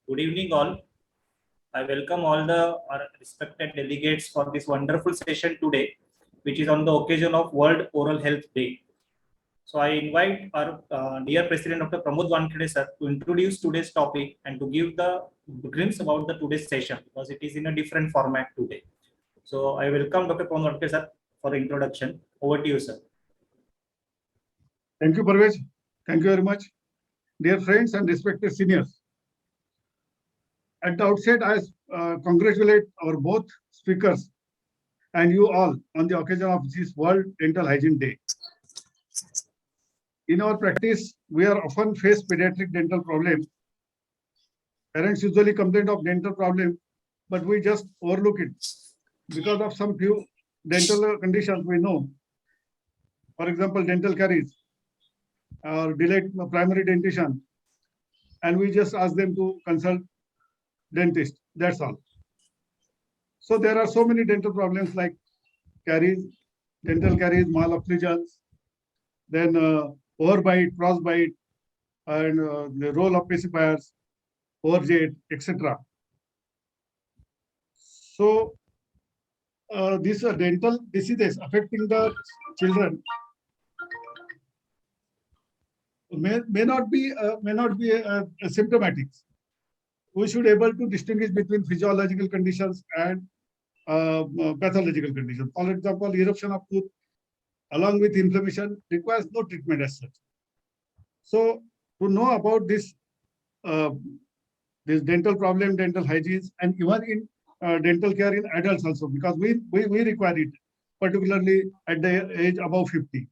Good evening, all. I welcome all our respected delegates for this wonderful session today, which is on the occasion of World Oral Health Day. So I invite our dear President Dr. Pramod Wankhede sir to introduce today's topic and to give the glimpse about the today's session because it is in a different format today. So I welcome Dr. Pramod Wankhede sir for the introduction. Over to you, sir. Thank you, Parvez. Thank you very much. Dear friends and respected seniors, at the outset, I congratulate our both speakers and you all on the occasion of this World Dental Hygiene Day. In our practice, we are often face pediatric dental problems. Parents usually complain of dental problem, but we just overlook it because of some few dental conditions we know. For example, dental caries or delayed primary dentition, and we just ask them to consult dentist. That's all. So there are so many dental problems like caries, dental caries, malocclusions, then overbite, frostbite, and the roll of pacifiers, overjet, etc. So these dental diseases affecting the children may not be symptomatic. We should able to distinguish between physiological conditions and pathological conditions. For example, eruption of tooth along with inflammation requires no treatment as such. So to know about this dental problem, dental hygiene, and even in dental care in adults also, because we require it, particularly at the age above 50.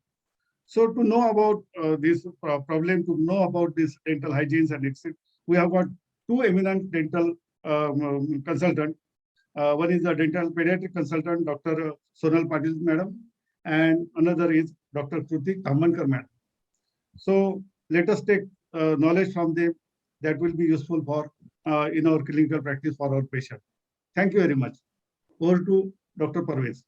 So to know about this problem, to know about this dental hygiene and etc., we have got two eminent dental consultants. One is the dental pediatric consultant, Dr. Sonal Patil madam, and another is Dr. Kruti Tamankar madam. So let us take knowledge from them that will be useful for in our clinical practice for our patient. Thank you very much. Over to Dr. Parvez.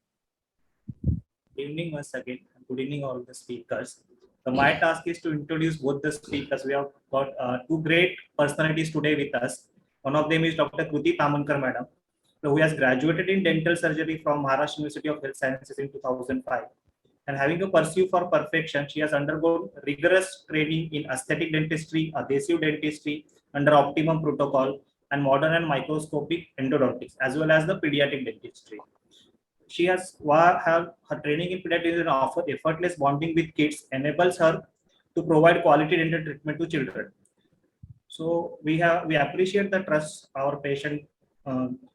Good evening once again. Good evening all the speakers. So my task is to introduce both the speakers. We have got two great personalities today with us. One of them is Dr. Kruti Tamankar madam, who has graduated in dental surgery from Maharashtra University of Health Sciences in 2005. And having a pursuit for perfection, she has undergone rigorous training in aesthetic dentistry, adhesive dentistry under optimum protocol, and modern and microscopic endodontics, as well as the pediatric dentistry. She has her training in pediatrics and offer effortless bonding with kids enables her to provide quality dental treatment to children. So we appreciate the trust our patient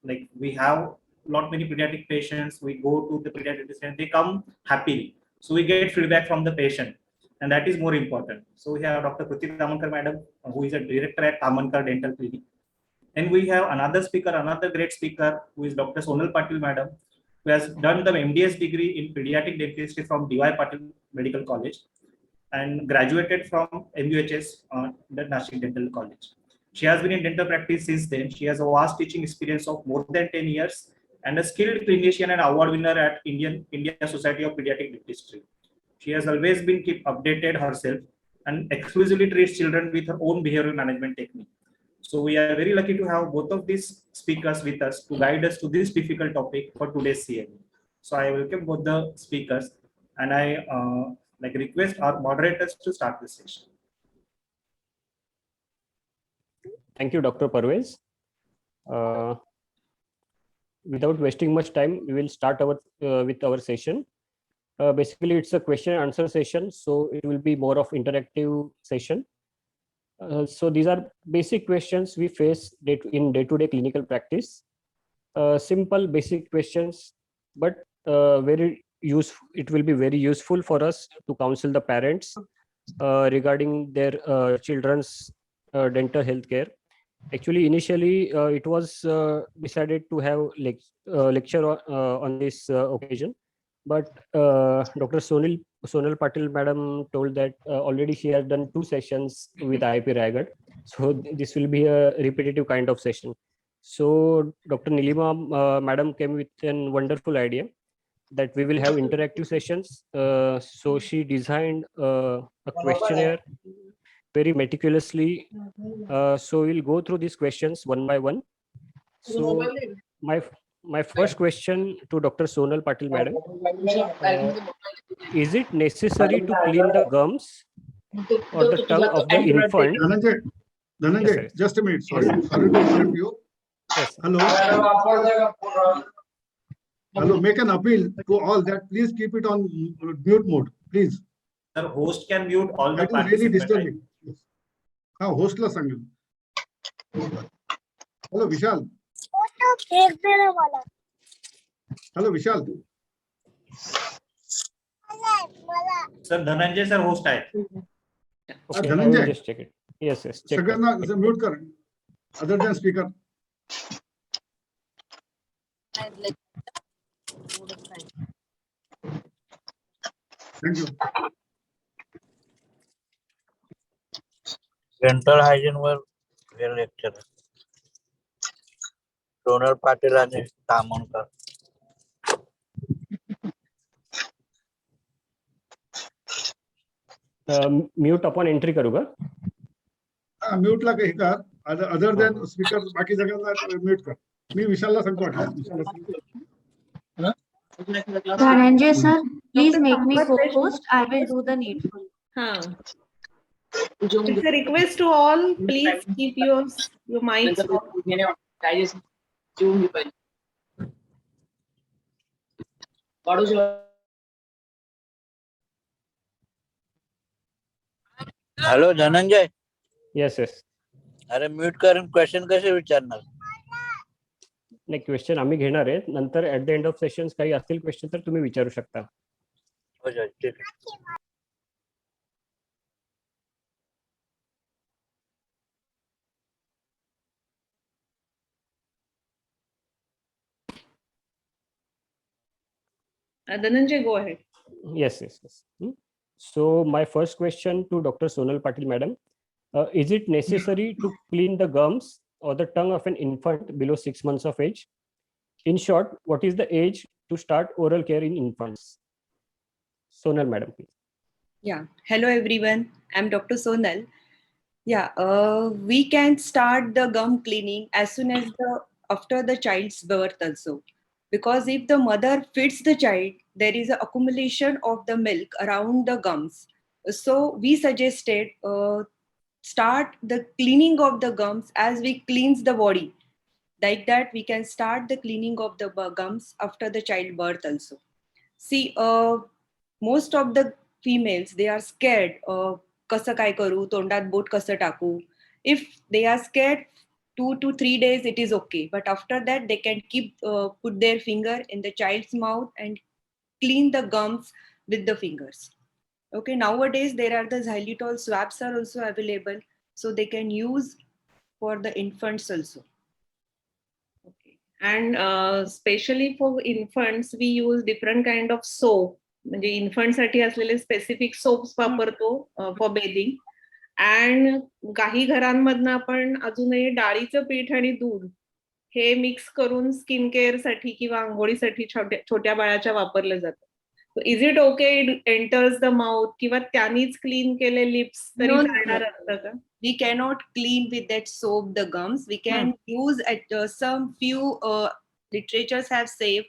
like we have lot many pediatric patients. We go to the pediatric and they come happily. So we get feedback from the patient, and that is more important. So we have Dr. Kruti Tamankar madam, who is a director at Tamankar Dental Clinic, and we have another speaker, another great speaker, who is Dr. Sonal Patil madam, who has done the MDS degree in pediatric dentistry from D.Y. Patil Medical College and graduated from MUHS, the National Dental College. She has been in dental practice since then. She has a vast teaching experience of more than 10 years and a skilled clinician and award winner at Indian Society of Pediatric Dentistry. She has always been keep updated herself and exclusively treats children with her own behavioral management technique. So we are very lucky to have both of these speakers with us to guide us to this difficult topic for today's CME. So I welcome both the speakers, and I request our moderators to start this session. Thank you, Dr. Parvez. Without wasting much time, we will start with our session. Basically, it's a question and answer session, so it will be more of interactive session. So these are basic questions we face in day-to-day clinical practice. Simple basic questions, but very useful. It will be very useful for us to counsel the parents regarding their children's dental health care. Actually, initially it was decided to have lecture on this occasion, but Dr. Sonal Patil madam told that already she has done 2 sessions with IAP Raigad, so this will be a repetitive kind of session. So Dr. Nilima madam came with a wonderful idea that we will have interactive sessions. So she designed a questionnaire very meticulously. So we'll go through these questions one by one. So my first question to Dr. Sonal Patil, madam. Is it necessary to clean the gums or the tongue of the infant? Dhananjay, Yes, sir. just a minute. Sorry, Yes, sorry to interrupt you. Yes, sir. Hello, make an appeal to all that please keep it on mute mode, please. The host can mute all the That is really participants. Right? disturbing. Hostला सांगेल. Hello, Vishal. Hello, Vishal. Sir, Dhananjay sir host आहे. Okay, I will Dhananjay, just check it. Yes, yes. Check. सगळ्यांना mute कर. Other than speaker. Thank you. Dental hygiene वर हे lecture Sonal Patil आणि Tamankar. Mute आपण entry करू का? म्यूट ला काही कर. अदर देन स्पीकर बाकी सगळ्यांना म्यूट कर. मी विशालला सांगतो वाटलं. Dhananjay sir, please make me co-host. I will do the needful. It's a request to all. Please keep your mics off. Hello Dhananjay. Yes yes. अरे म्यूट करून क्वेश्चन कसे विचारणार? नाही, क्वेश्चन आम्ही घेणार आहेत. नंतर at the end of session काही असतील क्वेश्चन तर तुम्ही विचारू शकता. हो ठीक आहे. Dhananjay, go ahead. Yes, yes, yes. So my first question to Dr. Sonal Patil, madam, is it necessary to clean the gums or the tongue of an infant below 6 months of age? In short, what is the age to start oral care in infants? Sonal, madam, please. Yeah. Hello, everyone. I'm Dr. Sonal. Yeah. We can start the gum cleaning as soon as after the child's birth also. Because if the mother feeds the child, there is an accumulation of the milk around the gums. So we suggested start the cleaning of the gums as we cleanse the body. Like that, we can start the cleaning of the gums after the childbirth also. See, most of the females, they are scared. कसं काय करू, तोंडात boat कसं टाकू. If they are scared, 2 to 3 days, it is okay. But after that, they can put their finger in the child's mouth and clean the gums with the fingers. Okay, nowadays, there are the xylitol swabs are also available. So they can use for the infants also. Okay. And especially for infants, we use different kind of soap. म्हणजे infant साठी असलेले specific soaps वापरतो for bathing. And काही घरांमधनं आपण अजूनही डाळीचं पीठ आणि दूध हे मिक्स करून स्किन केअर साठी किंवा आंघोळीसाठी छोट्या बाळाच्या वापरलं जातं. Is it okay it enters the mouth किंवा त्यांनीच क्लीन केले लिप्स तरी चालणार असतं का? We cannot clean with that soap the gums. We can use at some few literatures have said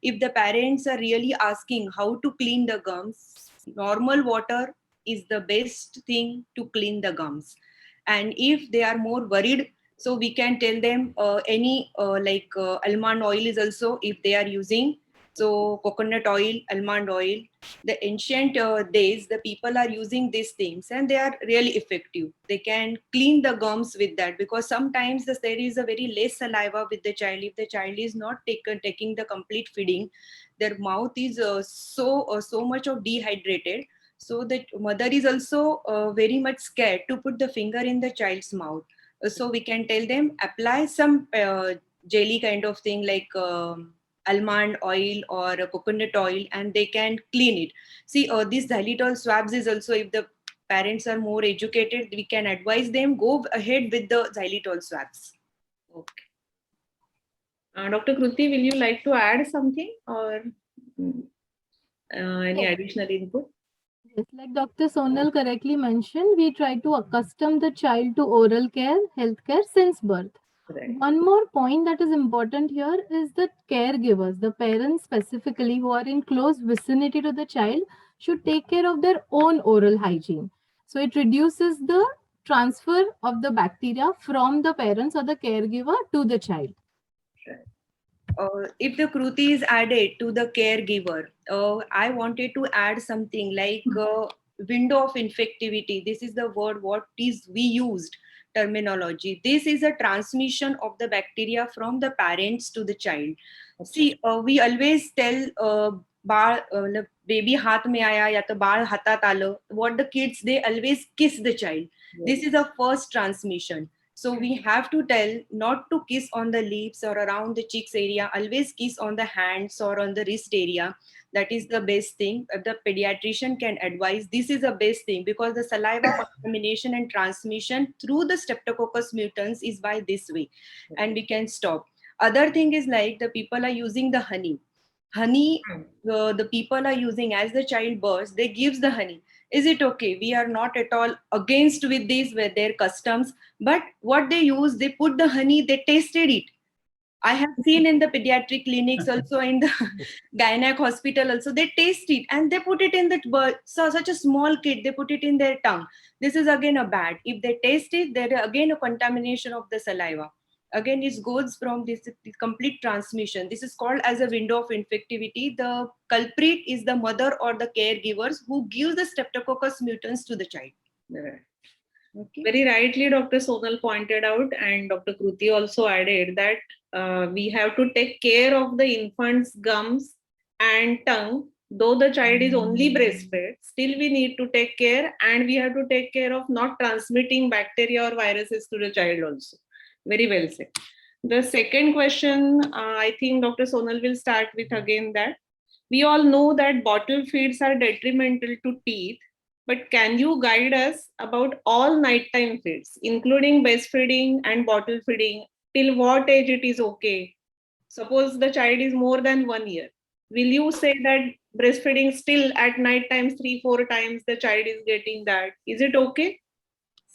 if the parents are really asking how to clean the gums, normal water is the best thing to clean the gums. And if they are more worried, so we can tell them any almond oil is also if they are using. So coconut oil, almond oil, the ancient days, the people are using these things and they are really effective. They can clean the gums with that because sometimes there is a very less saliva with the child. If the child is not taking the complete feeding, their mouth is so much of dehydrated. So the mother is also very much scared to put the finger in the child's mouth. So we can tell them apply some jelly kind of thing like almond oil or coconut oil and they can clean it. See, this xylitol swabs is also if the parents are more educated, we can advise them go ahead with the xylitol swabs. Okay. Dr. Kruti, will you like to add something or any additional input? Yes, like Dr. Sonal correctly mentioned, we try to accustom the child to oral care, healthcare since birth. Right. One more point that is important here is the caregivers, the parents specifically who are in close vicinity to the child should take care of their own oral hygiene. So it reduces the transfer of the bacteria from the parents or the caregiver to the child. If the kruti is added to the caregiver, I wanted to add something like window of infectivity. This is the word what is we used terminology. This is a transmission of the bacteria from the parents to the child. See, we always tell Bal baby हाथ में आया या तो बाळ हातात आलं. What the kids, they always kiss the child. This is a first transmission. So we have to tell not to kiss on the lips or around the cheeks area. Always kiss on the hands or on the wrist area. That is the best thing. The pediatrician can advise. This is the best thing because the saliva contamination and transmission through the Streptococcus mutans is by this way, and we can stop. Other thing is like the people are using the honey. Honey, the people are using as the child births. They gives the honey. Is it okay? We are not at all against with these with their customs, but what they use, they put the honey, they tasted it. I have seen in the pediatric clinics, also in the gynec hospital, also they taste it and they put it in the birth. So such a small kid, they put it in their tongue. This is again a bad. If they taste it, there is again a contamination of the saliva. Again, it goes from this complete transmission. This is called as a window of infectivity. The culprit is the mother or the caregivers who gives the Streptococcus mutans to the child. Right. Okay. Very rightly, Dr. Sonal pointed out, and Dr. Kruti also added that we have to take care of the infant's gums and tongue. Though the child is only breastfed, still we need to take care, and we have to take care of not transmitting bacteria or viruses to the child also. Very well said. The second question, I think Dr. Sonal will start with again that we all know that bottle feeds are detrimental to teeth, but can you guide us about all nighttime feeds, including breastfeeding and bottle feeding? Till what age it is okay? Suppose the child is more than 1 year. Will you say that breastfeeding still at night times 3-4 times the child is getting that? Is it okay?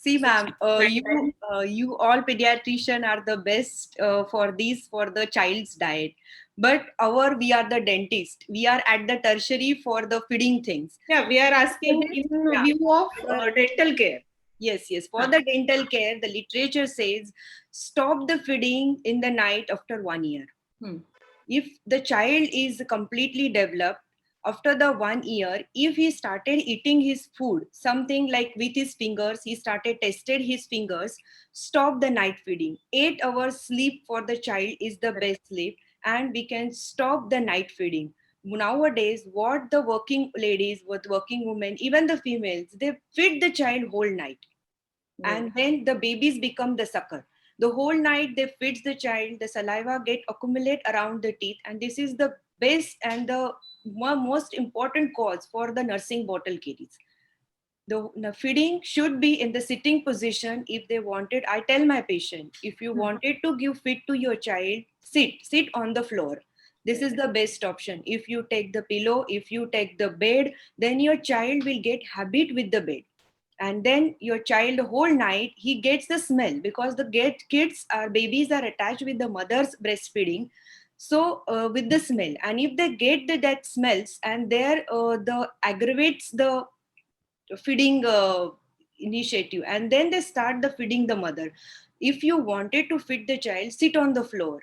See, ma'am, you all pediatrician are the best for the child's diet. But we are the dentist. We are at the tertiary for the feeding things. Yeah, we are asking in view of dental care. Yes. For the dental care, the literature says stop the feeding in the night after 1 year. If the child is completely developed, after the 1 year, if he started eating his food, something like with his fingers, he started tested his fingers, stop the night feeding. 8 hours sleep for the child is the best sleep, and we can stop the night feeding. Nowadays, what the working ladies, what working women, even the females, they feed the child whole night. And then the babies become the sucker. The whole night they feed the child, the saliva get accumulate around the teeth, and this is the best and the most important cause for the nursing bottle caries. The feeding should be in the sitting position. If they wanted, I tell my patient, if you wanted to give feed to your child, sit on the floor. This is the best option. If you take the pillow, if you take the bed, then your child will get habit with the bed. And then your child whole night, he gets the smell because the babies are attached with the mother's breastfeeding. So with the smell, and if they get that smells, and there the aggravates the feeding initiative, and then they start the feeding the mother. If you wanted to feed the child, sit on the floor.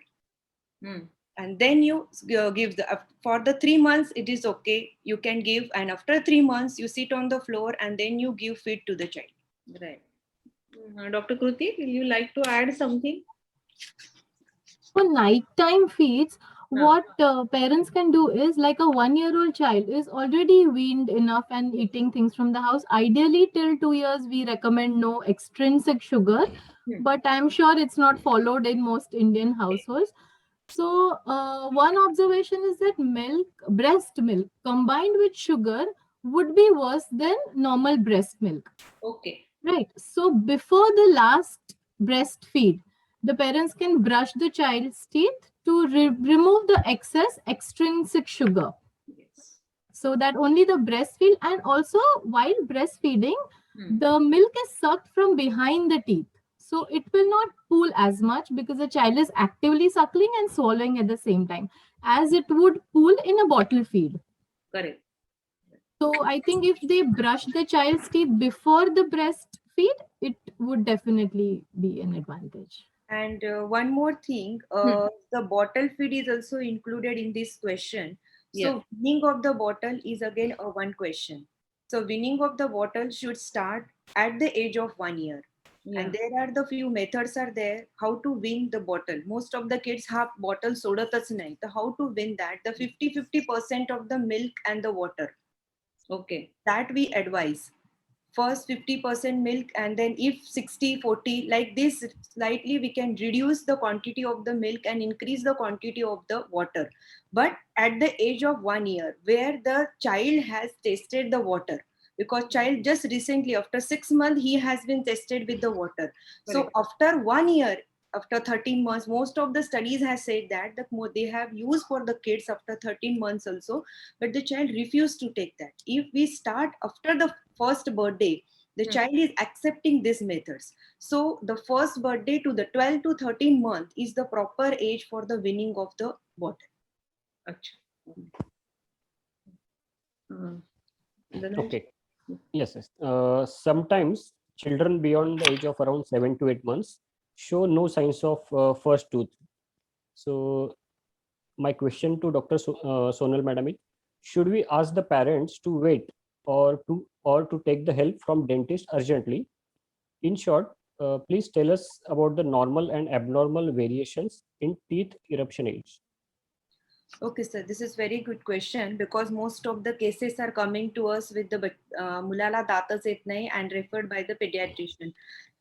And then you give for the 3 months it is okay, you can give, and after 3 months you sit on the floor and then you give feed to the child. Right. Dr. Kruti, will you like to add something? For nighttime feeds, what parents can do is, like a 1-year-old child is already weaned enough and eating things from the house. Ideally, till 2 years, we recommend no extrinsic sugar, but I'm sure it's not followed in most Indian households. So one observation is that breast milk combined with sugar would be worse than normal breast milk. Okay. Right. So before the last breastfeed, the parents can brush the child's teeth to remove the excess extrinsic sugar. Yes. So so that only the breast feel, and also while breastfeeding, Hmm. the milk is sucked from behind the teeth. So it will not pool as much because the child is actively suckling and swallowing at the same time as it would pool in a bottle feed. Correct. So I think if they brush the child's teeth before the breastfeed, it would definitely be an advantage. And one more thing, the bottle feed is also included in this question. Yeah. So winning of the bottle is again a one question. So winning of the bottle should start at the age of 1 year. Yeah. And there are the few methods are there how to win the bottle. Most of the kids have bottle sodatach nahi. So how to win that? The 50% of the milk and the water Okay. that we advise. First 50% milk, and then if 60-40 like this, slightly we can reduce the quantity of the milk and increase the quantity of the water. But at the age of 1 year, where the child has tasted the water, because child just recently after 6 months he has been tested with the water. So Correct. after 1 year, after 13 months, most of the studies has said that they have used for the kids after 13 months also, but the child refused to take that. If we start after the first birthday, the child is accepting these methods. So the first birthday to the 12 to 13 month is the proper age for the winning of the bottle. Acha. Dhananjay? Okay. Yes, yes. Sometimes children beyond the age of around 7 to 8 months show no signs of first tooth. So my question to Dr. Sonal Madam is, should we ask the parents to wait or to take the help from dentist urgently? In short, please tell us about the normal and abnormal variations in teeth eruption age. Okay, sir, this is very good question because most of the cases are coming to us with the mulala datas येत नाही and referred by the pediatrician.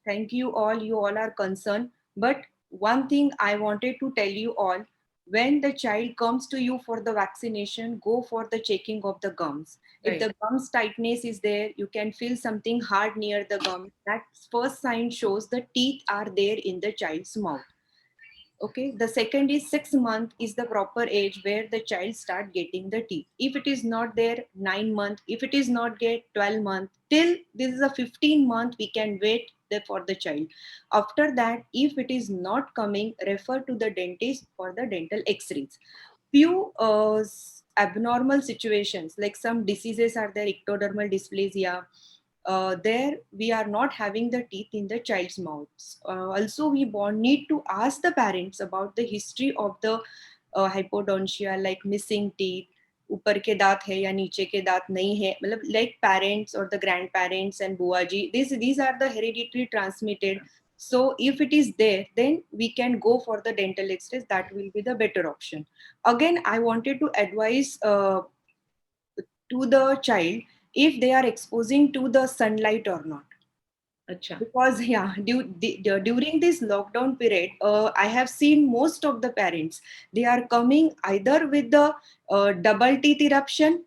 Thank you all are concerned. But one thing I wanted to tell you all, when the child comes to you for the vaccination, go for the checking of the gums. If the gums tightness is there, you can feel something hard near the gum. That first sign shows the teeth are there in the child's mouth. Okay, the second is 6 month is the proper age where the child start getting the teeth. If it is not there, 9 month. If it is not get 12 month, till this is a 15 month, we can wait for the child. After that, if it is not coming, refer to the dentist for the dental x-rays. Few abnormal situations like some diseases are there, ectodermal dysplasia. There we are not having the teeth in the child's mouths. Also, we need to ask the parents about the history of the hypodontia, like missing teeth, ऊपर के दांत है या नीचे के दांत नहीं है, मतलब like parents or the grandparents and buaji, these are the hereditary transmitted. So if it is there, then we can go for the dental x-rays. That will be the better option. Again, I wanted to advise to the child if they are exposing to the sunlight or not. Acha. Because during this lockdown period, I have seen most of the parents, they are coming either with the double teeth eruption.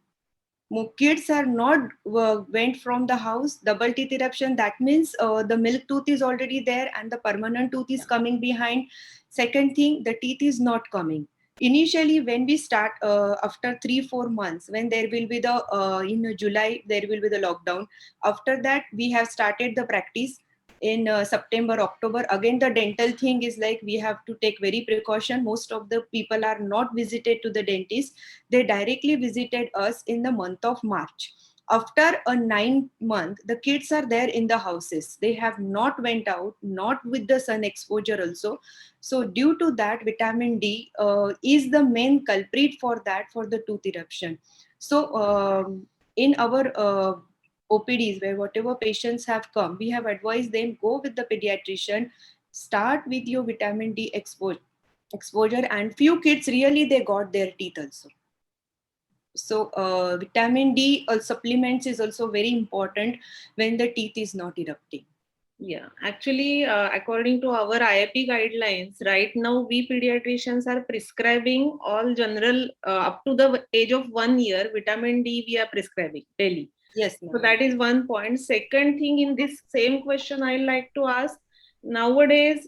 Kids are not went from the house, double teeth eruption, that means the milk tooth is already there and the permanent tooth is coming behind. Second thing, the teeth is not coming. Initially when we start after 3-4 months, when there will be the in July there will be the lockdown. After that we have started the practice in September, October. Again the dental thing is like we have to take very precaution. Most of the people are not visited to the dentist, they directly visited us in the month of March. After a 9 month, the kids are there in the houses. They have not went out, not with the sun exposure also. So due to that, vitamin D is the main culprit for that, for the tooth eruption. So in our OPDs, where whatever patients have come, we have advised them go with the pediatrician, start with your vitamin D exposure, and few kids really they got their teeth also. So vitamin D supplements is also very important when the teeth is not erupting. Yeah, actually, according to our IAP guidelines, right now we pediatricians are prescribing all general up to the age of 1 year vitamin D we are prescribing daily. Yes, so that is one point. Second thing, in this same question, I like to ask, nowadays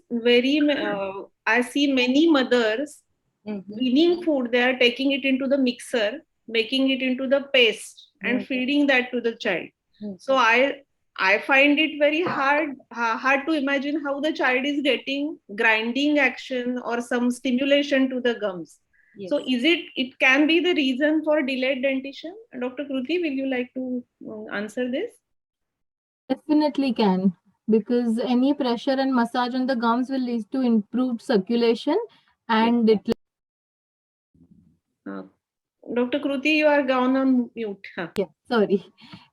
I see many mothers weaning food, they are taking it into the mixer making it into the paste and feeding that to the child. So I find it very hard to imagine how the child is getting grinding action or some stimulation to the gums. So is it can be the reason for delayed dentition? Dr. Kruti, will you like to answer this? Definitely can, because any pressure and massage on the gums will lead to improved circulation, and it Dr. Kruti, you are gone on mute. yeah, sorry.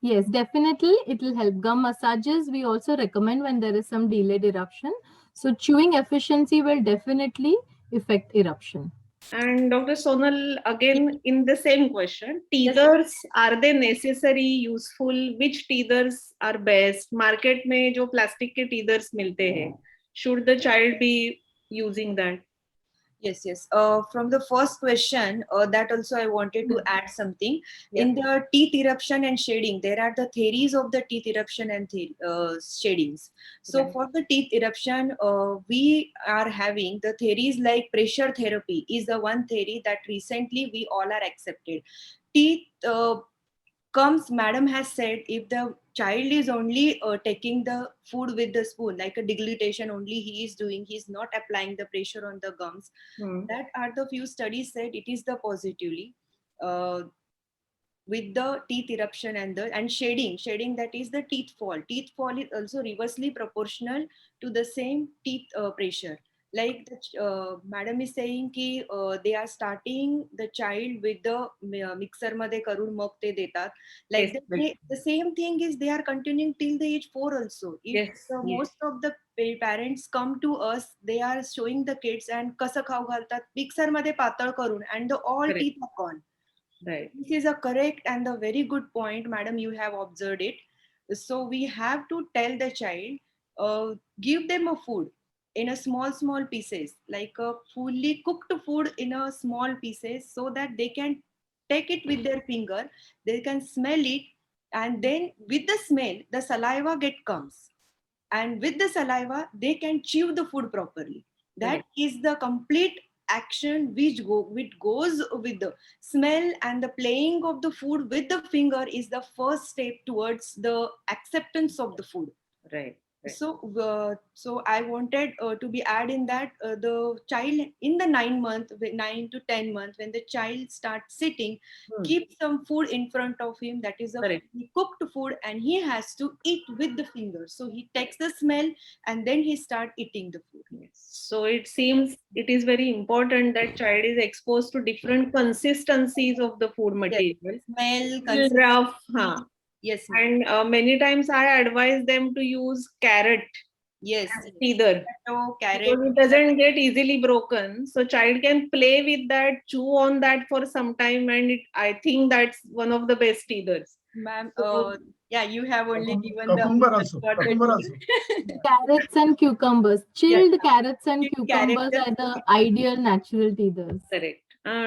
Yes, definitely it will help. Gum massages we also recommend when there is some delayed eruption. So chewing efficiency will definitely affect eruption. And Dr. Sonal, again in the same question, teethers, are they necessary, useful? Which teethers are best? Market में जो plastic के teethers मिलते हैं, should the child be using that? Yes. From the first question, that also I wanted to add something. In the teeth eruption and shading, there are the theories of the teeth eruption and shadings. So Right. for the teeth eruption, we are having the theories like pressure therapy is the one theory that recently we all are accepted. Teeth comes, madam has said, if the child is only taking the food with the spoon, like a deglutition only he is doing, he is not applying the pressure on the gums. That are the few studies said it is the positively. With the teeth eruption and shading, that is the teeth fall is also reversely proportional to the same teeth pressure. Like the madam is saying ki they are starting the child with the mixer मध्ये करून मग ते देतात, like Yes, the same thing is they are continuing till the age 4 also. If most of the parents come to us, they are showing the kids and कसं खाऊ घालतात mixer मध्ये पातळ करून and the all Correct. teeth are gone. Right. This is a correct and a very good point, madam. You have observed it. So we have to tell the child, give them a food in a small pieces, like a fully cooked food in a small pieces, so that they can take it with their finger, they can smell it, and then with the smell, the saliva comes, and with the saliva, they can chew the food properly. That is the complete action which goes with the smell, and the playing of the food with the finger is the first step towards the acceptance of the food. Right. So I wanted to be add in that the child in the 9 to 10 months, when the child starts sitting, keep some food in front of him, that is a cooked food, and he has to eat with the fingers. So he takes the smell and then he start eating the food. So it seems it is very important that child is exposed to different consistencies of the food material. Smell, Rough, yes, and many times I advise them to use carrot. Yes, either carrot, because it doesn't get easily broken, so child can play with that, chew on that for some time, and I think that's one of the best teethers. Ma'am, yeah, you have only given Cucumber the also. Cucumber also. Carrots and cucumbers, chilled carrots and Chilled cucumbers carrots. are the ideal natural teethers. Correct.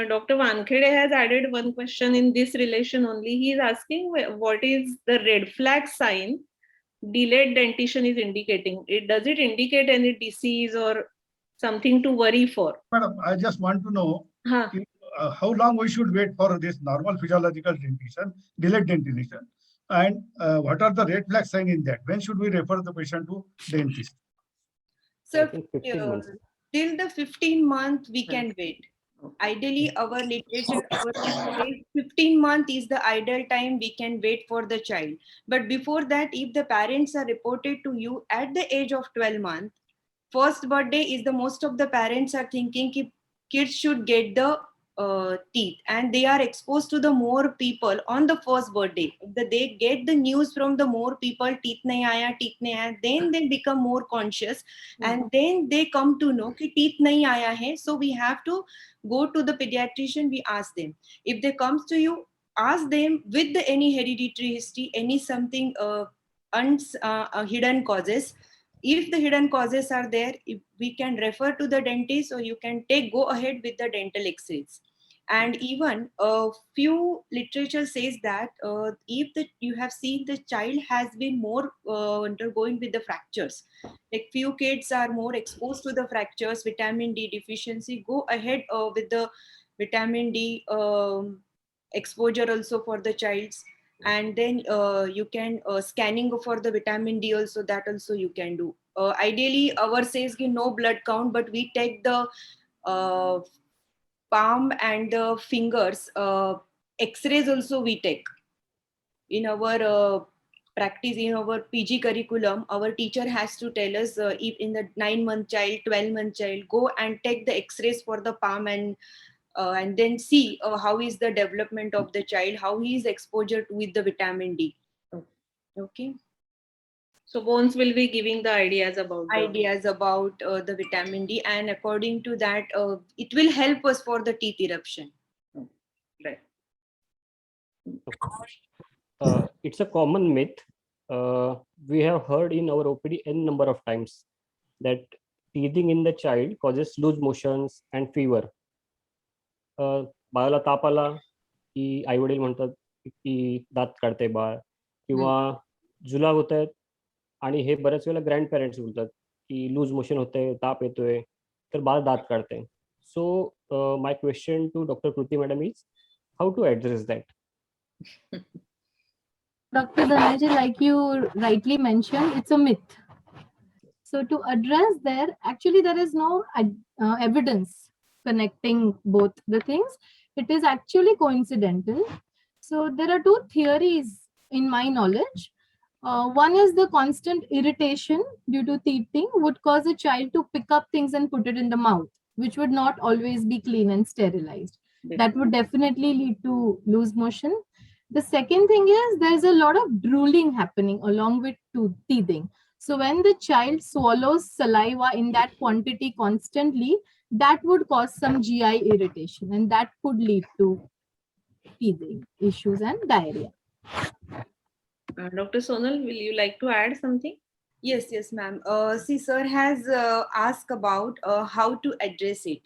Dr. Wankhede has added one question in this relation only. He is asking what is the red flag sign delayed dentition is indicating. Does it indicate any disease or something to worry for? Madam, I just want to know how long we should wait for this normal physiological dentition, delayed dentition, and what are the red flag signs in that? When should we refer the patient to dentist? So, 15 months. till the 15 month we can wait. Ideally, our literature 15 month is the ideal time we can wait for the child. But before that, if the parents are reported to you at the age of 12 months, first birthday is the most of the parents are thinking kids should get the teeth, and they are exposed to the more people on the first birthday. They get the news from the more people, teeth nahi aaya, then they become more conscious, and then they come to know ki teeth nahi aaya hai. So we have to go to the pediatrician. We ask them, if they comes to you, ask them with any hereditary history, any something hidden causes. If the hidden causes are there, if we can refer to the dentist, or you can go ahead with the dental x-rays. And even a few literature says that if you have seen the child has been more undergoing with the fractures, like few kids are more exposed to the fractures, vitamin D deficiency, go ahead with the vitamin D exposure also for the child's. And then you can scanning for the vitamin D also, that also you can do. Ideally our says ki no blood count, but we take the palm and the fingers x-rays also we take in our practice. In our PG curriculum, our teacher has to tell us if in the 9-month child, 12-month child, go and take the x-rays for the palm, and then see how is the development of the child, how he is exposure with the vitamin D. Okay. So Bones will be giving the ideas about Ideas about the vitamin D, and according to that, it will help us for the teeth eruption. Right. It's a common myth. We have heard in our OPD n number of times that teething in the child causes loose motions and fever. बाळाला ताप आला की आई वडील म्हणतात की दात काढते बाळ, किंवा जुलाब होत आहेत, आणि हे बऱ्याच वेळेला ग्रँड पेरेंट्स बोलतात की लूज मोशन होते, ताप येतोय, तर बाळ दात काढते. So my question to doctor Kriti madam is how to address that? Dr. Dhananjay, like you rightly mentioned, it's a myth. So to address there, actually there is no evidence connecting both the things. It is actually coincidental. So there are two theories in my knowledge. One is the constant irritation due to teething would cause a child to pick up things and put it in the mouth, which would not always be clean and sterilized. That would definitely lead to loose motion. The second thing is there's a lot of drooling happening along with teething. So when the child swallows saliva in that quantity constantly, that would cause some GI irritation, and that could lead to teething issues and diarrhea. Dr. Sonal, will you like to add something? Yes, ma'am. See, sir has asked about how to address it.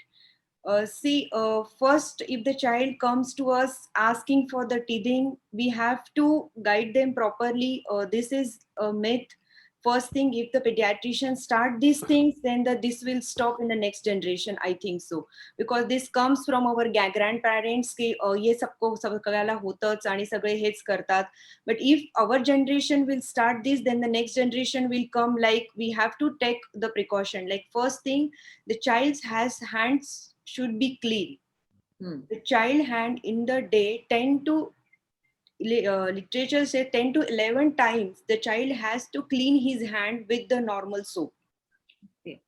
First, if the child comes to us asking for the teething, we have to guide them properly. This is a myth. First thing, if the pediatrician start these things, then this will stop in the next generation. I think so, because this comes from our grandparents की ये सबको सगळ्याला होतच आणि सगळे हेच करतात. But if our generation will start this, then the next generation will come. Like we have to take the precaution. Like first thing, the child's hands should be clean. The child hand in the day 10 to literature says 10 to 11 times the child has to clean his hand with the normal soap. Okay.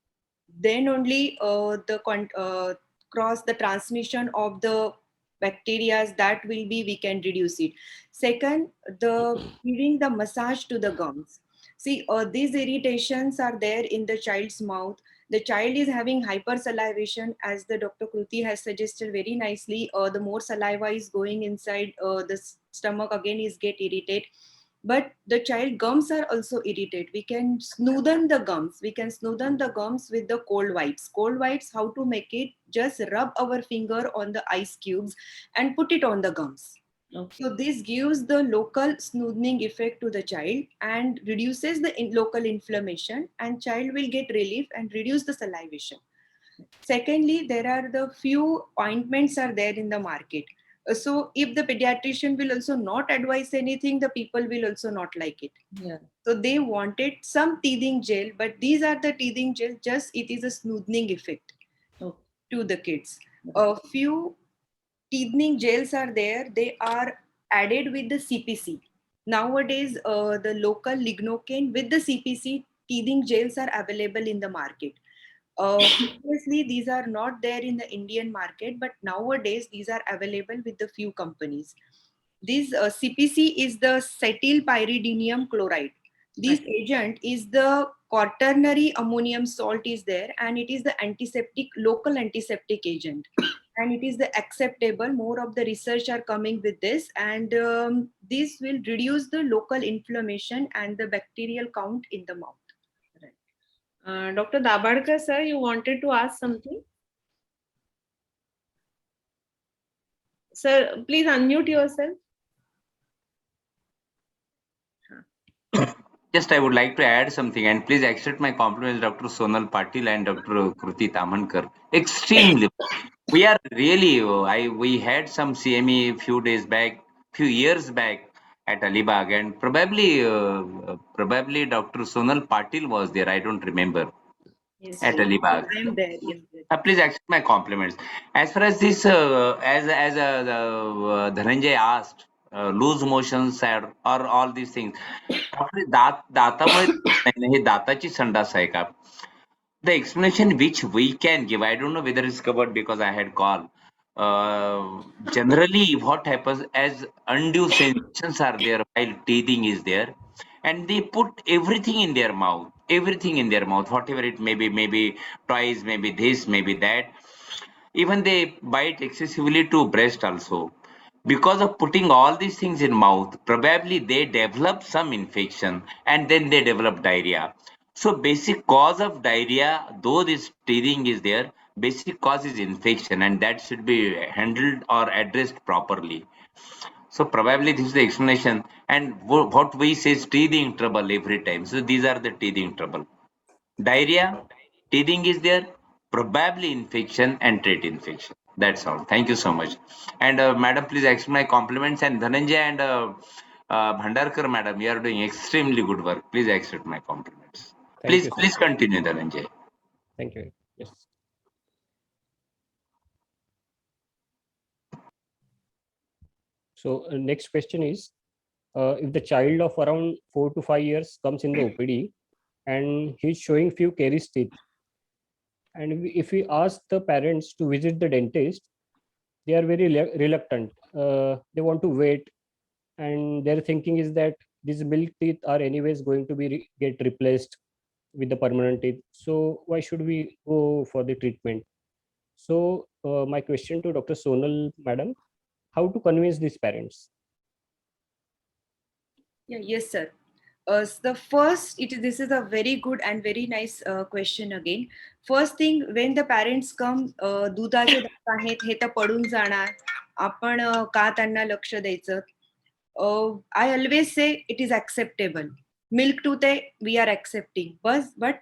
Then only cross the transmission of the bacteria, that will be, we can reduce it. Second, giving the massage to the gums. See, these irritations are there in the child's mouth. The child is having hypersalivation, as the Dr. Kruti has suggested very nicely. The more saliva is going inside the stomach, again is get irritated. But the child gums are also irritated. We can smoothen the gums. We can smoothen the gums with the cold wipes. Cold wipes, how to make it? Just rub our finger on the ice cubes and put it on the gums. Okay. So this gives the local smoothing effect to the child and reduces the local inflammation, and child will get relief and reduce the salivation. Secondly, there are the few ointments are there in the market. So if the pediatrician will also not advise anything, the people will also not like it. Yeah. So they wanted some teething gel, but these are the teething gel, just it is a smoothing effect to the kids. A few teething gels are there. They are added with the CPC. Nowadays, the local lignocaine with the CPC teething gels are available in the market. Obviously, these are not there in the Indian market, but nowadays these are available with the few companies. This CPC is the cetylpyridinium chloride. This agent is the quaternary ammonium salt is there, and it is the antiseptic, local antiseptic agent. And it is the acceptable. More of the research are coming with this, and this will reduce the local inflammation and the bacterial count in the mouth. Dr. Dabadkar, sir, you wanted to ask something? Sir, please unmute yourself. Just I would like to add something, and please accept my compliments, Dr. Sonal Patil and Dr. Kruti Tamankar. Extremely. We are really, we had some CME few years back at Alibag, and probably Dr. Sonal Patil was there. I don't remember Yes, at yes. Alibag. I am there. Yes, yes. Please accept my compliments. As far as this, Dhananjay asked, loose motions or all these things. आपले दातामुळे हे दाताची संडास आहे का? The explanation which we can give, I don't know whether it's covered because I had call. Generally, what happens as undue sensations are there while teething is there, and they put everything in their mouth, whatever it may be, maybe toys, maybe this, maybe that. Even they bite excessively to breast also. Because of putting all these things in mouth, probably they develop some infection and then they develop diarrhea. So basic cause of diarrhea, though this teething is there, basic cause is infection and that should be handled or addressed properly. So probably this is the explanation. And what we say is teething trouble every time. So these are the teething trouble. Diarrhea, teething is there, probably infection and trait infection. That's all. Thank you so much. And madam, please accept my compliments. And Dhananjay and Bhandarkar, madam, you are doing extremely good work. Please accept my compliments. Thank you, sir. Please continue, Dhananjay. Thank you. Yes. So next question is, if the child of around 4 to 5 years comes in the OPD and he's showing few caries teeth, and if we ask the parents to visit the dentist, they are very reluctant. They want to wait, and their thinking is that these milk teeth are anyways going to be get replaced with the permanent teeth. So why should we go for the treatment? So my question to Dr. Sonal, madam, how to convince these parents? Yeah, yes, sir. The first, this is a very good and very nice question again. First thing, when the parents come, दुधाचे दात आहेत हे तर पडून जाणार. आपण का त्यांना लक्ष द्यायचं? I always say it is acceptable. Milk tooth we are accepting. But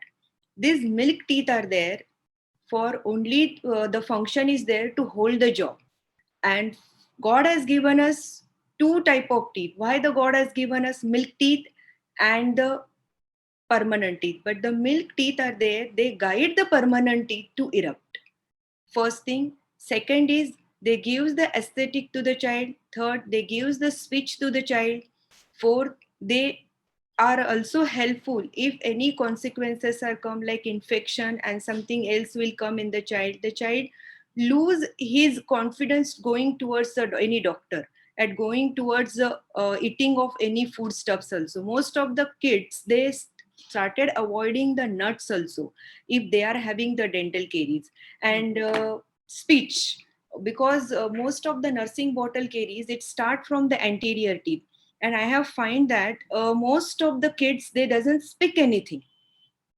these milk teeth are there for only the function is there to hold the jaw. And God has given us two type of teeth. Why the God has given us milk teeth and the permanent teeth? But the milk teeth are there, they guide the permanent teeth to erupt. First thing. Second is they gives the aesthetic to the child. Third, they gives the switch to the child. Fourth, they are also helpful if any consequences are come like infection and something else will come in the child lose his confidence going towards any doctor at going towards the eating of any foodstuffs also. Most of the kids, they started avoiding the nuts also if they are having the dental caries. And speech, because most of the nursing bottle caries, it start from the anterior teeth. And I have find that most of the kids, they doesn't speak anything.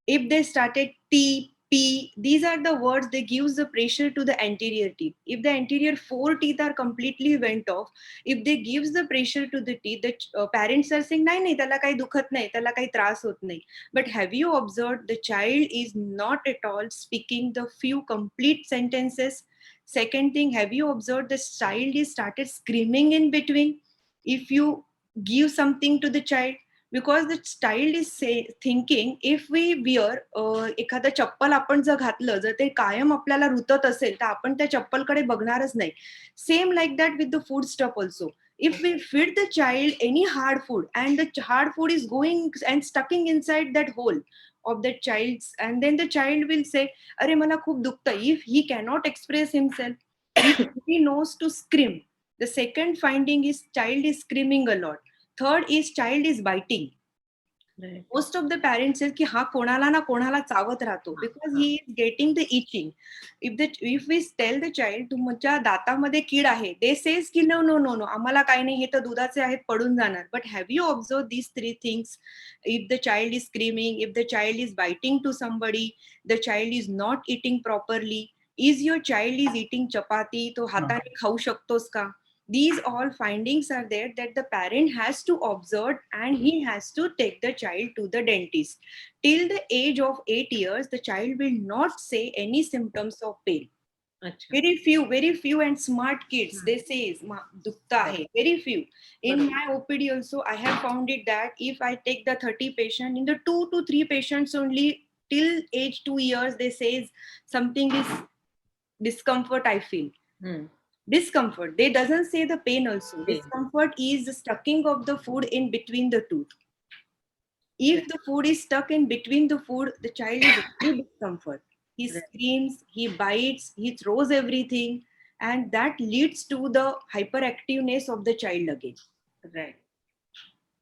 If they started T, P, these are the words, they gives the pressure to the anterior teeth. If the anterior 4 teeth are completely went off, if they gives the pressure to the teeth, the parents are saying, nahi, nahi, त्याला काही दुखत नाही, त्याला काही त्रास होत नाही. But have you observed the child is not at all speaking the few complete sentences? Second thing, have you observed the child is started screaming in between? If you give something to the child, because the child is thinking, if we wear एखादं चप्पल आपण जर घातलं, जर ते कायम आपल्याला रुतत असेल तर आपण त्या चप्पलकडे बघणारच नाही. Same like that with the food stuff also. If we feed the child any hard food and the hard food is going and stucking inside that hole of the child's, and then the child will say, अरे मला खूप दुखतं. If he cannot express himself, he knows to scream. The second finding is child is screaming a lot. Third is child is biting. Right. Most of the parents say ki ha konala na konala चावत राहतो because he is getting the itching. If we tell the child तुमच्या दातामध्ये कीड आहे, they says ki no आम्हाला काही नाही, हे तर दुधाचे आहेत, पडून जाणार. But have you observed these three things? If the child is screaming, if the child is biting to somebody, the child is not eating properly, is your child is eating chapati, तो हाताने खाऊ शकतोस का? These all findings are there that the parent has to observe, and he has to take the child to the dentist. Till the age of 8 years, the child will not say any symptoms of pain. Acha. Very few and smart kids, they say dukta hai, very few. In my OPD also, I have found it that if I take the 30 patient, in the 2 to 3 patients only till age 2 years, they say something is discomfort I feel. Discomfort. They doesn't say the pain also. Pain. Discomfort is the stucking of the food in between the tooth. If the food is stuck in between the food, the child is very discomfort. He screams, he bites, he throws everything, and that leads to the hyperactiveness of the child again. Right.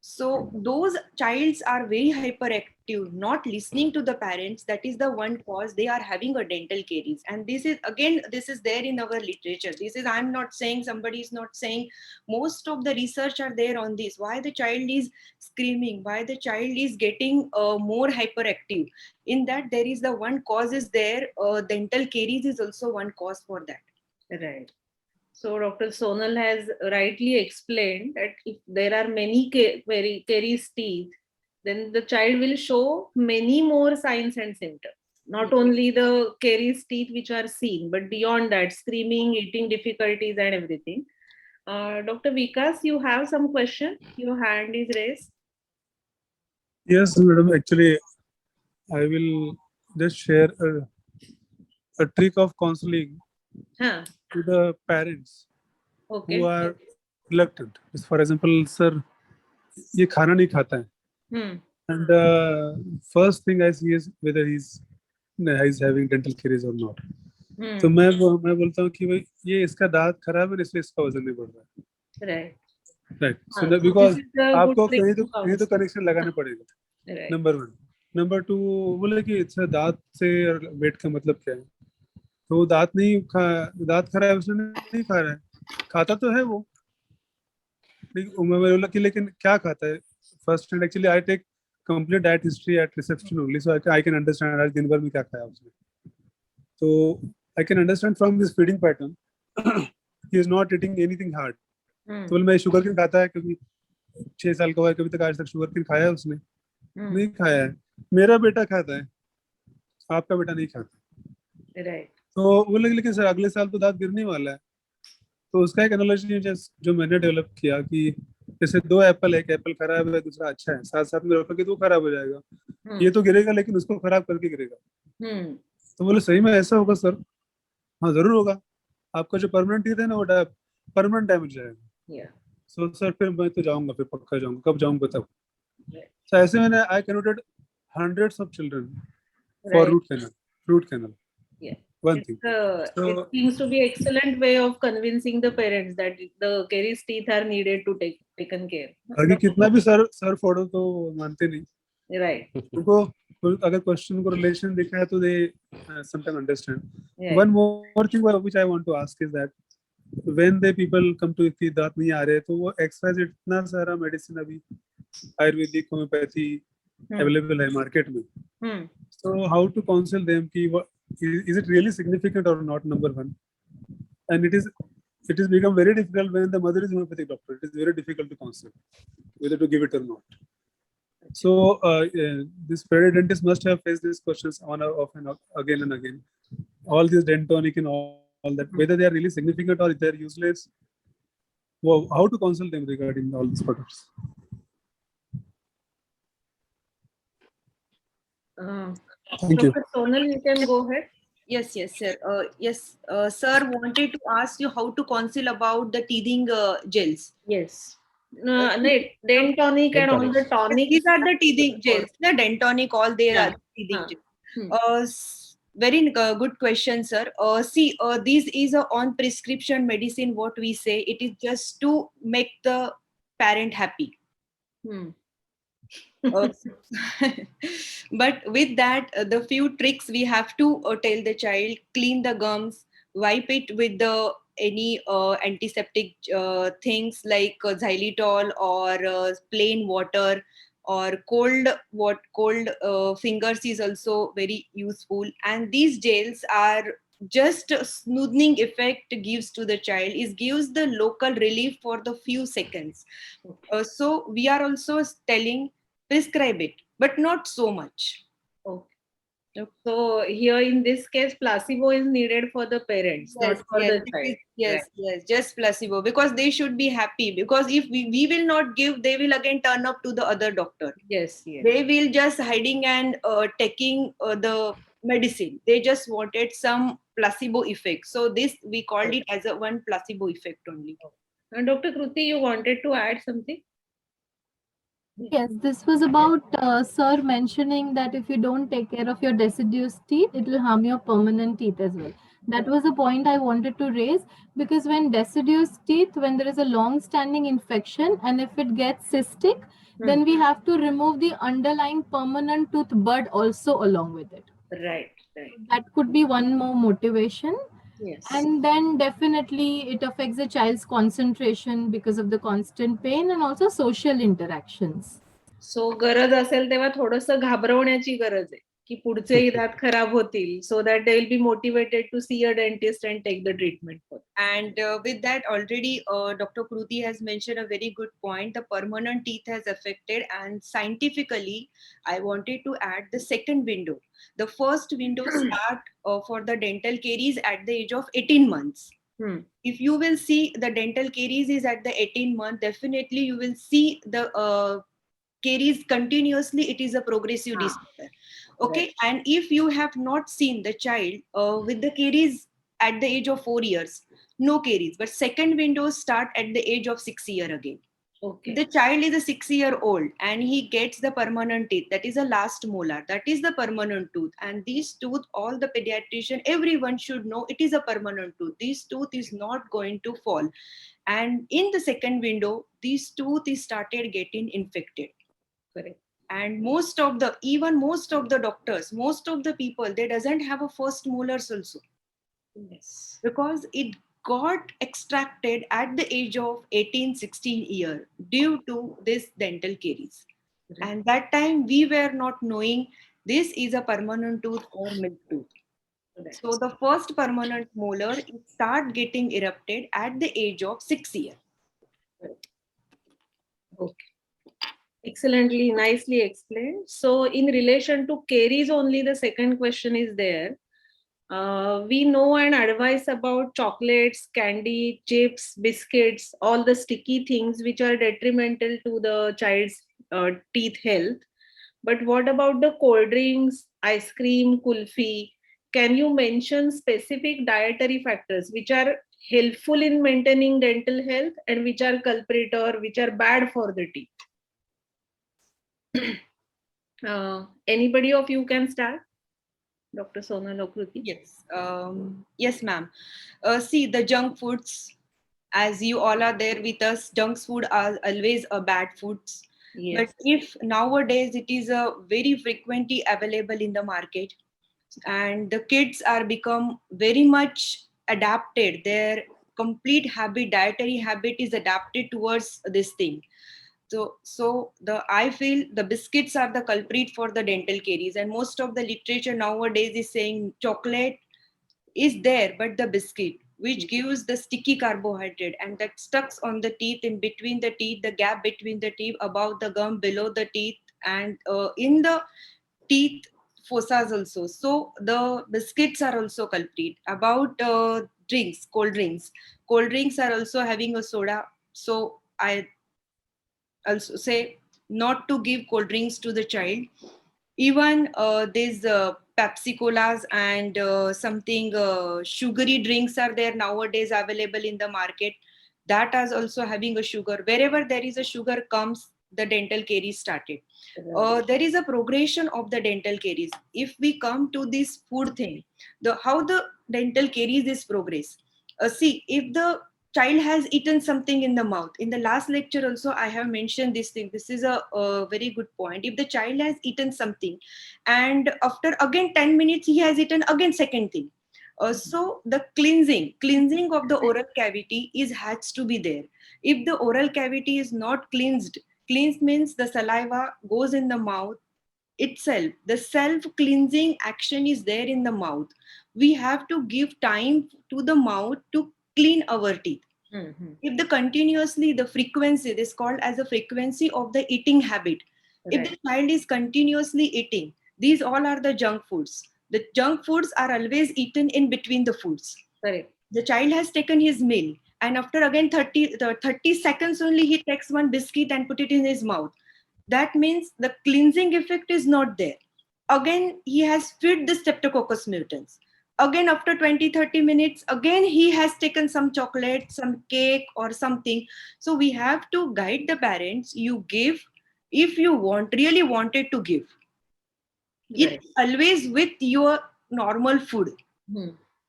So those childs are very hyperactive, not listening to the parents. That is the one cause they are having a dental caries. And this is again, this is there in our literature. This is, I'm not saying, somebody is not saying, most of the research are there on this. Why the child is screaming, why the child is getting more hyperactive. In that, there is the one cause is there. Dental caries is also one cause for that. Right. So Dr. Sonal has rightly explained that if there are many caries teeth, then the child will show many more signs and symptoms. Not only the caries teeth which are seen, but beyond that, screaming, eating difficulties, and everything. Dr. Vikas, you have some question? Your hand is raised. Yes, madam. Actually, I will just share a trick of counseling to the parents Okay. who are reluctant. For example, sir, ये खाना नहीं खाता है. And first thing I see is whether he's having dental caries or not. तो मैं बोलता हूँ कि भाई ये इसका दांत खराब है इसलिए इसका वजन नहीं बढ़ रहा है. Right. Right. So So because this is a good आपको trick कहीं to तो कनेक्शन लगाना पड़ेगा. Right. नंबर 1. नंबर 2, बोले कि इससे दांत से वेट का मतलब क्या है. तो वो दांत खा रहा है, उसने नहीं खा रहा है, खाता तो है वो. मैं बोला कि लेकिन क्या खाता है. First and actually I take complete diet history at reception only, so I can understand आज दिन भर में क्या खाया उसने. तो I can understand from this feeding pattern he is not eating anything hard. तो बोले मैं शुगर केन खाता है क्योंकि 6 साल का हुआ है, कभी तक आज तक शुगर केन खाया है उसने. नहीं खाया है. मेरा बेटा खाता है, आपका बेटा नहीं खाता. Right. तो बोले लेकिन सर अगले साल तो दांत गिरने वाला है. तो उसका एक एनालॉजी जो मैंने डेवलप किया कि जैसे 2 एप्पल है, एक एप्पल खराब है दूसरा अच्छा है, साथ साथ में रखोगे तो खराब हो जाएगा. ये तो गिरेगा लेकिन उसको खराब करके गिरेगा. तो बोले सही में ऐसा होगा सर. हाँ जरूर होगा. आपका जो परमानेंट टीथ है ना वो परमानेंट डैमेज जाएगा. सो सर फिर मैं तो जाऊंगा, फिर पक्का जाऊंगा. कब जाऊंगा तब. तो ऐसे मैंने I connected hundreds of children for root canal. Yeah. One thing. It seems to be excellent way of convincing the parents that the caries teeth are needed to taken care. आगे कितना भी सर फोड़ो तो मानते नहीं. Right. उनको अगर question को relation देखा है तो they sometimes understand. Yeah. One more thing which I want to ask is that when the people come to कि दांत नहीं आ रहे तो वो एक्सरसाइज इतना सारा मेडिसिन अभी आयुर्वेदिक होम्योपैथी अवेलेबल है मार्केट में. So how to counsel them कि is it really significant or not, number 1. And it is become very difficult when the mother is homeopathic doctor. It is very difficult to counsel whether to give it or not. So this periodontists must have faced these questions on and again and again. All these dentonic and all that, whether they are really significant or if they are useless. Well, how to counsel them regarding all these products? Thank you. Dr. Sonal, you can go ahead. Yes, sir. Sir wanted to ask you how to counsel about the teething gels. Yes. Dentonic and all the tonic. These are the teething gels. The dentonic, all there are teething gels. Very good question, sir. See, this is a on prescription medicine. What we say, it is just to make the parent happy. But with that, the few tricks we have to tell the child: clean the gums, wipe it with the any antiseptic things like xylitol or plain water, or cold fingers is also very useful. And these gels are just a smoothing effect gives to the child. It gives the local relief for the few seconds. So we are also telling prescribe it, but not so much. Okay. So here in this case, placebo is needed for the parents, not for the child. Yes, just placebo, because they should be happy, because if we will not give, they will again turn up to the other doctor. Yes. They will just hiding and taking the medicine. They just wanted some placebo effect. So this we called it as a one placebo effect only. And Dr. Kruti, you wanted to add something? Yes, this was about sir mentioning that if you don't take care of your deciduous teeth, it will harm your permanent teeth as well. That was the point I wanted to raise, because when deciduous teeth, when there is a long-standing infection and if it gets cystic, then we have to remove the underlying permanent tooth bud also along with it. Right. That could be one more motivation. Yes. And then definitely it affects the child's concentration because of the constant pain and also social interactions. सो गरज असेल तेव्हा थोडस घाबरवण्याची गरज आहे की पुढचेही दात खराब होतील, so that they will be motivated to see a dentist and take the treatment for. And with that, already Dr. Kruti has mentioned a very good point. The permanent teeth has affected, and scientifically, I wanted to add the second window. The first window start for the dental caries at the age of 18 months. If you will see the dental caries is at the 18 month, definitely you will see the caries continuously. It is a progressive disorder. Okay. Right. And if you have not seen the child with the caries at the age of 4 years, no caries, but second windows start at the age of 6 year again. Okay. The child is a 6-year-old and he gets the permanent teeth, that is a last molar, that is the permanent tooth. And these tooth, all the pediatrician, everyone should know it is a permanent tooth. This tooth is not going to fall. And in the second window, this tooth is started getting infected. Correct. And most of the doctors, most of the people, they doesn't have a first molars also. Yes. Because it got extracted at the age of 18-16 year due to this dental caries. Right. And that time we were not knowing this is a permanent tooth or milk tooth. Right. So the first permanent molar, it start getting erupted at the age of 6 years. Okay. Excellently, nicely explained. So in relation to caries only, the second question is there. We know and advise about chocolates, candy, chips, biscuits, all the sticky things which are detrimental to the child's teeth health. But what about the cold drinks, ice cream, kulfi? Can you mention specific dietary factors which are helpful in maintaining dental health and which are culprit or which are bad for the teeth? Anybody of you can start? Dr. Sonal or Kruti? Yes, ma'am. See, the junk foods, as you all are there with us, junk food are always a bad foods. Yes. But if nowadays it is a very frequently available in the market, and the kids are become very much adapted, their complete habit, dietary habit is adapted towards this thing. So I feel the biscuits are the culprit for the dental caries, and most of the literature nowadays is saying chocolate is there, but the biscuit, which gives the sticky carbohydrate and that stucks on the teeth, in between the teeth, the gap between the teeth, above the gum, below the teeth, and in the teeth fossas also. So the biscuits are also culprit. About drinks, cold drinks are also having a soda. So I also say not to give cold drinks to the child. Even these Pepsi Colas and something sugary drinks are there nowadays available in the market. That is also having a sugar. Wherever there is a sugar comes, the dental caries started. There is a progression of the dental caries. If we come to this food thing, how the dental caries is progress. See, if the child has eaten something in the mouth, in the last lecture also I have mentioned this thing. This is a very good point. If the child has eaten something and after again 10 minutes he has eaten again second thing, so the cleansing of the oral cavity has to be there. If the oral cavity is not cleansed means the saliva goes in the mouth itself, the self cleansing action is there in the mouth. We have to give time to the mouth to clean our teeth. If the continuously, the frequency, this is called as a frequency of the eating habit. If the child is continuously eating, These all are the junk foods. The junk foods are always eaten in between the foods. Correct. The child has taken his meal, and after again 30 seconds only he takes one biscuit and put it in his mouth. That means the cleansing effect is not there. Again he has fed the streptococcus mutans. Again after 20-30 minutes, again he has taken some chocolate, some cake or something. So we have to guide the parents. You give if you really wanted to give. Right. It's always with your normal food.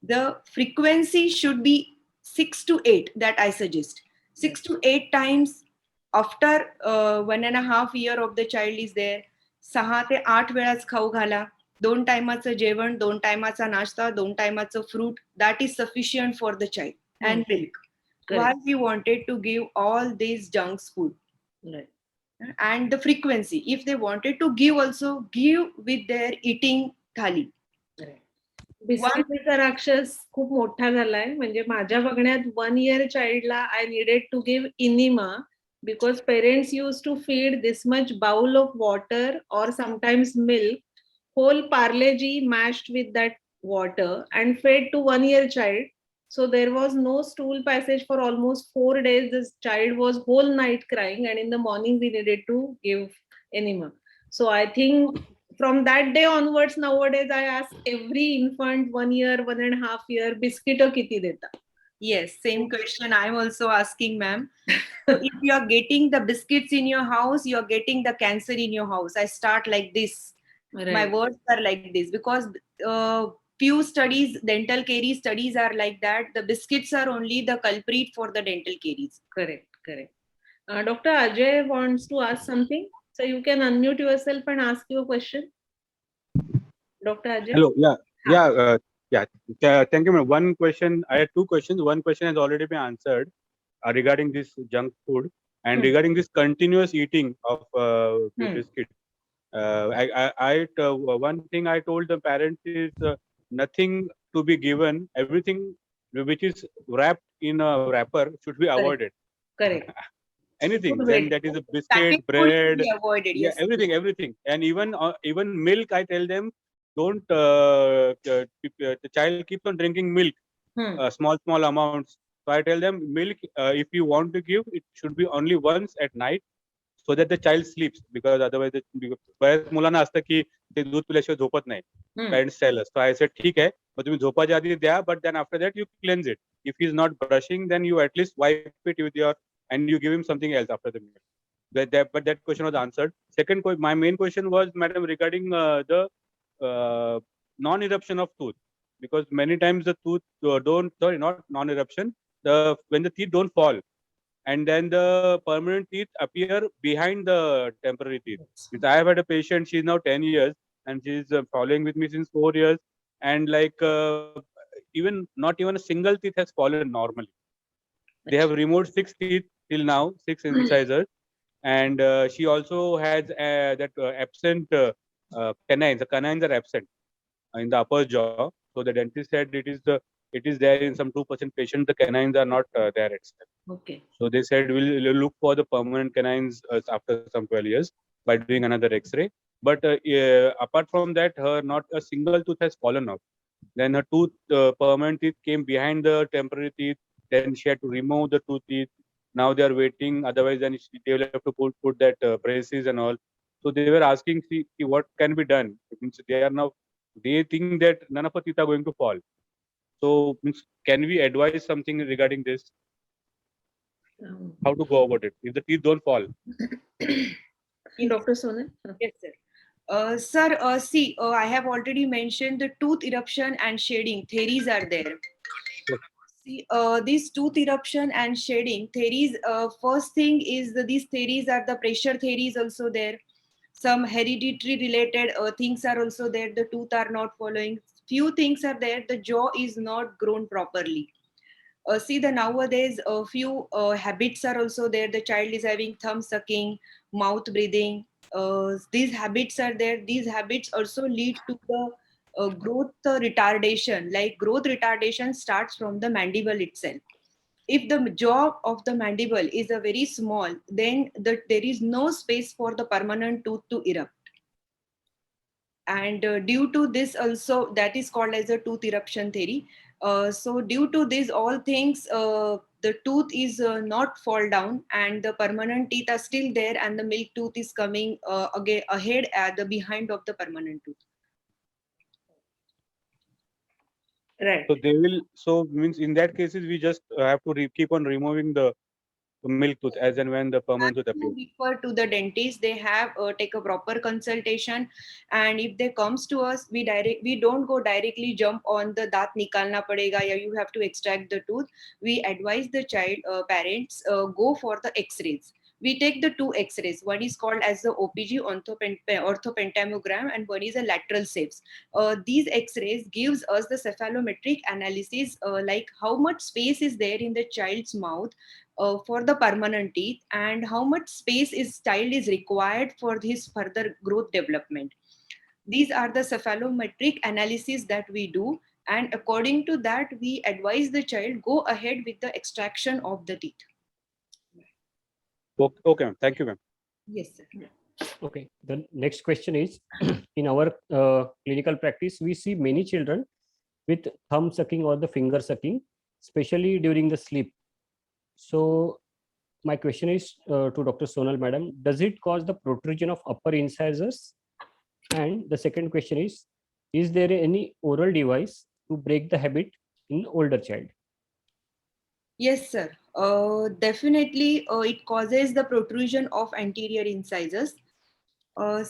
The frequency should be 6 to 8 that I suggest. 6 to 8 times after 1.5 year of the child is there. 6 ते 8 वेळाच खाऊ घाला. 2 टायमाचं जेवण, 2 टायमाचा नाश्ता, 2 टायमाचं fruit. That is sufficient for the child. And milk. Why we wanted to give all these junk food? Right. And the frequency. If they wanted to give also, give with their eating thali. बिस्किटचा राक्षस खूप मोठा झालाय. म्हणजे माझ्या बघण्यात 1 year चाइल्डला I needed to give enema because parents used to feed this much bowl of water or sometimes milk, whole parleji mashed with that water and fed to 1 year child. So there was no stool passage for almost 4 days. This child was whole night crying, and in the morning we needed to give enema. So I think from that day onwards, nowadays I ask every infant 1 year, 1.5 year, biscuit kiti deta. Yes, same question I'm also asking, ma'am. So if you are getting the biscuits in your house, you are getting the cancer in your house. I start like this. Right. My words are like this because few studies, dental caries studies are like that. The biscuits are only the culprit for the dental caries. Correct, correct. Dr. Ajay wants to ask something. So you can unmute yourself and ask your question. Dr. Ajay? Hello, thank you, ma'am. One question, I had 2 questions. One question has already been answered regarding this junk food and regarding this continuous eating of biscuit. One thing I told the parents is nothing to be given. Everything which is wrapped in a wrapper should be avoided. Correct. Anything, Good then way. that is a Packet biscuit, food should bread, be avoided. yeah, Yes. everything, and even milk. I tell them, don't. The child keeps on drinking milk, small amounts. So I tell them, milk, if you want to give, it should be only once at night, so that the child sleeps, because otherwise बऱ्याच मुलांना असतं की ते दूध पिल्याशिवाय झोपत नाही. Parents tell us. So I said, ठीक है, मग तुम्ही झोपाच्या आधी द्या, but then after that you cleanse it. If he is not brushing, then you at least wipe it with your, and you give him something else after the meal. But that question was answered. Second, my main question was, madam, regarding the non-eruption of tooth, because many times the tooth not non-eruption, when the teeth don't fall, and then the permanent teeth appear behind the temporary teeth. I have had a patient, she's now 10 years, and she's following with me since 4 years, and not even a single teeth has fallen normally. They have removed 6 teeth till now, 6 incisors, and she also has that absent canines. The canines are absent in the upper jaw. So the dentist said it is there in some 2% patients. The canines are not there itself. Okay. So they said we'll look for the permanent canines after some 12 years by doing another X-ray. But apart from that, not a single tooth has fallen off. Then her permanent teeth came behind the temporary teeth. Then she had to remove the 2 teeth. Now they are waiting. Otherwise, then they will have to put that braces and all. So they were asking, see what can be done. They think that none of her teeth are going to fall. So can we advise something regarding this? How to go about it if the teeth don't fall? Dr. Sonal? Yes, sir. Sir, see, I have already mentioned the tooth eruption and shading theories are there. See, these tooth eruption and shading theories, first thing is these theories are the pressure theories also there. Some hereditary related things are also there. The tooth are not following. Few things are there. The jaw is not grown properly. See, the nowadays a few habits are also there. The child is having thumb sucking, mouth breathing. These habits are there. These habits also lead to the growth retardation. Like growth retardation starts from the mandible itself. If the jaw of the mandible is a very small, then there is no space for the permanent tooth to erupt. And due to this also, that is called as a tooth eruption theory. So due to these all things, the tooth is not fall down and the permanent teeth are still there, and the milk tooth is coming again ahead at the behind of the permanent tooth. Right. So they will. So means in that cases we just have to keep on removing the milk tooth as and when the permanent tooth appears. Refer to the dentist. They have take a proper consultation, and if they comes to us, we don't go directly jump on the daat nikalna padega, ya you have to extract the tooth. We advise the child parents go for the x-rays. We take the two x-rays. One is called as the OPG, orthopentamogram, and one is a lateral sepse. These x-rays gives us the cephalometric analysis, like how much space is there in the child's mouth for the permanent teeth, and how much space child is required for his further growth development. These are the cephalometric analysis that we do, and according to that we advise the child go ahead with the extraction of the teeth. Okay, ma'am. Thank you, ma'am. Yes, sir. Okay, the next question is, in our clinical practice, we see many children with thumb sucking or the finger sucking, especially during the sleep. So my question is to Dr. Sonal madam, does it cause the protrusion of upper incisors? And the second question is there any oral device to break the habit in older child? Yes, sir. Definitely, it causes the protrusion of anterior incisors. We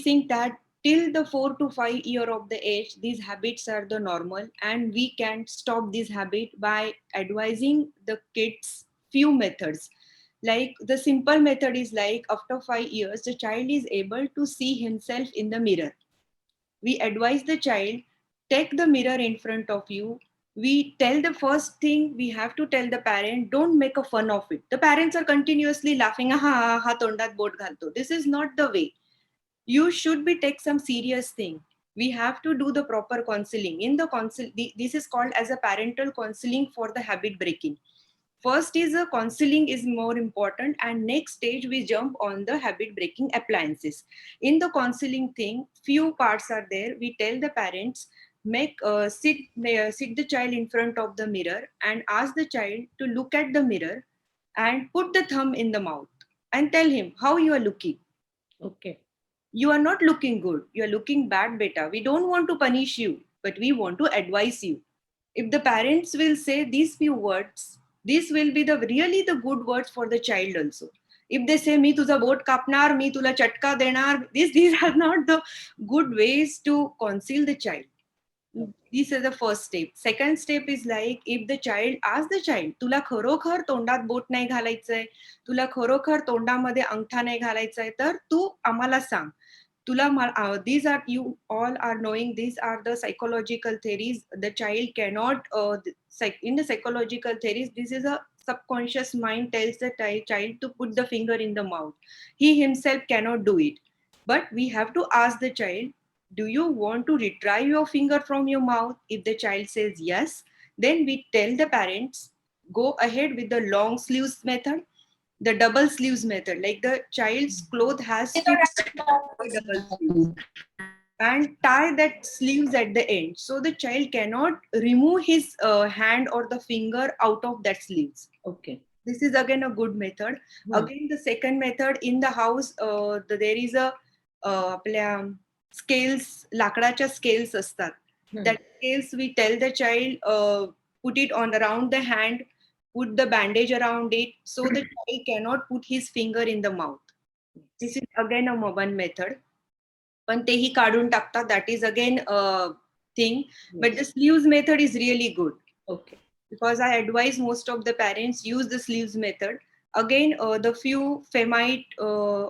think that till the 4 to 5 year of the age, these habits are the normal, and we can stop this habit by advising the kids few methods. Like the simple method is like after 5 years, the child is able to see himself in the mirror. We advise the child, take the mirror in front of you. We tell the first thing we have to tell the parent, don't make a fun of it. The parents are continuously laughing, ha tondat bot ghalto. This is not the way. You should be take some serious thing. We have to do the proper counseling. In the this is called as a parental counseling for the habit breaking. First is a counseling is more important, and next stage we jump on the habit breaking appliances. In the counseling thing, few parts are there. We tell the parents, sit the child in front of the mirror and ask the child to look at the mirror and put the thumb in the mouth and tell him how you are looking. Okay. You are not looking good. You are looking bad, beta. We don't want to punish you, but we want to advise you. If the parents will say these few words, this will be the really the good words for the child also. If they say me tuza bot kapnar, me tula chatka denar, these are not the good ways to conceal the child. This is the first step. Second step is like, if the child asks the child, तुला खरोखर तोंडात boat नाही घालायचंय, तुला खरोखर तोंडामध्ये अंगठा नाही घालायचंय, तर तू आम्हाला सांग. These are, you all are knowing, these are the psychological theories. The child cannot, in the psychological theories, this is a subconscious mind tells the child to put the finger in the mouth. He himself cannot do it. But we have to ask the child, do you want to retrieve your finger from your mouth? If the child says yes, then we tell the parents, go ahead with the long sleeves method, the double sleeves method. Like the child's cloth has to double sleeves, and tie that sleeves at the end, so the child cannot remove his hand or the finger out of that sleeves. Okay. This is again a good method. Again, the second method, in the house, there is a आपल्या scales, लाकडाच्या scales असतात. That scales, we tell the child, put it on around the hand, put the bandage around it, so the child cannot put his finger in the mouth. This is again a one method. पण तेही काढून टाकतात, that is again a thing. But the sleeves method is really good. Okay. Because I advise most of the parents use the sleeves method. Again, the few femite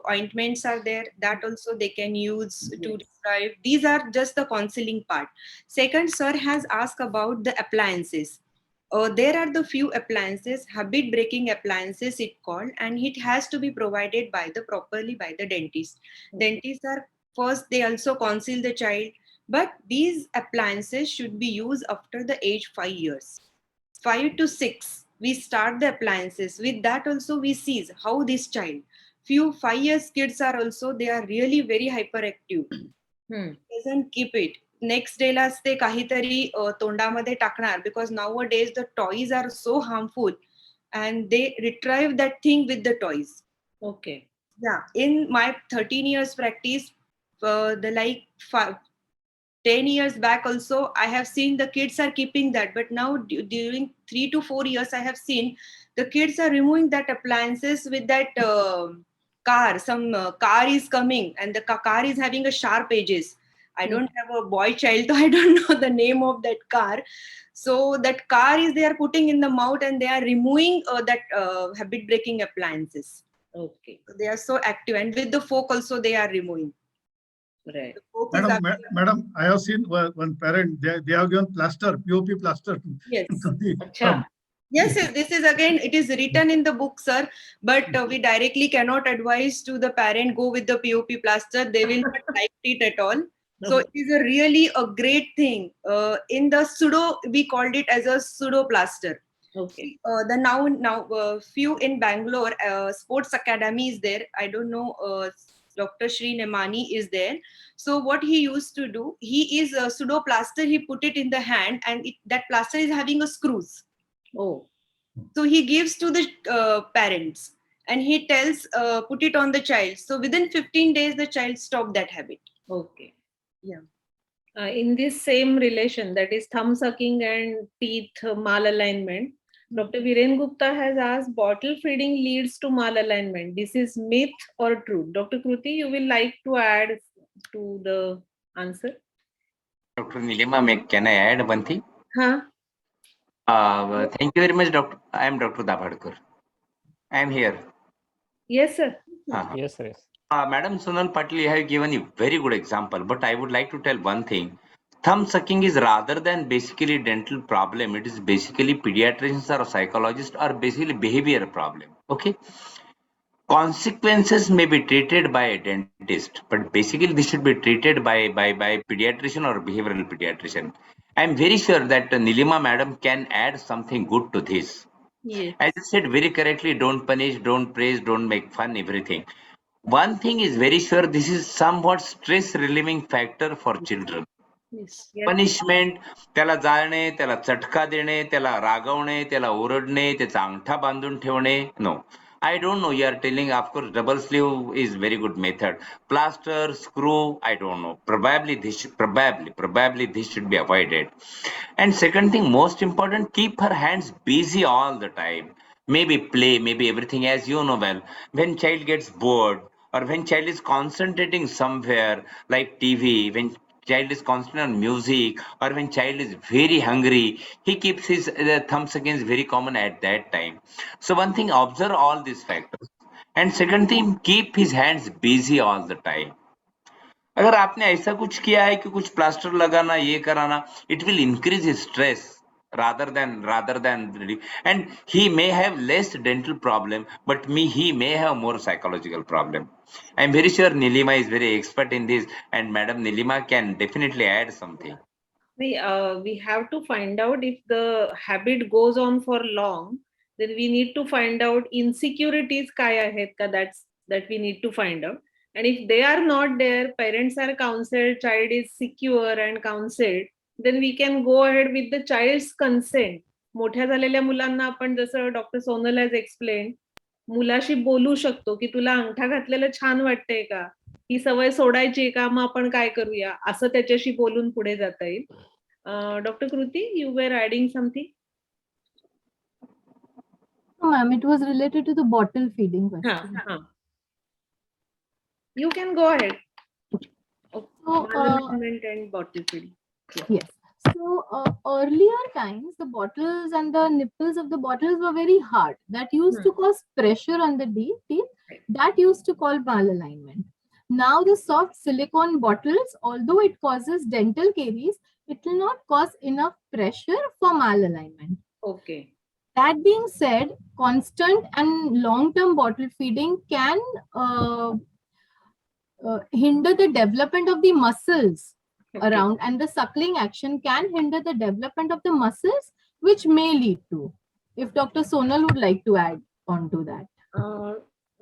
ointments are there that also they can use to describe. These are just the counseling part. Second, sir has asked about the appliances. There are the few appliances, habit breaking appliances it called, and it has to be provided properly by the dentist. Dentists are first, they also counsel the child, but these appliances should be used after the age 5 years. 5 to 6, we start the appliances. With that also we see how this child, few 5 years kids are also, they are really very hyperactive. doesn't keep it. Next day लाच ते काहीतरी तोंडामध्ये टाकणार, because nowadays the toys are so harmful and they retrieve that thing with the toys. Okay. Yeah, in my 13 years practice, the like 10 years back also, I have seen the kids are keeping that. But now during 3 to 4 years, I have seen the kids are removing that appliances with that car. Some car is coming and the car is having a sharp edges. I don't have a boy child, so I don't know the name of that car. So that car is they are putting in the mouth and they are removing that habit breaking appliances. Okay. They are so active, and with the fork also they are removing. Right. The fork is Madam, I have seen one parent, they have given plaster, POP plaster to, Yes. to the Acha. thumb. Yes, this is again, it is written in the book, sir, but we directly cannot advise to the parent go with the POP plaster. They will not like it at all. So it is really a great thing. In the pseudo, we called it as a pseudo plaster. Okay. The now few in Bangalore, sports academy is there. I don't know. Dr. Shri Nemani is there. So what he used to do, he is a pseudo plaster. He put it in the hand, and that plaster is having a screws. Oh. So he gives to the parents, and he tells, put it on the child. So within 15 days, the child stopped that habit. Okay. Yeah. In this same relation, that is thumb sucking and teeth malalignment, Dr. Viren Gupta has asked, bottle feeding leads to malalignment. This is myth or truth? Dr. Kruti, you will like to add to the answer? Dr. Nilima, can I add one thing? Huh? Thank you very much, Doctor. I am Dr. Dabhadkar. I am here. Yes, sir. Yes, sir. Yes. Madam Sonal Patil, you have given a very good example, but I would like to tell one thing. Thumb sucking is rather than basically dental problem. It is basically pediatricians or psychologists or basically behavior problem. Okay. Consequences may be treated by a dentist, but basically this should be treated by pediatrician or behavioral pediatrician. I am very sure that Nilima madam can add something good to this. Yes. As you said very correctly, don't punish, don't praise, don't make fun, everything. One thing is very sure, this is somewhat stress relieving factor for children. Yes. Punishment, त्याला जाळणे, त्याला चटका देणे, त्याला रागवणे, त्याला ओरडणे, त्याचा अंगठा बांधून ठेवणे. No, I don't know. You are telling, of course, double sleeve is very good method. Plaster, screw, I don't know. Probably this should be avoided. And second thing, most important, keep her hands busy all the time. Maybe play, maybe everything, as you know well. When child gets bored or when child is concentrating somewhere like TV, when child is concentrating on music, or when child is very hungry, he keeps his thumbs against very common at that time. So one thing, observe all these factors. And second thing, keep his hands busy all the time. अगर आपने ऐसा कुछ किया है कि कुछ plaster लगाना, ये कराना, it will increase his stress rather than and he may have less dental problem, but he may have more psychological problem. I'm very sure Nilima is very expert in this, and Madam Nilima can definitely add something. We have to find out if the habit goes on for long, then we need to find out insecurities काय आहेत का, that we need to find out. And if they are not there, parents are counseled, child is secure and counseled, then we can go ahead with the child's consent. मोठ्या झालेल्या मुलांना आपण जसं doctor Sonal has explain, मुलाशी बोलू शकतो की तुला अंगठा घातलेलं छान वाटतंय का, ही सवय सोडायची का, मग आपण काय करूया, असं त्याच्याशी बोलून पुढे जाता येईल. Dr. Kruti, you were adding something? No, ma'am, it was related to the bottle feeding question. You can go ahead. So, Malalignment and bottle feeding. yes. So earlier times, the bottles and the nipples of the bottles were very hard. That used to cause pressure on the teeth. That used to cause malalignment. Now the soft silicone bottles, although it causes dental caries, it will not cause enough pressure for malalignment. Okay. That being said, constant and long-term bottle feeding can hinder the development of the muscles around, and the suckling action can hinder the development of the muscles, which may lead to. If Dr. Sonal would like to add on to that.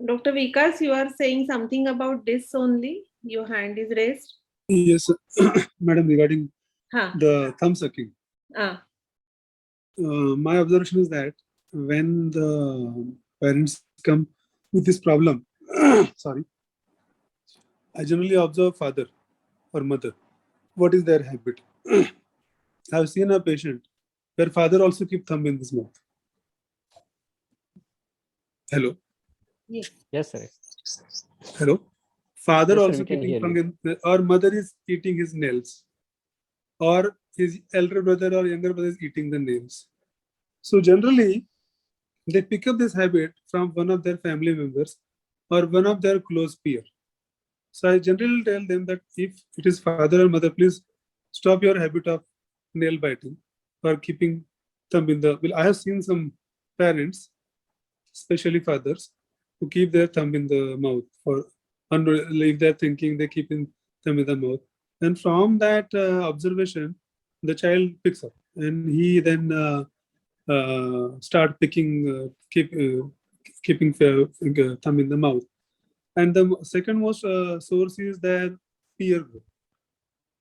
Dr. Vikas, you are saying something about this only. Your hand is raised. Yes, sir. Madam, regarding Huh. the thumb sucking, my observation is that when the parents come with this problem, sorry, I generally observe father or mother. What is their habit? I've seen a patient where father also keep thumb in his mouth. Hello, Yes. Yes, sir. hello. Father Yes, sir, also we can keeping hear thumb you. in, or mother is eating his nails, or his elder brother or younger brother is eating the nails. So generally, they pick up this habit from one of their family members or one of their close peer. So I generally tell them that if it is father or mother, please stop your habit of nail biting or keeping thumb in the. Well, I have seen some parents, especially fathers, who keep their thumb in the mouth for if they're thinking, they keep in thumb in the mouth. And from that observation, the child picks up, and he then start picking, keeping thumb in the mouth. And the second most source is their peer group.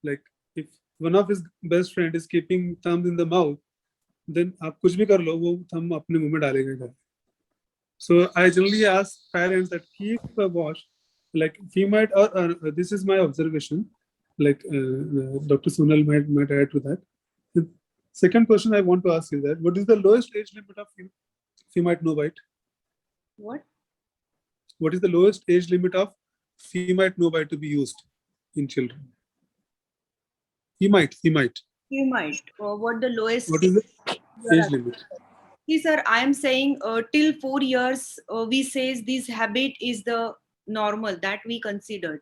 Like if one of his best friend is keeping thumb in the mouth, then आप कुछ भी कर लो, वो thumb अपने मुंह में डालेगा. So I generally ask parents that keep a watch, like he might, or this is my observation, like Dr. Sunal might add to that. The second question I want to ask is that what is the lowest age limit of femite no bite? What? What is the lowest age limit of femite no bite to be used in children? Femite. You might. What the lowest? What is the you are age limit? See, sir, I am saying till 4 years, we says this habit is the normal that we considered.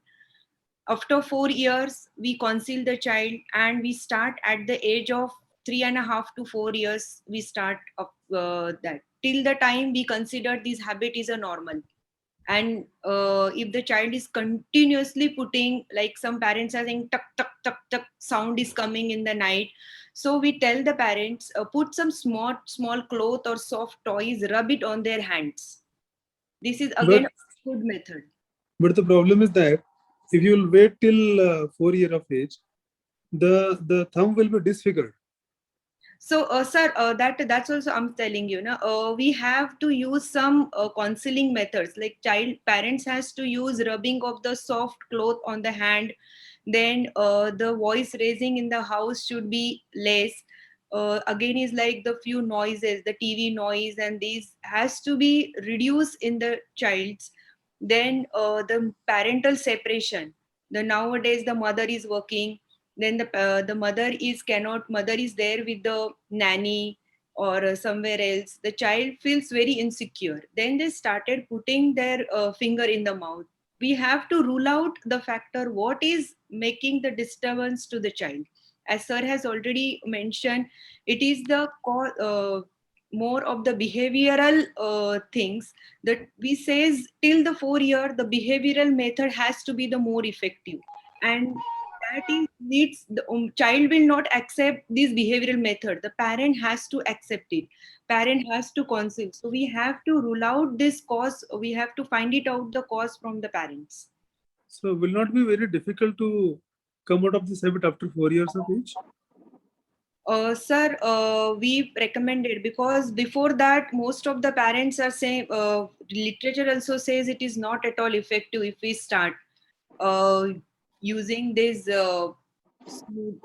After 4 years, we conceal the child and we start at the age of 3.5 to 4 years. We start that till the time we consider this habit is a normal. And if the child is continuously putting, like some parents are saying tuck tuck tuck tuck sound is coming in the night, so we tell the parents put some small cloth or soft toys, rub it on their hands. This is again But a good method. the problem is that if you will wait till 4 year of age, the thumb will be disfigured. So, sir, that's also I'm telling you, we have to use some counseling methods. Like parents has to use rubbing of the soft cloth on the hand. Then the voice raising in the house should be less. Again, is like the few noises, the TV noise, and these has to be reduced in the child's. Then the parental separation. The nowadays the mother is working, then the mother is there with the nanny or somewhere else, the child feels very insecure, then they started putting their finger in the mouth. We have to rule out the factor what is making the disturbance to the child. As sir has already mentioned, it is the more of the behavioral things that we says till the 4 year the behavioral method has to be the more effective. And that is needs the child will not accept this behavioral method, the parent has to accept it, parent has to consent. So we have to rule out this cause, we have to find it out the cause from the parents. So will not be very difficult to come out of this habit after 4 years of age? Sir, we recommended because before that, most of the parents are saying, literature also says it is not at all effective if we start using these smooth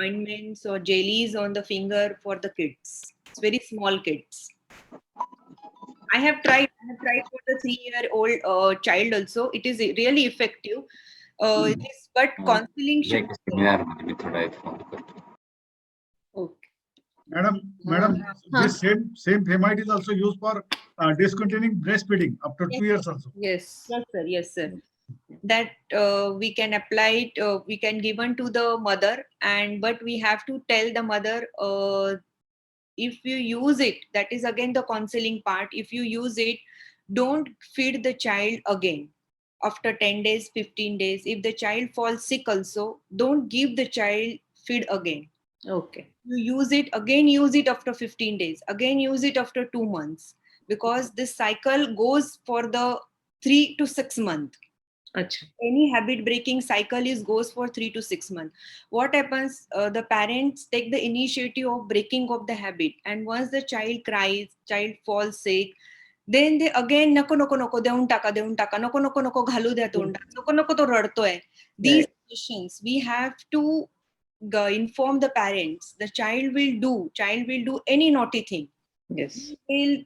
ointments or jellies on the finger for the kids. It's very small kids. I have tried for the 3-year-old child also. It is really effective. But counseling should be there. Okay. Madam, this same femite is also used for discontinuing breastfeeding after 2 years also. Yes, sir. Yes, sir. That we can apply it. We can given to the mother, but we have to tell the mother if you use it. That is again the counseling part. If you use it, don't feed the child again after 10 days, 15 days. If the child falls sick, also don't give the child feed again. Okay. You use it after 15 days, again use it after 2 months, because this cycle goes for the 3 to 6 months. Acha. Any habit breaking cycle goes for 3 to 6 months. What happens? The parents take the initiative of breaking of the habit, and once the child cries, child falls sick, then they again नको नको नको देऊन टाका नको नको नको घालू द्या तोंडात नको नको तो रडतोय. These situations we have to inform the parents. The child will do any naughty thing. Yes. He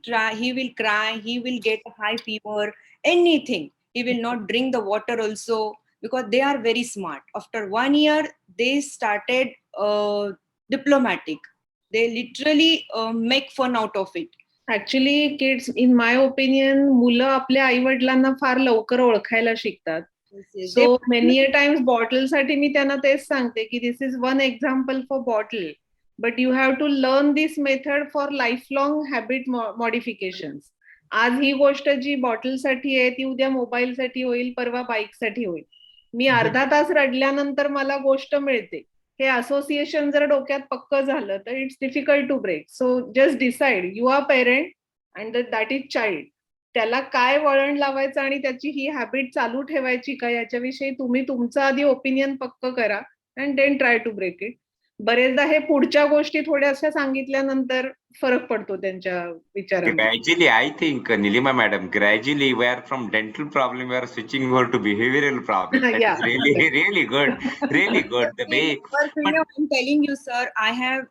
will cry, he will get a high fever, anything. He will not drink the water also, because they are very smart. After 1 year, they started diplomatic. They literally make fun out of it. Actually kids in my opinion मुलं आपल्या आई वडिलांना फार लवकर ओळखायला शिकतात. So many a times bottle साठी मी त्यांना तेच सांगते की this is one example for bottle, but you have to learn this method for life long habit modification. आज ही गोष्ट जी बॉटल साठी आहे ती उद्या मोबाईल साठी होईल, परवा बाईक साठी होईल. मी अर्धा तास रडल्यानंतर मला गोष्ट मिळते. हे असोसिएशन जर डोक्यात पक्क झालं तर it's difficult to break. So just decide, you are parent and that is child. त्याला काय वळण लावायचं आणि त्याची ही हॅबिट चालू ठेवायची का याच्याविषयी तुम्ही तुमचं आधी ओपिनियन पक्क करा and then try to break it. बरेचदा हे पुढच्या गोष्टी थोड्याशा सांगितल्यानंतर फरक पडतो त्यांच्या विचारांमध्ये. Gradually, I think, Nilima madam, gradually we are from dental problem, we are switching over to behavioral problem. That Yeah. is really, really good. Really good. The way, but I'm telling you, sir, I have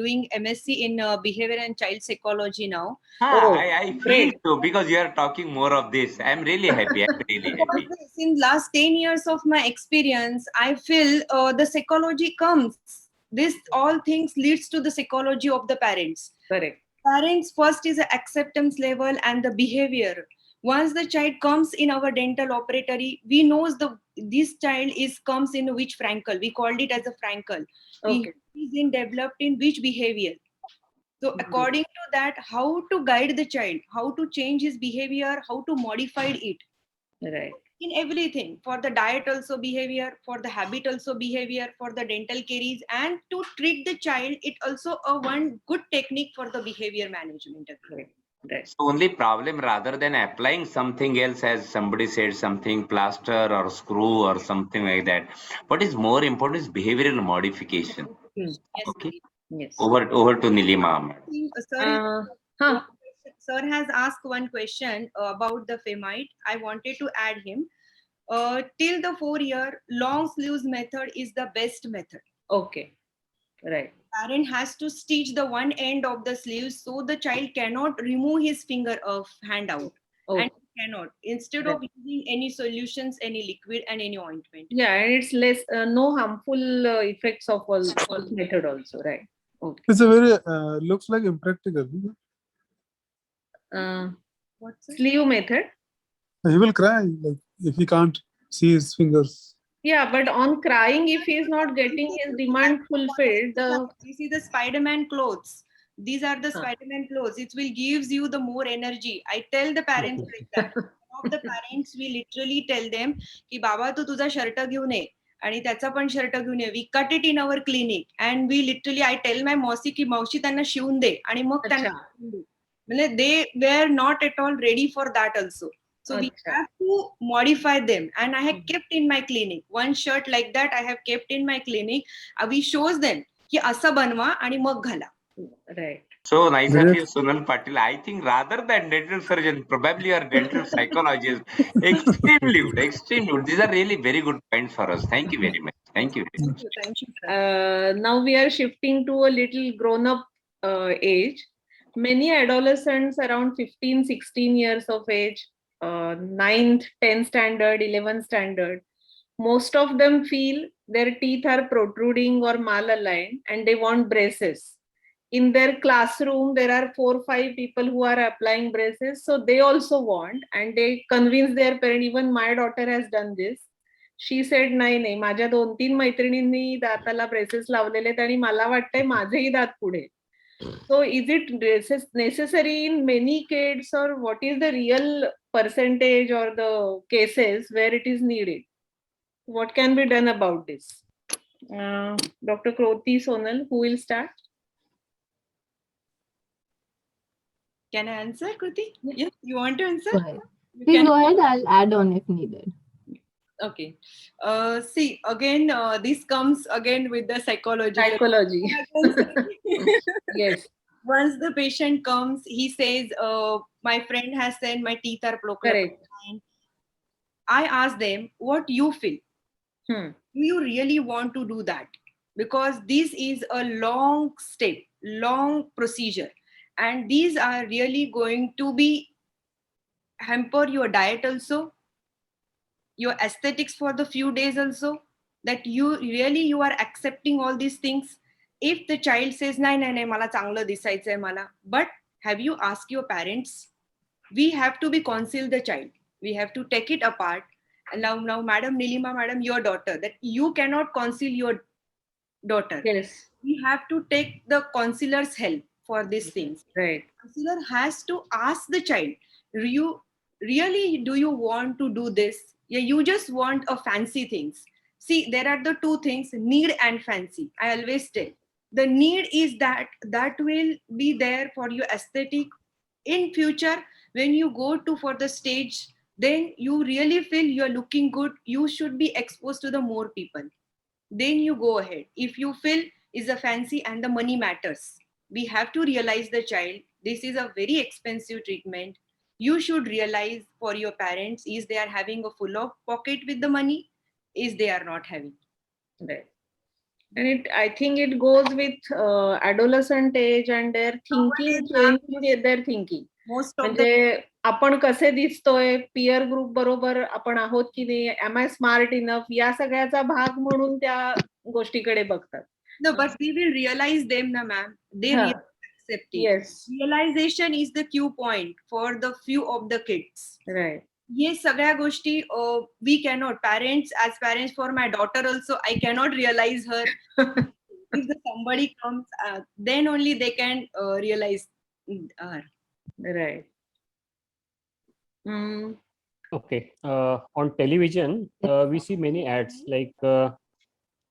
doing MSc in behavior and child psychology now. I feel so, because you are talking more of this. I'm really happy. I'm really happy. In last 10 years of my experience, I feel the psychology comes. This all things leads to the psychology of the parents. Correct. Parents first is the acceptance level and the behavior. Once the child comes in our dental operatory, we knows this child comes in which francle. We called it as a francle. Okay. He is developed in which behavior. So according to that, how to guide the child, how to change his behavior, how to modify it. Right. In everything, for the diet also behavior, for the habit also behavior, for the dental caries, and to treat the child, it also a one good technique for the behavior management. Right. So only problem, rather than applying something else, as somebody said, something plaster or screw or something like that, what is more important is behavioral modification. Yes. Okay. Yes. Over to Nilima. Sir has asked one question about the femite. I wanted to add him. Till the 4 year, long sleeves method is the best method. Okay. Right. Parent has to stitch the one end of the sleeves so the child cannot remove his finger of hand out. Oh. And cannot. Instead of using any solutions, any liquid and any ointment. Yeah, and it's less no harmful effects of all method also, right? Okay. It's a very looks like impractical. What's it? Sleeve method. He will cry like if he can't see his fingers. Yeah, but on crying, if he is not getting his demand fulfilled, you see the Spider-Man clothes. These are the Spider-Man clothes. It will gives you the more energy. I tell the parents like that. Some of the parents, we literally tell them ki baba tu tuza shirt घेऊन ये आणि त्याचा पण shirt घेऊन ये. We cut it in our clinic and we literally, I tell my मौसी की मावशी त्यांना शिवून दे आणि मग त्यांना म्हणजे they were not at all ready for that also. So we have to modify them, and I have kept in my clinic one shirt like that. I have kept in my clinic. We shows them ki asa banwa आणि मग घाला. Right. So nice of you, Sunal Patil. I think rather than dental surgeon, probably your dental psychologist. Extremely good, extremely good. These are really very good points for us. Thank you very much. Thank you very much. Thank you. Now we are shifting to a little grown-up age. Many adolescents around 15, 16 years of age, 9th, 10th standard, 11th standard, most of them feel their teeth are protruding or malaligned and they want braces. In their classroom, there are 4 or 5 people who are applying braces. So they also want, and they convince their parent. Even my daughter has done this. She said, नाही माझ्या 2-3 मैत्रिणींनी दाताला braces लावलेले आहेत आणि मला वाटतंय माझेही दात पुढे. So is it necessary in many kids, or what is the real percentage or the cases where it is needed? What can be done about this? Dr. Kroti Sonal, who will start? Can I answer, Kruti? Yes. You want to answer? Go ahead. Please go ahead. I'll add on if needed. Okay. See, again, this comes again with the Psychology. Yes. Once the patient comes, he says, my friend has said my teeth are Correct. fine. I ask them, what you feel? Hmm. Do you really want to do that? Because this is a long step, long procedure, and these are really going to be hamper your diet also, your aesthetics for the few days also, that you are accepting all these things. If the child says नाही मला चांगलं दिसायचंय मला, but have you asked your parents? We have to be counsel the child, we have to take it apart. And now Madam Nilima, madam, your daughter, that you cannot counsel your daughter. Yes. We have to take the counselor's help for these things. Right. Counselor has to ask the child, you really, do you want to do this? Yeah, you just want a fancy things. See, there are the two things, need and fancy. I always tell, the need is that will be there for your aesthetic. In future, when you go to for the stage, then you really feel you're looking good, you should be exposed to the more people, then you go ahead. If you feel is a fancy and the money matters, we have to realize the child, this is a very expensive treatment. You should realize for your parents, is they are having a full of pocket with the money, is they are not having. Right. And I think it goes with adolescent age and their thinking, changing their thinking. Most of म्हणजे आपण कसे दिसतोय, peer group बरोबर आपण आहोत की नाही, M I smart enough, या सगळ्याचा भाग म्हणून त्या गोष्टीकडे बघतात. No, but we will realize them, na ma'am. They really accept it. Yes. Realization is the cue point for the few of the kids. Right. ये सगळ्या गोष्टी we cannot, as parents for my daughter also, I cannot realize her. If somebody comes, then only they can realize her. Right. Okay. On television, we see many ads like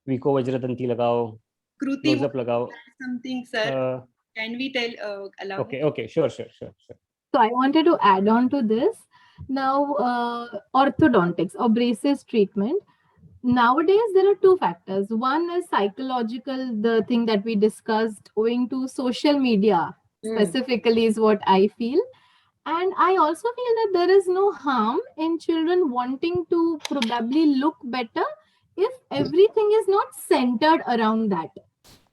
Vico Vajratanti lagao, Kruti, close up lagao. something, sir. Can we tell? Allow? Okay. Sure. So I wanted to add on to this. Now, orthodontics or braces treatment. Nowadays, there are two factors. One is psychological, the thing that we discussed, owing to social media specifically is what I feel. And I also feel that there is no harm in children wanting to probably look better if everything is not centered around that.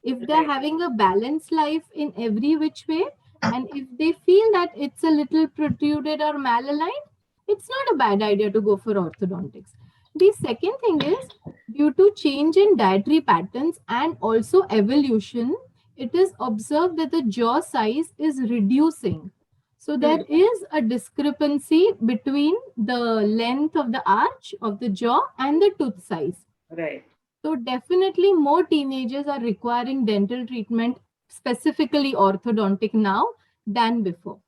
If they're having a balanced life in every which way, and if they feel that it's a little protruded or malaligned, it's not a bad idea to go for orthodontics. The second thing is, due to change in dietary patterns and also evolution, it is observed that the jaw size is reducing. So there is a discrepancy between the length of the arch of the jaw and the tooth size. Right. So definitely more teenagers are requiring dental treatment, specifically orthodontic now than before.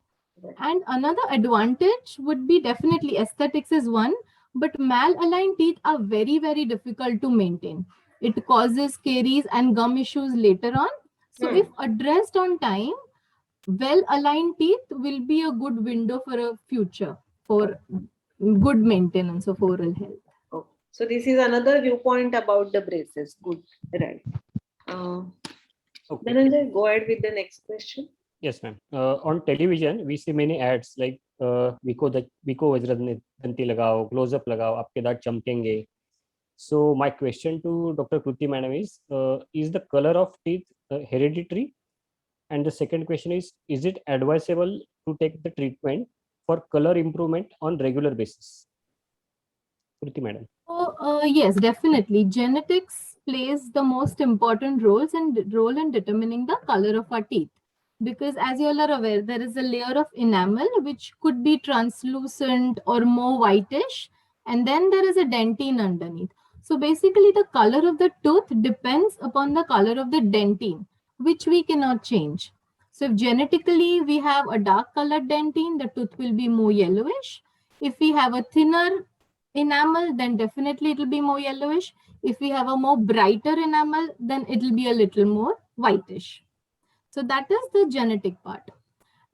And another advantage would be definitely aesthetics is one, but malaligned teeth are very, very difficult to maintain. It causes caries and gum issues later on. So if addressed on time, well-aligned teeth will be a good window for a future for good maintenance of oral health. Oh. So this is another viewpoint about the braces. Good. Right. Okay. Dhananjay, go ahead with the next question. Yes, ma'am. On television, we see many ads like Vico Vajratanti lagao, close up lagao, aapke daant chamkenge. So my question to Dr. Kruti madam is the color of teeth hereditary? And the second question is it advisable to take the treatment for color improvement on regular basis? Kruti madam. Yes, definitely. Genetics plays the most important role in determining the color of our teeth. Because as you all are aware, there is a layer of enamel which could be translucent or more whitish. And then there is a dentine underneath. So basically the color of the tooth depends upon the color of the dentine, which we cannot change. So if genetically we have a dark colored dentine, the tooth will be more yellowish. If we have a thinner enamel, then definitely it will be more yellowish. If we have a more brighter enamel, then it will be a little more whitish. So that is the genetic part.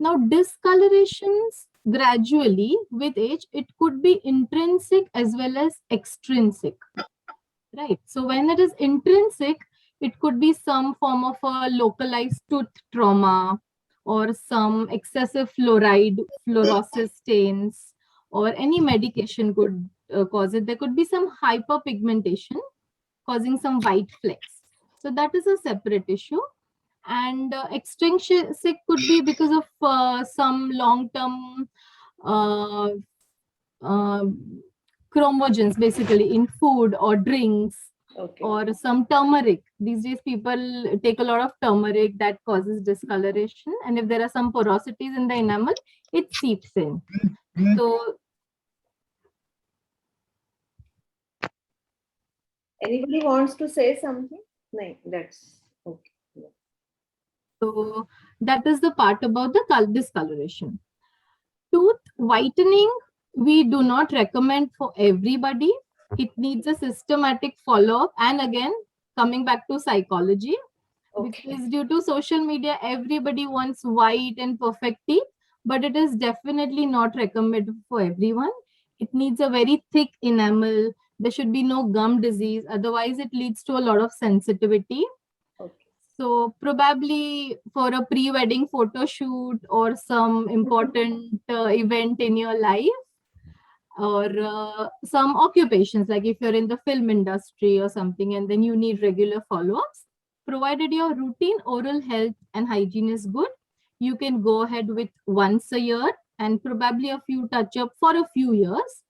Now discolorations gradually with age. It could be intrinsic as well as extrinsic, right? So when it is intrinsic, it could be some form of a localized tooth trauma, or some excessive fluorosis stains, or any medication could cause it. There could be some hyperpigmentation causing some white flecks. So that is a separate issue. And extrinsic could be because of some long-term uh, uh, chromogens, basically in food or drinks, Okay. or some turmeric. These days people take a lot of turmeric, that causes discoloration, and if there are some porosities in the enamel, it seeps in. So Anybody wants to say something? No, that's okay. So that is the part about the discoloration. Tooth whitening, we do not recommend for everybody. It needs a systematic follow-up. And again, coming back to psychology, because due to social media, everybody wants white and perfect teeth, but it is definitely not recommended for everyone. It needs a very thick enamel. There should be no gum disease. Otherwise, it leads to a lot of sensitivity. So probably for a pre-wedding photo shoot or some important event in your life, or some occupations, like if you're in the film industry or something, and then you need regular follow-ups, provided your routine oral health and hygiene is good, you can go ahead with once a year and probably a few touch-up for a few years,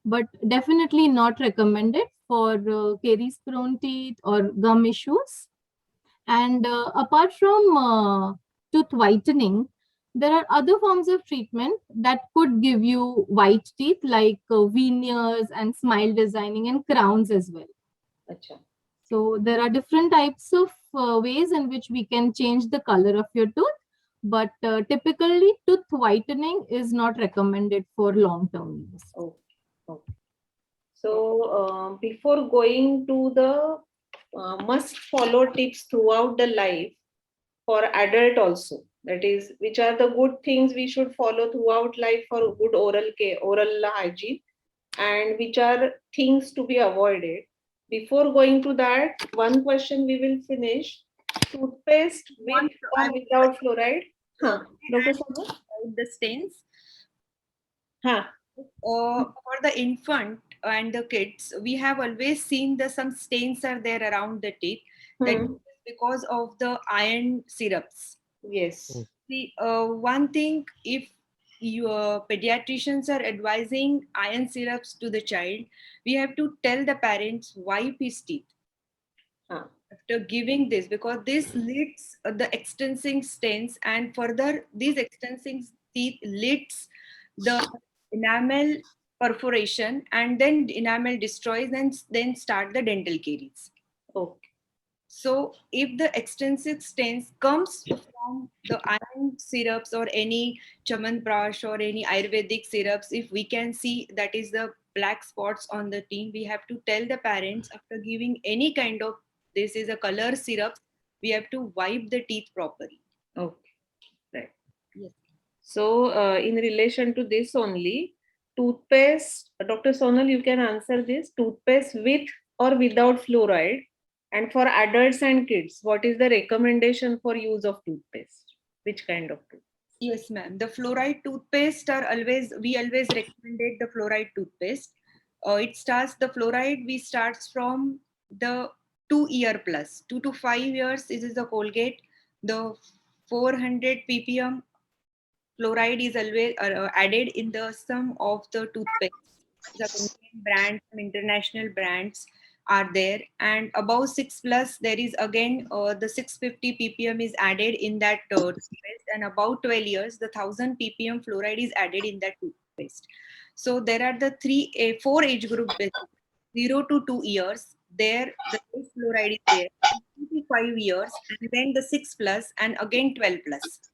but definitely not recommended for caries-prone teeth or gum issues. And apart from tooth whitening, there are other forms of treatment that could give you white teeth, like veneers and smile designing and crowns as well. Acha. So there are different types of ways in which we can change the color of your tooth, but typically tooth whitening is not recommended for long-term use. Okay. So before going to the must follow tips throughout the life for adult also, that is, which are the good things we should follow throughout life for good oral care, oral hygiene, and which are things to be avoided. Before going to that, one question we will finish: toothpaste with or without fluoride? Dr. Sabha? The stains. Huh. For the infant and the kids, we have always seen some stains are there around the teeth. That is because of the iron syrups. Yes. See, one thing, if your pediatricians are advising iron syrups to the child, we have to tell the parents wipe his teeth after giving this, because this leads the extensing stains, and further these extensing teeth leads the enamel perforation, and then enamel destroys and then start the dental caries. Okay. So if the extensive stains comes from the iron syrups or any chamanprash or any Ayurvedic syrups, if we can see that is the black spots on the teeth, we have to tell the parents after giving any kind of, this is a color syrup, we have to wipe the teeth properly. Okay. Right. Yes. So in relation to this only, toothpaste, Dr. Sonal, you can answer this: toothpaste with or without fluoride, and for adults and kids, what is the recommendation for use of toothpaste? Which kind of toothpaste? Yes, ma'am. The fluoride toothpaste are always, we always recommended the fluoride toothpaste. The fluoride we starts from the 2 year plus, 2 to 5 years. This is the Colgate. The 400 ppm fluoride is always added in the some of the toothpaste. The Indian brands, some international brands are there, and above 6 plus there is again the 650 ppm is added in that toothpaste, and about 12 years the 1000 ppm fluoride is added in that toothpaste. So there are the four age group, 0 to 2 years. There the fluoride is there. 2 to 5 years, and then the 6 plus, and again 12 plus.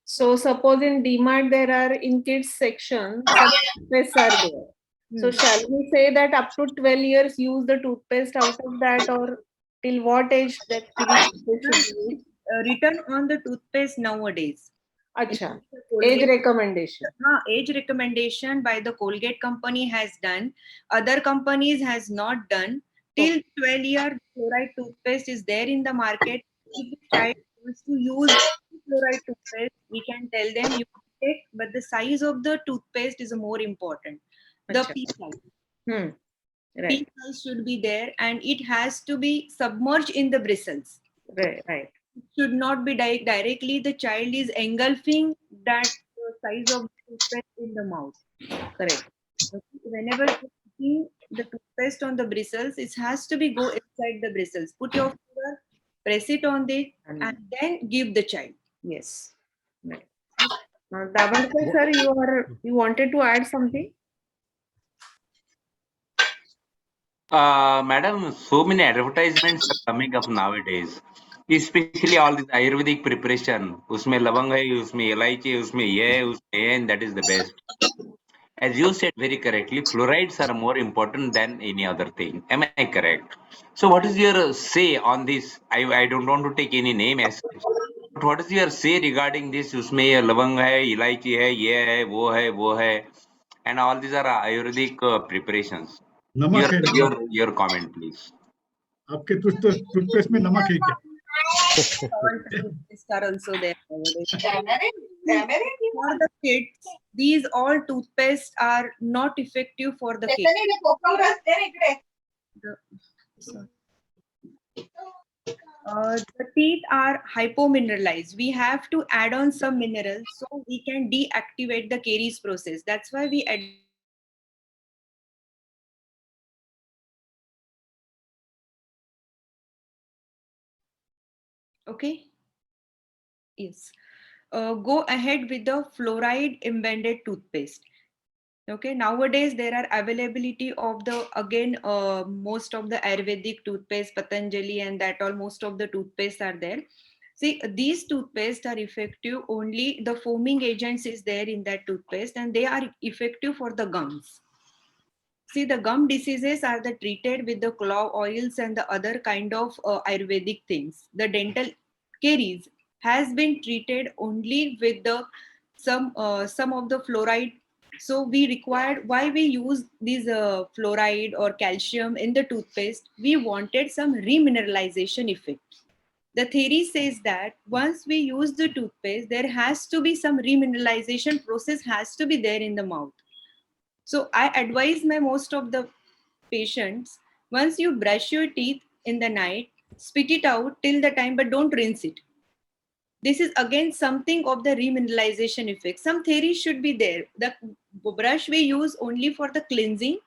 So suppose in DMart there are in kids section some toothpaste are there. So shall we say that up to 12 years use the toothpaste out of that, or till what age that toothpaste should be used? Written on the toothpaste nowadays. Acha. Age recommendation. Age recommendation by the Colgate company has done. Other companies has not done. Till 12-year fluoride toothpaste is there in the market. If the child wants to use fluoride toothpaste, we can tell them you can take, but the size of the toothpaste is more important. The Acha. pea size. Right. Pea size should be there, and it has to be submerged in the bristles. Right. It should not be directly the child is engulfing that size of toothpaste in the mouth. Correct. Whenever putting the toothpaste on the bristles, it has to be go inside the bristles. Put your finger, press it on it, and then give the child. Yes. Right. Davandkar sir, you wanted to add something? Madam, so many advertisements are coming up nowadays, especially all this Ayurvedic preparation. उसमें लवंग है, उसमें इलायची है, उसमें ये है, उसमें ये है, and that is the best. As you said very correctly, fluorides are more important than any other thing. Am I correct? So, what is your say on this? I don't want to take any name as such. But what is your say regarding this? उसमें ये लवंग है, इलायची है, ये है, वो है, and all these are Ayurvedic preparations. नमक है, नमक। Your comment, please. आपके टूथपेस्ट में नमक है क्या? Toothpaste are also there. For the kids, these all toothpaste are not effective for the kids. The teeth are hypomineralized. We have to add on some minerals so we can deactivate the caries process. That's why we add. Okay. Yes. Go ahead with the fluoride embedded toothpaste. Okay, nowadays there are availability of the most of the Ayurvedic toothpaste, Patanjali and that all, most of the toothpaste are there. See, these toothpaste are effective only, the foaming agents is there in that toothpaste and they are effective for the gums. See, the gum diseases are the treated with the clove oils and the other kind of Ayurvedic things. The dental caries has been treated only with the some of the fluoride. So we required, why we use these fluoride or calcium in the toothpaste, we wanted some remineralization effect. The theory says that once we use the toothpaste, there has to be some remineralization process has to be there in the mouth. So I advise my most of the patients, once you brush your teeth in the night, spit it out till the time, but don't rinse it. This is again something of the remineralization effect. Some theory should be there. The brush we use only for the cleansing,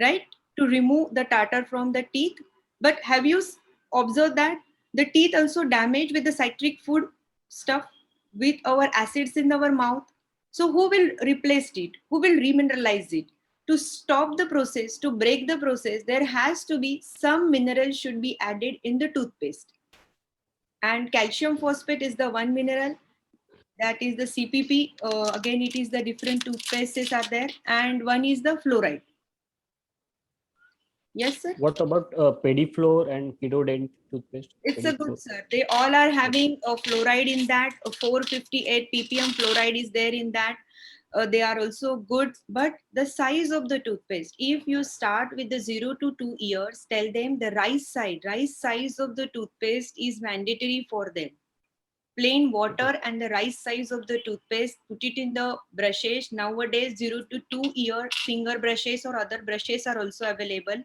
right? To remove the tartar from the teeth. But have you observed that the teeth also damaged with the citric food stuff, with our acids in our mouth? So who will replace it? Who will remineralize it? To stop the process, to break the process, there has to be some mineral should be added in the toothpaste. And calcium phosphate is the one mineral, that is the CPP. Again, it is the different toothpastes are there, and one is the fluoride. Yes, sir. What about Pediflor and Kidodent toothpaste? It's a good, sir. They all are having a fluoride in that. A 458 ppm fluoride is there in that. They are also good, but the size of the toothpaste, if you start with the 0 to 2 years, tell them the rice size of the toothpaste is mandatory for them. Plain water and the rice size of the toothpaste, put it in the brushes. Nowadays 0 to 2 year finger brushes or other brushes are also available.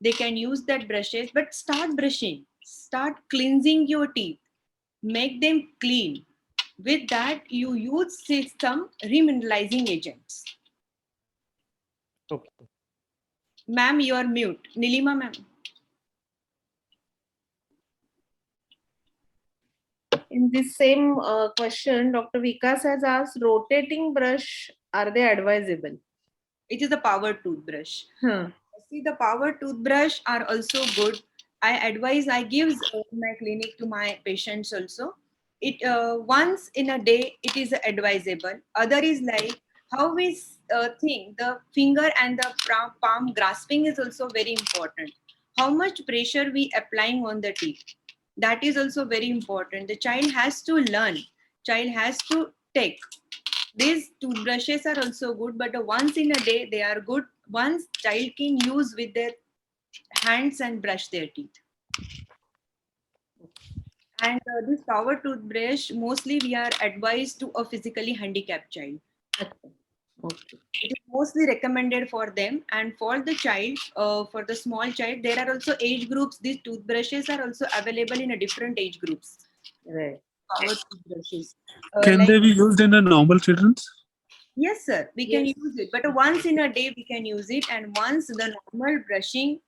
They can use that brushes, but start brushing, start cleansing your teeth, make them clean. With that, you use some remineralizing agents. Okay. Ma'am, you are mute. Nilima, ma'am. In this same question, Dr. Vikas has asked, rotating brush, are they advisable? It is a power toothbrush. See, the power toothbrush are also good. I give my clinic to my patients also. It once in a day, it is advisable. Other is like how we think the finger and the palm grasping is also very important. How much pressure we applying on the teeth, that is also very important. The child has to learn. Child has to take. These toothbrushes are also good, but once in a day they are good. Once child can use with their hands and brush their teeth. And this power toothbrush, mostly we are advised to a physically handicapped child. Okay. It is mostly recommended for them, and for the child, for the small child, there are also age groups. These toothbrushes are also available in a different age groups. Right. Power toothbrushes. Can Like, they be used in a normal children's? yes, sir, we can use it, but once in a day we can use it, and once the normal brushing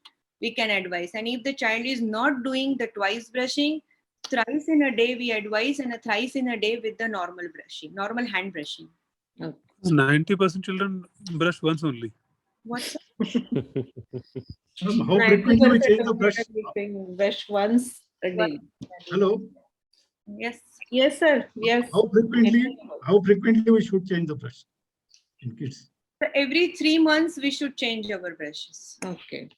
we can advise. And if the child is not doing the twice brushing, thrice in a day we advise, and a thrice in a day with the normal brushing, normal hand brushing. 90% children brush once only. What's How frequently we change the brush? Brush once a day. Hello. Yes. Yes, sir. Yes. How frequently we should change the brush in kids? So every 3 months we should change our brushes. Okay.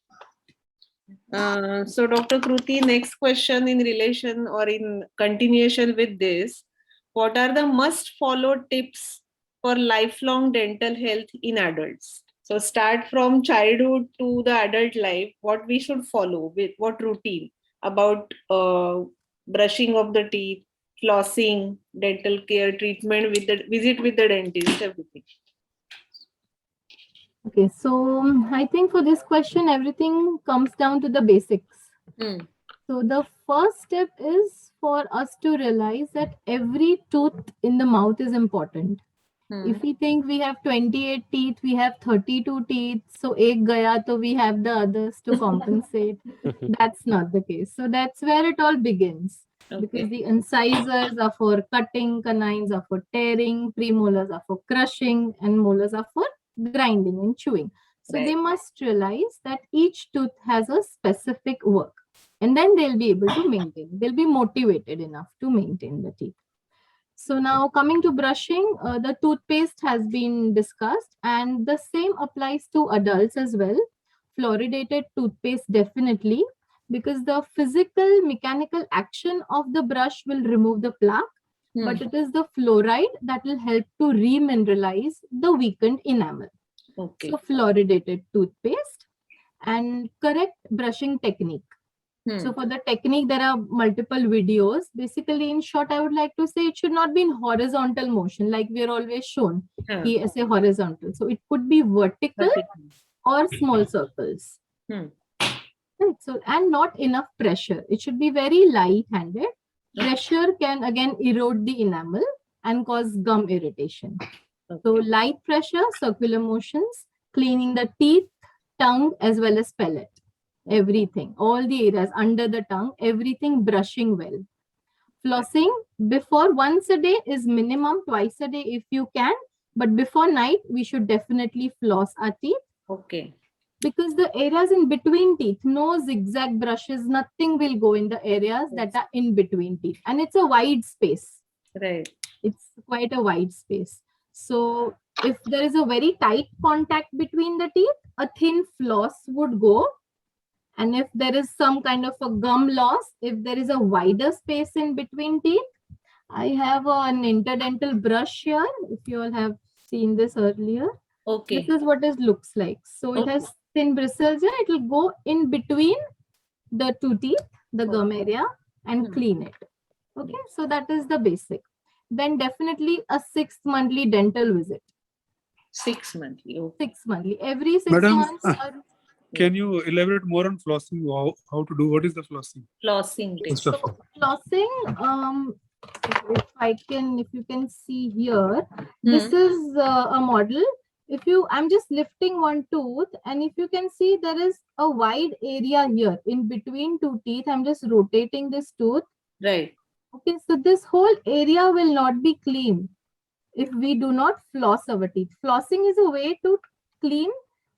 So Dr. Kruti, next question in relation or in continuation with this, what are the must follow tips for lifelong dental health in adults? So start from childhood to the adult life, what we should follow, with what routine about brushing of the teeth, flossing, dental care, treatment with the visit with the dentist, everything. Okay, so I think for this question, everything comes down to the basics. So the first step is for us to realize that every tooth in the mouth is important. If we think we have 28 teeth, we have 32 teeth, so ek gaya, so we have the others to compensate. That's not the case. So that's where it all begins. Because the incisors are for cutting, canines are for tearing, premolars are for crushing, and molars are for grinding and chewing. So they must realize that each tooth has a specific work, and then they'll be able to maintain. They'll be motivated enough to maintain the teeth. So now coming to brushing, the toothpaste has been discussed, and the same applies to adults as well. Fluoridated toothpaste definitely, because the physical mechanical action of the brush will remove the plaque, but it is the fluoride that will help to remineralize the weakened enamel. Okay. So fluoridated toothpaste and correct brushing technique. So for the technique, there are multiple videos. Basically, in short, I would like to say it should not be in horizontal motion like we are always shown. He as a horizontal. So it could be vertical or small circles. Right. So, and not enough pressure. It should be very light-handed. Pressure can again erode the enamel and cause gum irritation. So light pressure, circular motions, cleaning the teeth, tongue, as well as palate. Everything, all the areas under the tongue, everything brushing well. Flossing before once a day is minimum, twice a day if you can, but before night we should definitely floss our teeth. Okay. Because the areas in between teeth, no zigzag brushes, nothing will go in the areas that are in between teeth, and it's a wide space. Right. It's quite a wide space. So if there is a very tight contact between the teeth, a thin floss would go. And if there is some kind of a gum loss, if there is a wider space in between teeth, I have an interdental brush here. If you all have seen this earlier, this is what it looks like. So it has thin bristles here. It will go in between the two teeth, the gum area, and clean it. Okay, so that is the basic. Then definitely a 6 monthly dental visit. 6 monthly. 6 monthly. Every 6 Madam, months. Can you elaborate more on flossing? How to do? What is the flossing? Flossing. First of all. Flossing, if you can see here, this is a model. I'm just lifting one tooth, and if you can see, there is a wide area here in between two teeth. I'm just rotating this tooth. Right. Okay, so this whole area will not be clean if we do not floss our teeth. Flossing is a way to clean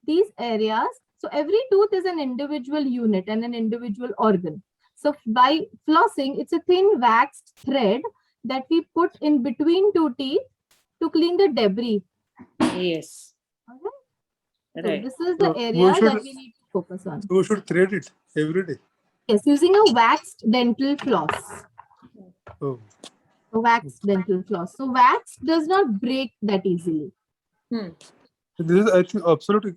these areas. So every tooth is an individual unit and an individual organ. So by flossing, it's a thin waxed thread that we put in between two teeth to clean the debris. Yes. Okay. So this is the area that we need to focus on. So we should thread it every day. Yes, using a waxed dental floss. Oh. Wax dental floss. So wax does not break that easily. This is, I think, absolutely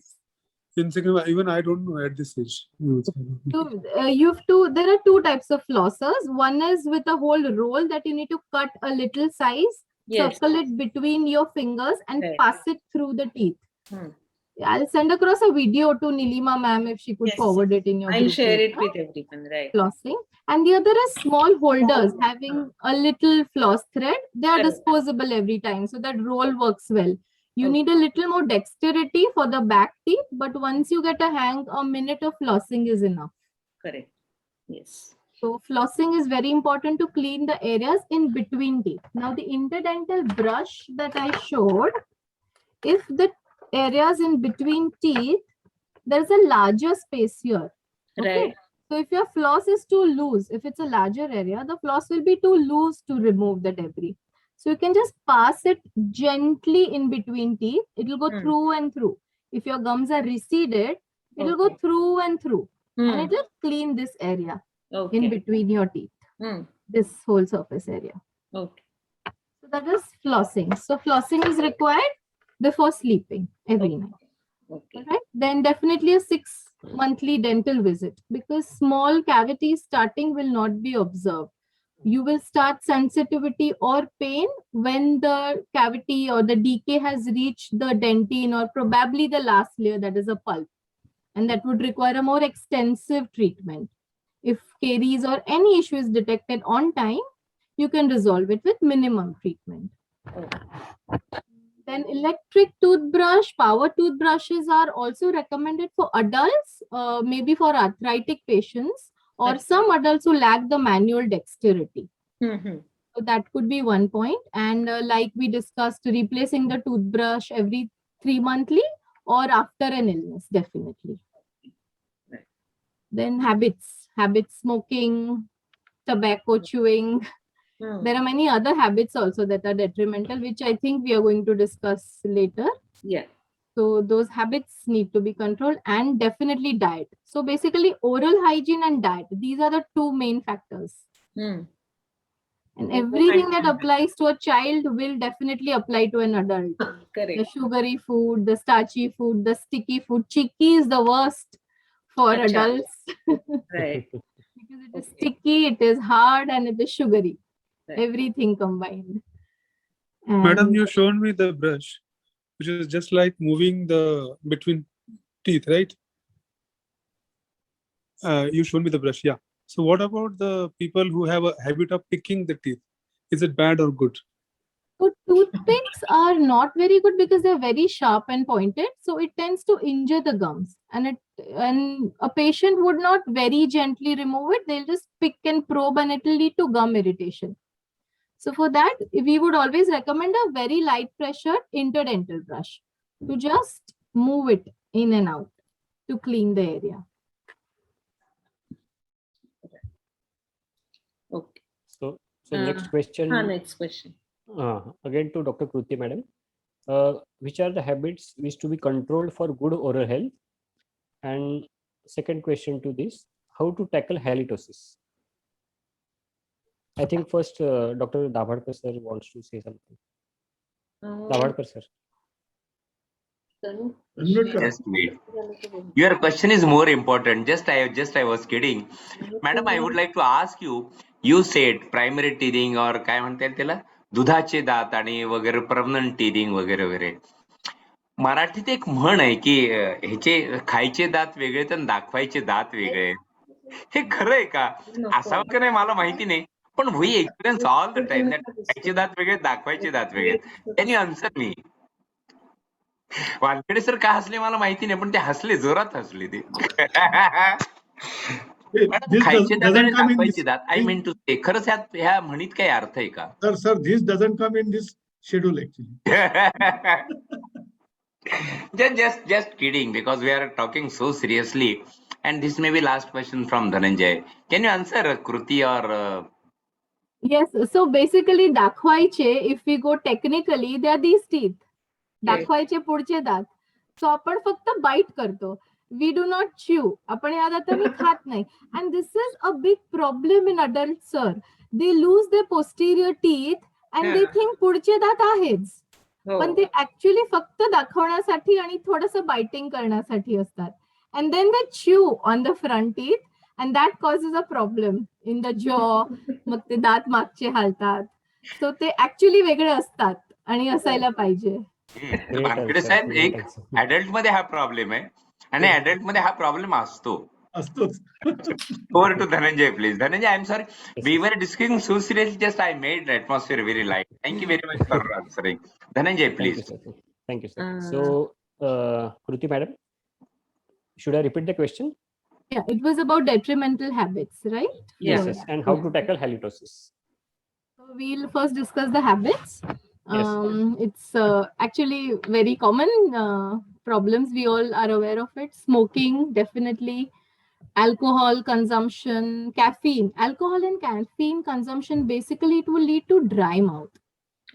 insignificant. Even I don't know at this age. So there are two types of flossers. One is with a whole roll that you need to cut a little size, Yes. circle it between your fingers and Right. pass it through the teeth. Hmm. I'll send across a video to Nilima ma'am if she could Yes. forward it in your I'll group share it later. with everyone, right? Flossing. And the other is small holders having a little floss thread. They are Correct. disposable every time, so that roll works well. You Okay. need a little more dexterity for the back teeth, but once you get a hang, a minute of flossing is enough. Correct. Yes. So flossing is very important to clean the areas in between teeth. Now the interdental brush that I showed, if the areas in between teeth, there's a larger space here. Okay. Right. So if your floss is too loose, if it's a larger area, the floss will be too loose to remove the debris. So you can just pass it gently in between teeth. It will go through and through. If your gums are receded, it will go Okay. through and through. And it Hmm. will clean this area in Okay. between your teeth, Hmm. this whole surface area. Okay. So that is flossing. So flossing is required before sleeping every night. Okay. All right. Then definitely a 6-monthly dental visit, because small cavities starting will not be observed. You will start sensitivity or pain when the cavity or the decay has reached the dentine or probably the last layer, that is a pulp, and that would require a more extensive treatment. If caries or any issue is detected on time, you can resolve it with minimum treatment. Then electric toothbrush, power toothbrushes are also recommended for adults, maybe for arthritic patients or some adults who lack the manual dexterity. So that could be one point. And like we discussed, replacing the toothbrush every 3 monthly or after an illness, definitely. Then habits, smoking, tobacco chewing. There are many other habits also that are detrimental, which I think we are going to discuss later. Yeah. So those habits need to be controlled, and definitely diet. So basically oral hygiene and diet, these are the two main factors. And everything that applies to a child will definitely apply to an adult. Correct. The sugary food, the starchy food, the sticky food. Chicky is the worst for adults. Right. Because it is sticky, it is hard, and it is sugary. Everything combined. Madam, And you showed me the brush, which is just like moving the between teeth, right? You showed me the brush, yeah. So what about the people who have a habit of picking the teeth? Is it bad or good? so toothpicks are not very good because they're very sharp and pointed. So it tends to injure the gums, and a patient would not very gently remove it. They'll just pick and probe, and it will lead to gum irritation. So for that, we would always recommend a very light pressure interdental brush to just move it in and out to clean the area. Okay. So next question. Next question. Again to Dr. Kruti madam. Which are the habits which to be controlled for good oral health? And second question to this, how to tackle halitosis? I think first Dr. Dabhadkar sir wants to say something. Dabhadkar sir. Just wait. Your question is more important. I was kidding. Madam, I would like to ask you, you said primary teething or काय म्हणतात त्याला दुधाचे दात आणि वगैरे permanent teething वगैरे वगैरे. मराठीत एक म्हण आहे की ह्याचे खायचे दात वेगळे तर दाखवायचे दात वेगळे. हे खरं आहे का? असावं का नाही मला माहिती नाही. पण we experience all the time that खायचे दात वेगळे दाखवायचे दात वेगळे. Can you answer me? Wankhede sir का हसले मला माहिती नाही, पण ते हसले, जोरात हसले ते. खायचे दात आणि दाखवायचे दात, आय मीन टू से, खरंच ह्या म्हणीत काही अर्थ आहे का? Sir, this doesn't come in this schedule actually. Just kidding, because we are talking so seriously, and this may be last question from Dhananjay. Can you answer Kruti or? Yes. So basically, दाखवायचे, if we go technically, they are these teeth. दाखवायचे पुढचे दात. So आपण फक्त bite करतो. We do not chew. आपण या दातांनी खात नाही. And this is a big problem in adults, sir. they lose their posterior teeth and they हा. think पुढचे दात आहेच. पण हो. ते ऍक्च्युली फक्त दाखवण्यासाठी आणि थोडंसं बायटिंग करण्यासाठी असतात. And then they chew on the front teeth and that causes a problem in the jaw. मग ते दात मागचे हालतात. So ते ऍक्च्युली वेगळे असतात आणि असायला पाहिजे. वानखेडे साहेब, एक ऍडल्ट मध्ये हा प्रॉब्लेम आहे आणि ऍडल्ट मध्ये हा प्रॉब्लेम असतो. Over to Dhananjay, please. Dhananjay, I'm sorry. We were discussing so seriously, just I made the atmosphere very light. Thank you very much for answering. Dhananjay, please. Thank you, sir. Thank you, sir. So, Kruti madam, should I repeat the question? Yeah, it was about detrimental habits, right? Yes, yes. And how to tackle halitosis? So we'll first discuss the habits. Yes. It's actually very common problems. We all are aware of it. Smoking, definitely. Alcohol consumption, caffeine. Alcohol and caffeine consumption, basically it will lead to dry mouth.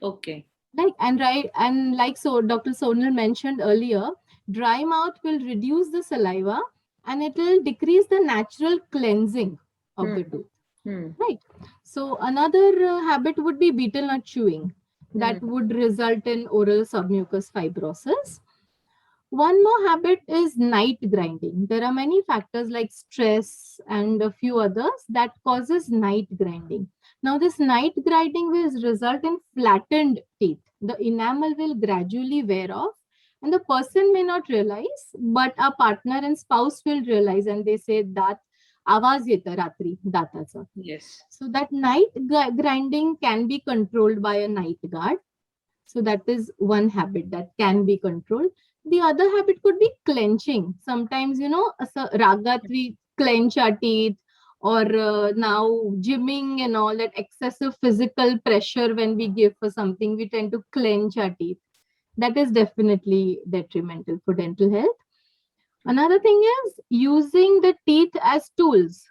Okay. Like so Dr. Sonal mentioned earlier, dry mouth will reduce the saliva and it will decrease the natural cleansing of the tooth. Right. So another habit would be betel nut chewing. That would result in oral submucous fibrosis. One more habit is night grinding. There are many factors like stress and a few others that causes night grinding. Now, this night grinding will result in flattened teeth. The enamel will gradually wear off, and the person may not realize, but our partner and spouse will realize, and they say that आवाज येतं रात्री दाताचं. Yes. So that night grinding can be controlled by a night guard. So that is one habit that can be controlled. The other habit could be clenching. Sometimes, as a Raigad, we clench our teeth, or now gymming and all that excessive physical pressure when we give for something, we tend to clench our teeth. That is definitely detrimental for dental health. Another thing is using the teeth as tools.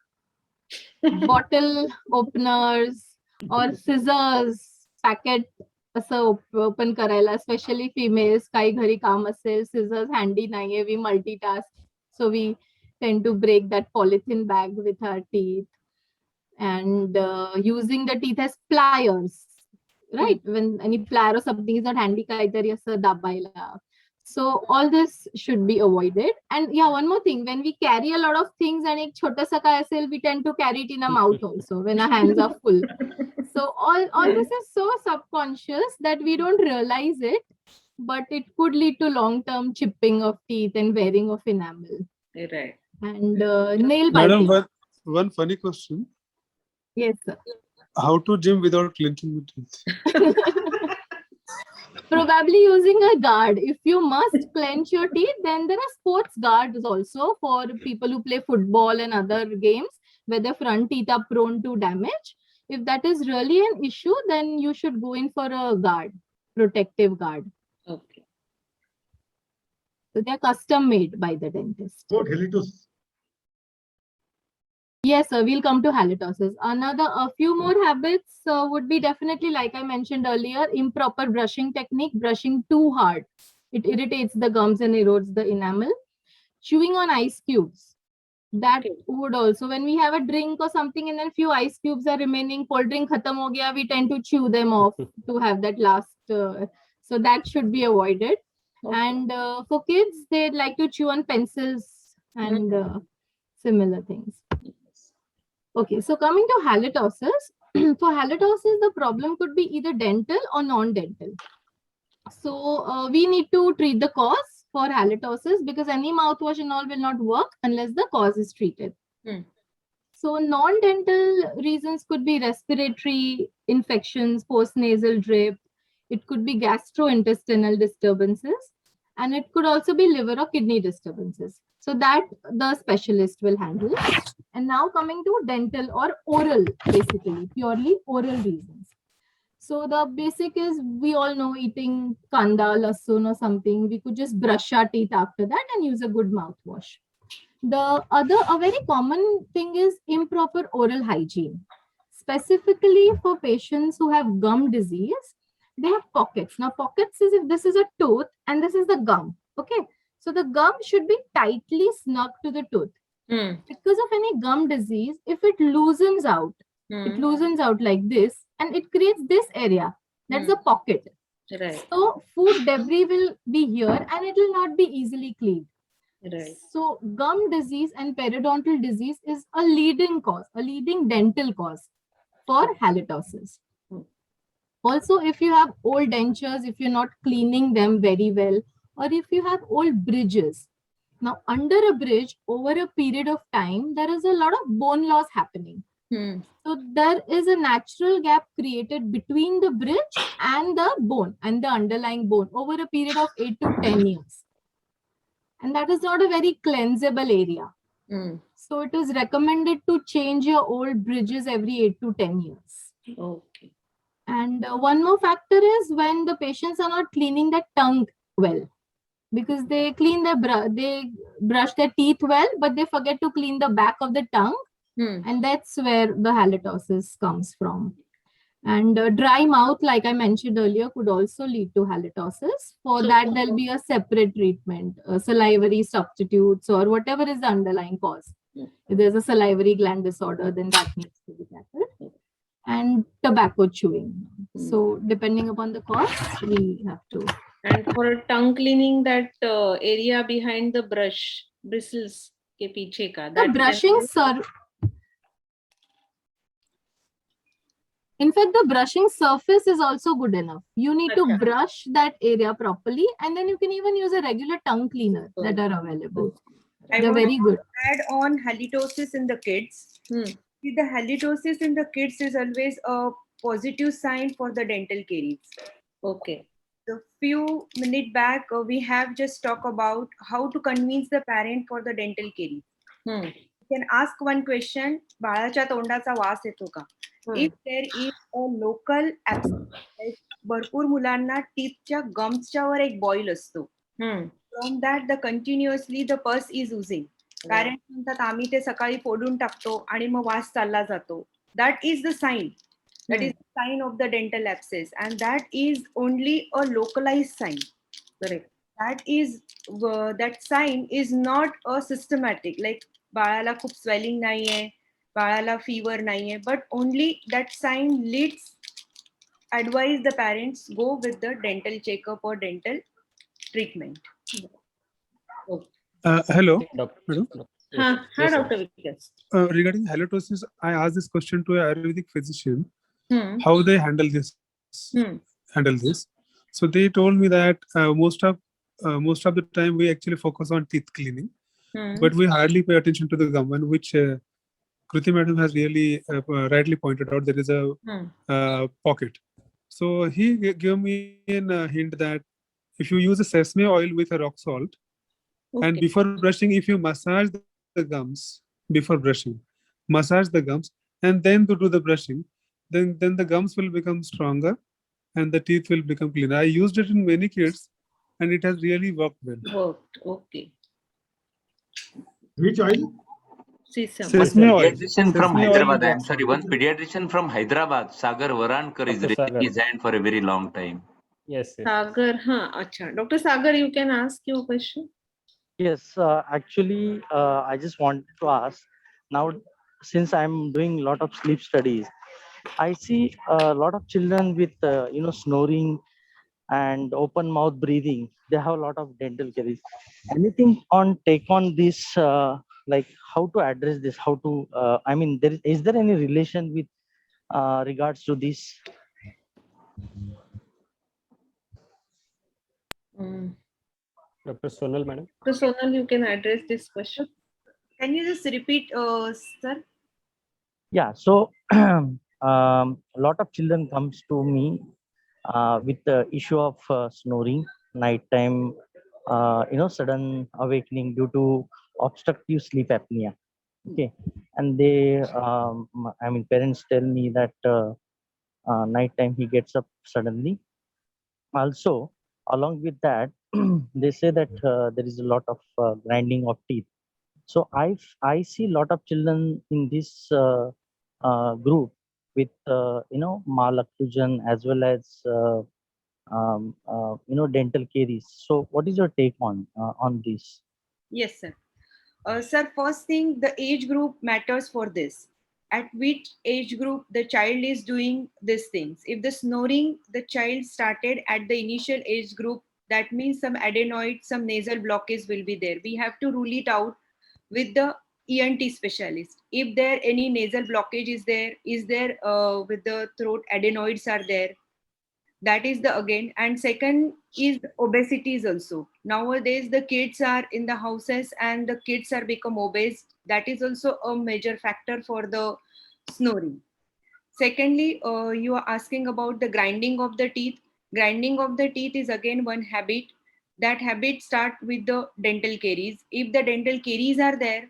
Bottle openers or scissors, packet असं open करायला, specially females, काही घरी काम असेल, scissors handy नाहीये, we multitask, so we tend to break that polythene bag with our teeth and using the teeth as pliers, right? When any plier or something is not handy, kaitari asa dabaila. So all this should be avoided. And yeah, one more thing, when we carry a lot of things and ek chota sa ka asel, we tend to carry it in our mouth also when our hands are full. So all this is so subconscious that we don't realize it, but it could lead to long-term chipping of teeth and wearing of enamel. Right. And nail biting. Madam, one funny question. Yes, sir. How to gym without clenching the teeth? Probably using a guard. If you must clench your teeth, then there are sports guards also for people who play football and other games where the front teeth are prone to damage. If that is really an issue, then you should go in for a guard, protective guard. Okay. So they are custom made by the dentist. What halitosis? Yes, sir. We'll come to halitosis. A few more habits would be definitely, like I mentioned earlier, improper brushing technique, brushing too hard. It irritates the gums and erodes the enamel. Chewing on ice cubes. That would also, when we have a drink or something and then few ice cubes are remaining, cold drink khatam ho gaya, we tend to chew them off to have that last. So that should be avoided. Okay. And for kids, they like to chew on pencils and similar things. Okay, so coming to halitosis. For halitosis, the problem could be either dental or non-dental. So we need to treat the cause for halitosis because any mouthwash and all will not work unless the cause is treated. So non-dental reasons could be respiratory infections, post-nasal drip. It could be gastrointestinal disturbances, and it could also be liver or kidney disturbances. So that the specialist will handle. And now coming to dental or oral, basically, purely oral reasons. So the basic is, we all know eating kanda, lasun or something, we could just brush our teeth after that and use a good mouthwash. A very common thing is improper oral hygiene. Specifically for patients who have gum disease, they have pockets. Now pockets is if this is a tooth and this is the gum, okay? So the gum should be tightly snug to the tooth. Because of any gum disease, if it loosens out, It loosens out like this and it creates this area. That's a pocket. Right. So food debris will be here and it will not be easily cleaned. Right. So gum disease and periodontal disease is a leading cause, a leading dental cause for halitosis. Also, if you have old dentures, if you're not cleaning them very well, or if you have old bridges. Now, under a bridge, over a period of time, there is a lot of bone loss happening. So there is a natural gap created between the bridge and the bone and the underlying bone over a period of 8 to 10 years. And that is not a very cleansable area. So it is recommended to change your old bridges every 8 to 10 years. Okay. And one more factor is when the patients are not cleaning their tongue well, because they clean their they brush their teeth well, but they forget to clean the back of the tongue, and that's where the halitosis comes from. And dry mouth, like I mentioned earlier, could also lead to halitosis. For that, there'll be a separate treatment, salivary substitutes or whatever is the underlying cause. If there's a salivary gland disorder, then that needs to be tackled. And tobacco chewing. So depending upon the cause, we have to. And for tongue cleaning, that area behind the brush, bristles ke piche ka. The brushing, in fact, the brushing surface is also good enough. You need to brush that area properly, and then you can even use a regular tongue cleaner that are available. They're very good. Add on halitosis in the kids. See, the halitosis in the kids is always a positive sign for the dental caries. Okay. A few minutes back, we have just talked about how to convince the parent for the dental caries. You can ask one question, बाळाच्या तोंडाचा वास येतो का? If there is a local abscess, like भरपूर मुलांना टीथच्या गम्सच्या वर एक boil असतो. From that, the continuously the pus is oozing. Parents म्हणतात आम्ही ते सकाळी फोडून टाकतो आणि मग वास चालला जातो. That is the sign. That is the sign of the dental abscess, and that is only a localized sign. Correct. That sign is not a systematic. Like बाळाला खूप swelling नाहीये, बाळाला fever नाहीये, but only that sign leads. Advise the parents go with the dental checkup or dental treatment. Hello, Doctor. Yes, Dr. Vikas. Regarding halitosis, I asked this question to an Ayurvedic physician, how they handle this. So they told me that most of the time we actually focus on teeth cleaning, but we hardly pay attention to the gum, one which Kruti madam has really rightly pointed out. There is a pocket. So he gave me a hint that if you use a sesame oil with a rock salt, and before brushing, if you massage the gums before brushing, massage the gums, and then to do the brushing, then the gums will become stronger and the teeth will become cleaner. I used it in many kids and it has really worked well. Worked. Okay. Which oil? Sesame oil. Pediatrician from Sesame oil Hyderabad. with I'm sorry, one pediatrician from Hyderabad, Sagar Varankar, is Dr. raising Sagar. his hand for a very long time. Yes. Sagar, acha. Dr. Sagar, you can ask your question. Yes, actually, I just wanted to ask now, since I'm doing a lot of sleep studies, I see a lot of children with, snoring and open mouth breathing. They have a lot of dental caries. Anything take on this, like how to address this? How to, is there any relation with regards to this? Dr. Sonal, madam. Dr. Sonal, you can address this question. Can you just repeat, sir? Yeah, so a lot of children comes to me with the issue of snoring, nighttime, sudden awakening due to obstructive sleep apnea. Okay, and they, parents tell me that nighttime he gets up suddenly. Also, along with that, they say that there is a lot of grinding of teeth. So I see a lot of children in this group with malocclusion as well as dental caries. So what is your take on this? Yes, sir. Sir, first thing, the age group matters for this. at which age group the child is doing these things. If the snoring the child started at the initial age group, that means some adenoid, some nasal blockage will be there. We have to rule it out with the ENT specialist. If there any nasal blockage is there with the throat adenoids are there, that is the again. And second is obesity is also. Nowadays the kids are in the houses and the kids are become obese. That is also a major factor for the snoring. Secondly, you are asking about the grinding of the teeth. Grinding of the teeth is again one habit. That habit start with the dental caries. If the dental caries are there,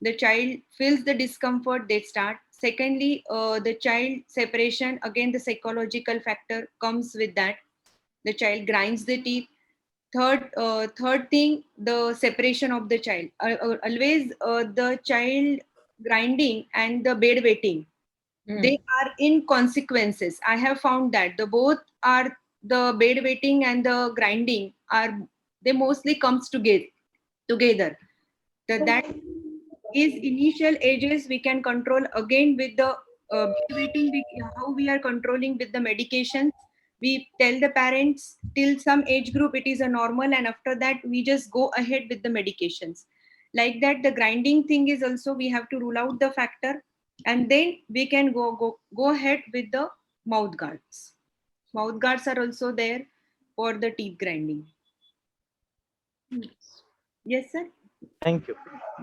the child feels the discomfort, they start. Secondly, the child separation, again the psychological factor comes with that. The child grinds the teeth. Third thing, the separation of the child. Always the child grinding and the bed wetting, they are in consequences. I have found that the both are, the bed wetting and the grinding are, they mostly comes together. That is initial ages we can control again with the bed wetting. How we are controlling with the medications, we tell the parents till some age group it is a normal, and after that we just go ahead with the medications. Like that, the grinding thing is also we have to rule out the factor, and then we can go ahead with the mouth guards. Mouth guards are also there for the teeth grinding. Yes, sir. Thank you.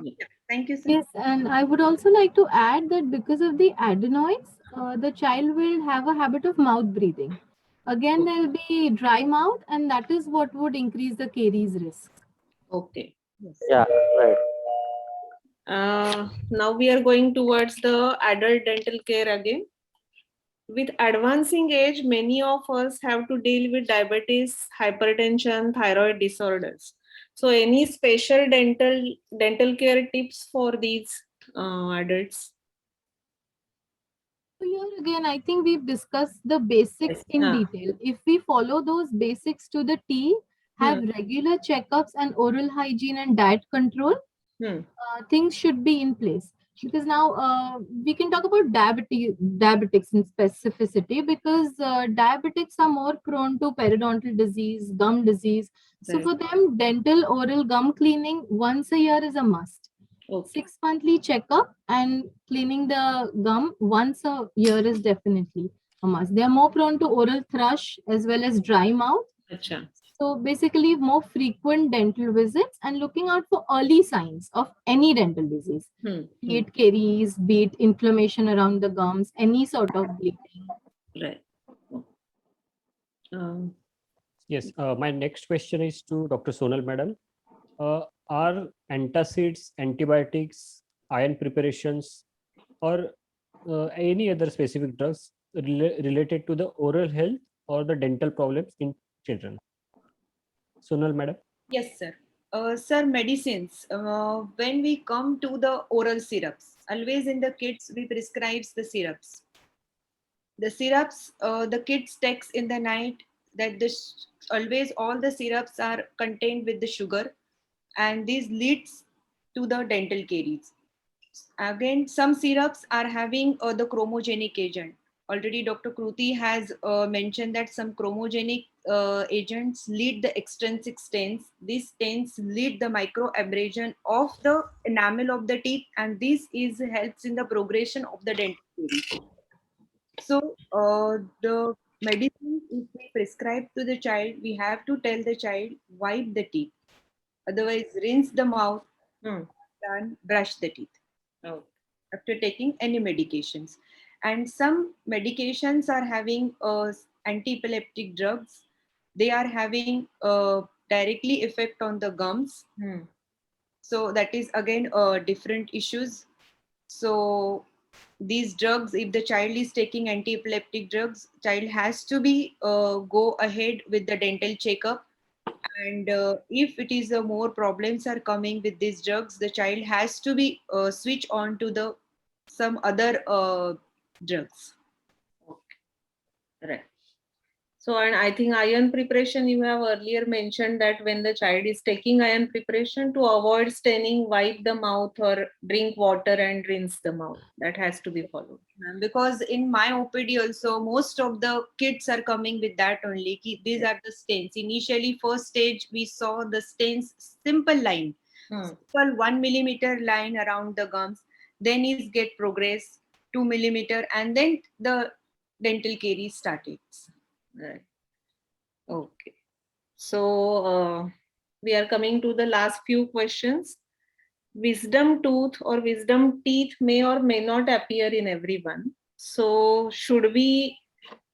Yeah. Thank you, sir. Yes, and I would also like to add that because of the adenoids, the child will have a habit of mouth breathing. Again, there will be dry mouth, and that is what would increase the caries risk. Okay. Yes. Yeah, right. Now we are going towards the adult dental care again. With advancing age, many of us have to deal with diabetes, hypertension, thyroid disorders. So, any special dental care tips for these adults? So here again, I think we've discussed the basics in detail. If we follow those basics to the T, have regular checkups and oral hygiene and diet control, things should be in place. Because now we can talk about diabetics in specificity, because diabetics are more prone to periodontal disease, gum disease. So for them, dental oral gum cleaning once a year is a must. 6 monthly checkup and cleaning the gum once a year is definitely a must. They are more prone to oral thrush as well as dry mouth. Achha. So basically more frequent dental visits and looking out for early signs of any dental disease, be it caries, be it inflammation around the gums, any sort of bleeding. Right. Yes, my next question is to Dr. Sonal, madam. Are antacids, antibiotics, iron preparations, or any other specific drugs related to the oral health or the dental problems in children? Sonal, madam. Yes, sir. Sir, medicines. When we come to the oral syrups, always in the kids we prescribes the syrups. The syrups the kids takes in the night. That this always all the syrups are contained with the sugar, and this leads to the dental caries. Again, some syrups are having the chromogenic agent. Already Dr. Kruti has mentioned that some chromogenic agents lead the extrinsic stains. These stains lead the microabrasion of the enamel of the teeth, and this is helps in the progression of the dental caries. So the medicine, if we prescribe to the child, we have to tell the child wipe the teeth. Otherwise, rinse the mouth and brush the teeth after taking any medications. And some medications are having anti-epileptic drugs. They are having directly effect on the gums. So that is again different issues. So these drugs, if the child is taking anti-epileptic drugs, child has to be go ahead with the dental checkup. And if it is more problems are coming with these drugs, the child has to be switch on to the some other drugs. Right. So, and I think iron preparation, you have earlier mentioned that when the child is taking iron preparation, to avoid staining, wipe the mouth or drink water and rinse the mouth. That has to be followed. Because in my OPD also, most of the kids are coming with that only. These are the stains. Initially, first stage, we saw the stains, simple line, simple 1 millimeter line around the gums. Then is get progress 2 millimeter, and then the dental caries started. Right. Okay. So we are coming to the last few questions. Wisdom tooth or wisdom teeth may or may not appear in everyone. So should we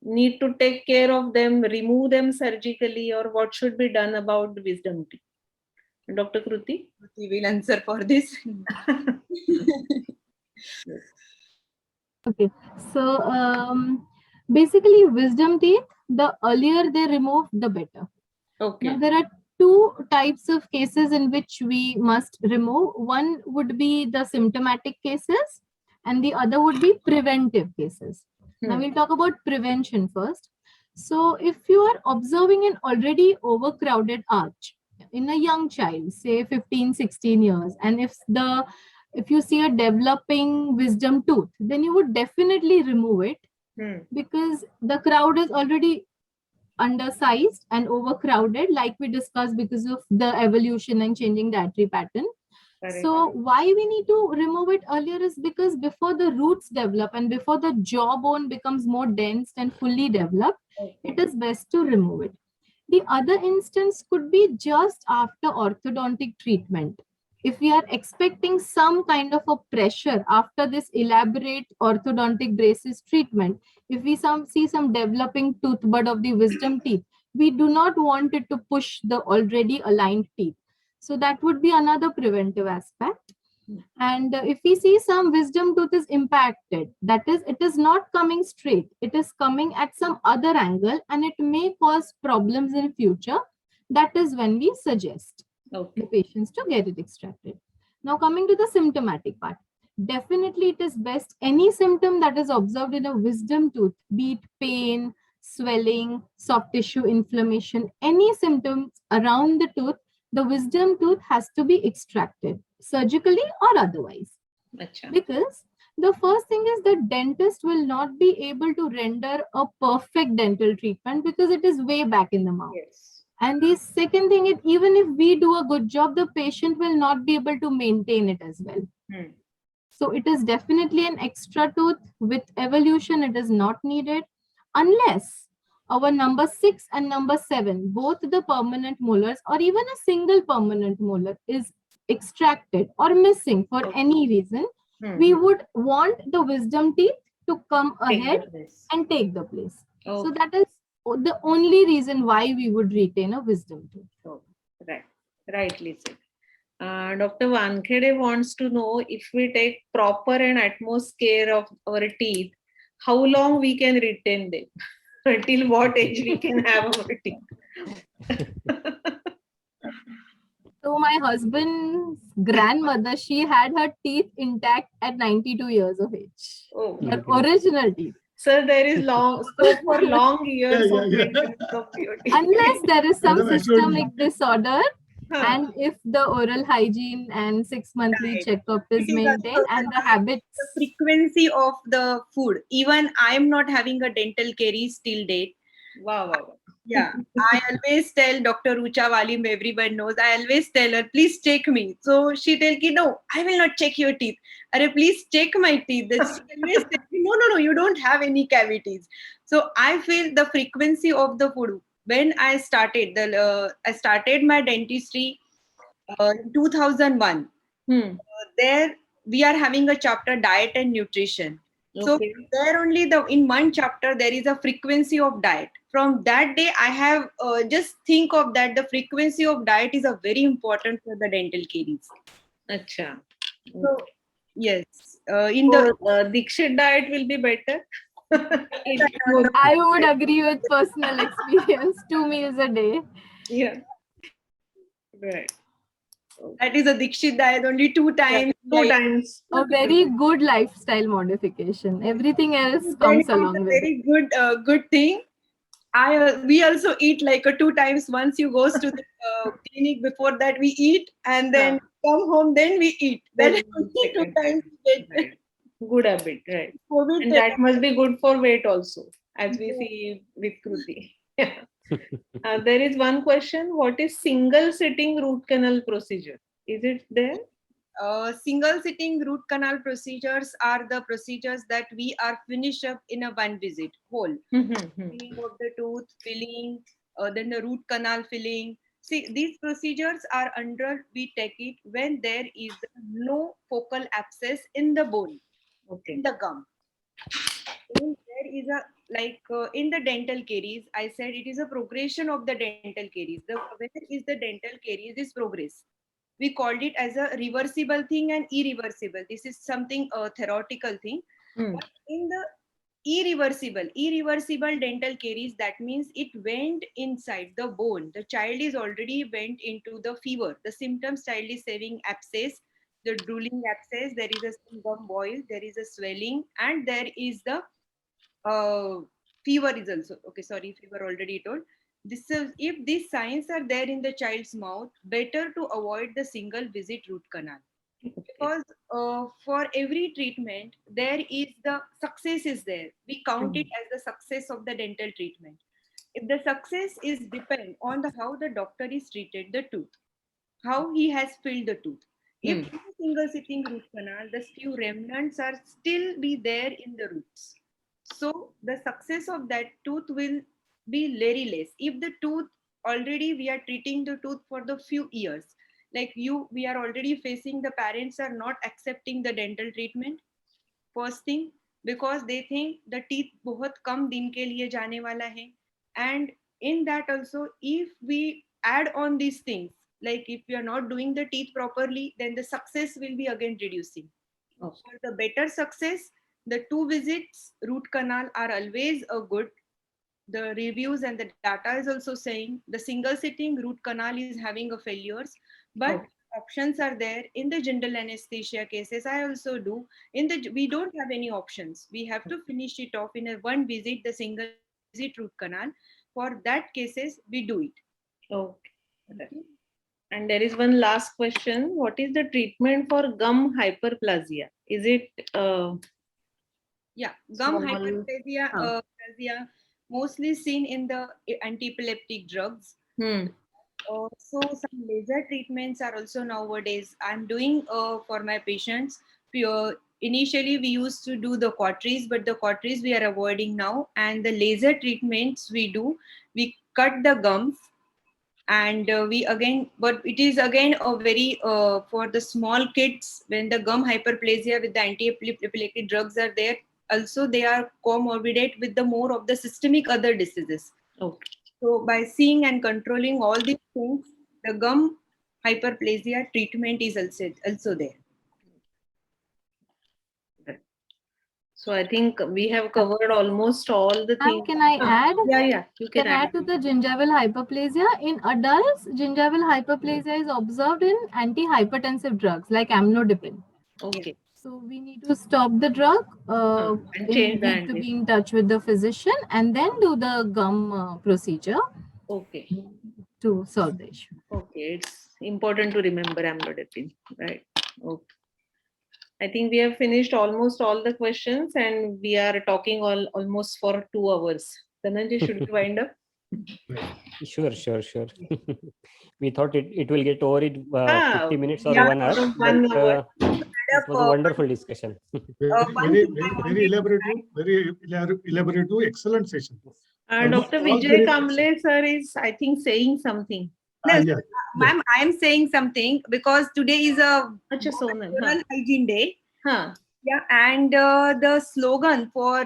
need to take care of them, remove them surgically, or what should be done about the wisdom teeth? Dr. Kruti? We will answer for this. Okay, so basically wisdom teeth, the earlier they remove, the better. Okay. Now, there are two types of cases in which we must remove. One would be the symptomatic cases and the other would be preventive cases. Now we'll talk about prevention first. So if you are observing an already overcrowded arch in a young child, say 15, 16 years, and if you see a developing wisdom tooth, then you would definitely remove it because the crowd is already undersized and overcrowded, like we discussed, because of the evolution and changing dietary pattern. Correct. So why we need to remove it earlier is because before the roots develop and before the jawbone becomes more dense and fully developed, it is best to remove it. The other instance could be just after orthodontic treatment. If we are expecting some kind of a pressure after this elaborate orthodontic braces treatment, if we see some developing tooth bud of the wisdom teeth, we do not want it to push the already aligned teeth. So that would be another preventive aspect. And if we see some wisdom tooth is impacted, that is, it is not coming straight, it is coming at some other angle and it may cause problems in future, that is when we suggest the patients to get it extracted. Now coming to the symptomatic part, definitely it is best any symptom that is observed in a wisdom tooth, be it pain, swelling, soft tissue inflammation, any symptoms around the tooth, the wisdom tooth has to be extracted surgically or otherwise. Achha. Because the first thing is the dentist will not be able to render a perfect dental treatment because it is way back in the mouth. Yes. And the second thing is, even if we do a good job, the patient will not be able to maintain it as well. So it is definitely an extra tooth. With evolution, it is not needed unless our number 6 and number 7, both the permanent molars or even a single permanent molar is extracted or missing for any reason, we would want the wisdom teeth to come ahead and take the place. So that is the only reason why we would retain a wisdom tooth. Right, rightly said. Dr. Wankhede wants to know if we take proper and utmost care of our teeth, how long we can retain them? Until what age we can have our teeth? So my husband's grandmother, she had her teeth intact at 92 years of age. Oh, her original teeth. Sir, there is long scope for long years of maintenance of your teeth. Unless there is some Madam, systemic disorder, and if the oral hygiene and 6 monthly checkup is It is maintained also and the habits. the frequency of the food. Even I am not having a dental caries till date. Wow, wow, wow. Yeah, I always tell Dr. Rucha Walim, everyone knows, I always tell her, please check me. So she tell me, no, I will not check your teeth. Are please check my teeth. She always tell me, no, you don't have any cavities. So I feel the frequency of the food. When I started, I started my dentistry in 2001. There we are having a chapter diet and nutrition. So there only in one chapter there is a frequency of diet. From that day I have just think of that the frequency of diet is a very important for the dental caries. Acha. So yes, in the Dikshit diet will be better. I would agree with personal experience. 2 meals a day. Yeah. Right. That is a Dikshit diet, only 2 times. Yeah, 2 times. A very good lifestyle modification. Everything else comes along with it. Very good thing. we also eat like 2 times. Once you goes to the clinic, before that we eat, and then come home, then we eat. That is only 2 times we get. Good habit, right? COVID And that must be good for weight also, as we see with Kruti. There is one question: what is single sitting root canal procedure? Is it there? Single sitting root canal procedures are the procedures that we are finished up in a one visit whole. Filling of the tooth, filling, then the root canal filling. See, these procedures are under, we take it when there is no focal abscess in the bone, in the gum. When there is a, like in the dental caries, I said it is a progression of the dental caries. Where is the dental caries is progress. We called it as a reversible thing and irreversible. This is something theoretical thing. But in the irreversible dental caries, that means it went inside the bone. The child is already went into the fever. The symptoms, child is having abscess, the drooling abscess, there is a gum boil, there is a swelling, and there is the fever is also, okay, sorry, fever already told. This is, if these signs are there in the child's mouth, better to avoid the single visit root canal. Because for every treatment, there is the success is there. We count it as the success of the dental treatment. If the success is depend on the how the doctor is treated the tooth, how he has filled the tooth. If in a single sitting root canal, the few remnants are still be there in the roots. So the success of that tooth will be very less. If the tooth already we are treating the tooth for the few years, like we are already facing the parents are not accepting the dental treatment. First thing, because they think the teeth बहुत कम दिन के लिए जाने वाला है, and in that also if we add on these things, like if we are not doing the teeth properly, then the success will be again reducing. For the better success, the 2 visits root canal are always a good. The reviews and the data is also saying the single sitting root canal is having a failures, but options are there in the general anesthesia cases. I also do in the, we don't have any options. We have to finish it off in a one visit, the single visit root canal. For that cases, we do it. Okay. And there is one last question: what is the treatment for gum hyperplasia? Is it gum small? hyperplasia mostly seen in the anti-epileptic drugs. So some laser treatments are also nowadays I'm doing for my patients. Initially we used to do the cauteries, but the cauteries we are avoiding now, and the laser treatments we do, we cut the gums, and we again, but it is again a very for the small kids, when the gum hyperplasia with the anti-epileptic drugs are there, also they are comorbidate with the more of the systemic other diseases. So by seeing and controlling all these things, the gum hyperplasia treatment is also there. So I think we have covered almost all the things. Can I add? Yeah, you can add to the gingival hyperplasia. In adults, gingival hyperplasia is observed in antihypertensive drugs like amlodipine. Okay. So we need to stop the drug. And change the need to be in touch with the physician and then do the gum procedure. Okay. To solve the issue. Okay, it's important to remember amlodipine, right? Okay. I think we have finished almost all the questions, and we are talking almost for 2 hours. Dhananjay, should we wind up? Sure. We thought it will get over in 50 minutes or 1 hour. It was a wonderful discussion. Very elaborative, excellent session. Dr. Vijay Kamble sir is, I think, saying something. No, ma'am, I am saying something because today is a oral hygiene day. Yeah, and the slogan for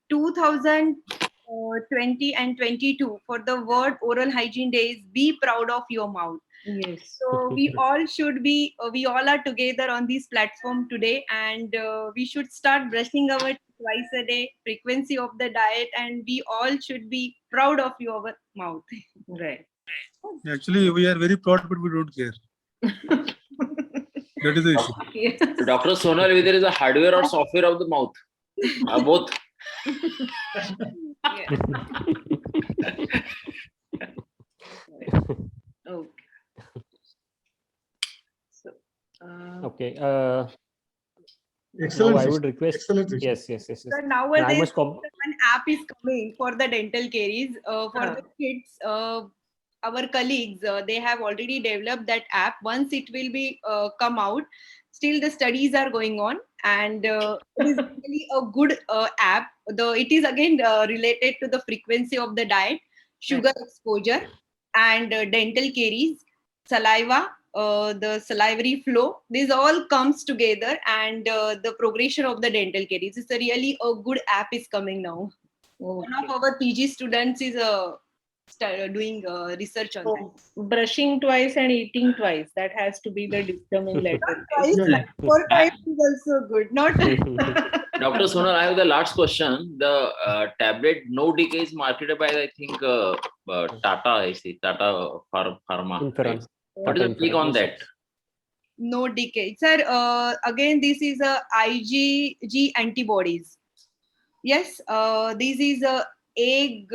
2020 and 22 for the word oral hygiene day is "Be proud of your mouth." Yes. So we all should be, we all are together on this platform today, and we should start brushing our teeth twice a day, frequency of the diet, and we all should be proud of your mouth. Right. Actually, we are very proud, but we don't care. That is the issue. Yes. Dr. Sonal, whether it is a hardware or software of the mouth, both. Okay. So, Okay. Excellent. Now I session. would request. Excellent. session. Yes. So And I nowadays, must an app is coming for the dental caries. For the kids, our colleagues, they have already developed that app. Once it will be come out, still the studies are going on, and it is really a good app. It is again related to the frequency of the diet, sugar exposure, and dental caries, saliva, the salivary flow. This all comes together, and the progression of the dental caries. It's a really a good app is coming now. One of our PG students is doing research on that. brushing twice and eating twice. That has to be the determined letter. Twice, Yeah. 4 times is also good. Not Dr. Sonal, I have the last question. The tablet No Decay is marketed by, I think, Tata. I see Tata Pharma. Inferon. Right? What is Tata the take Inferon, on yes, that? yes. no decay. Sir, again, this is a IgG antibodies. Yes, this is a egg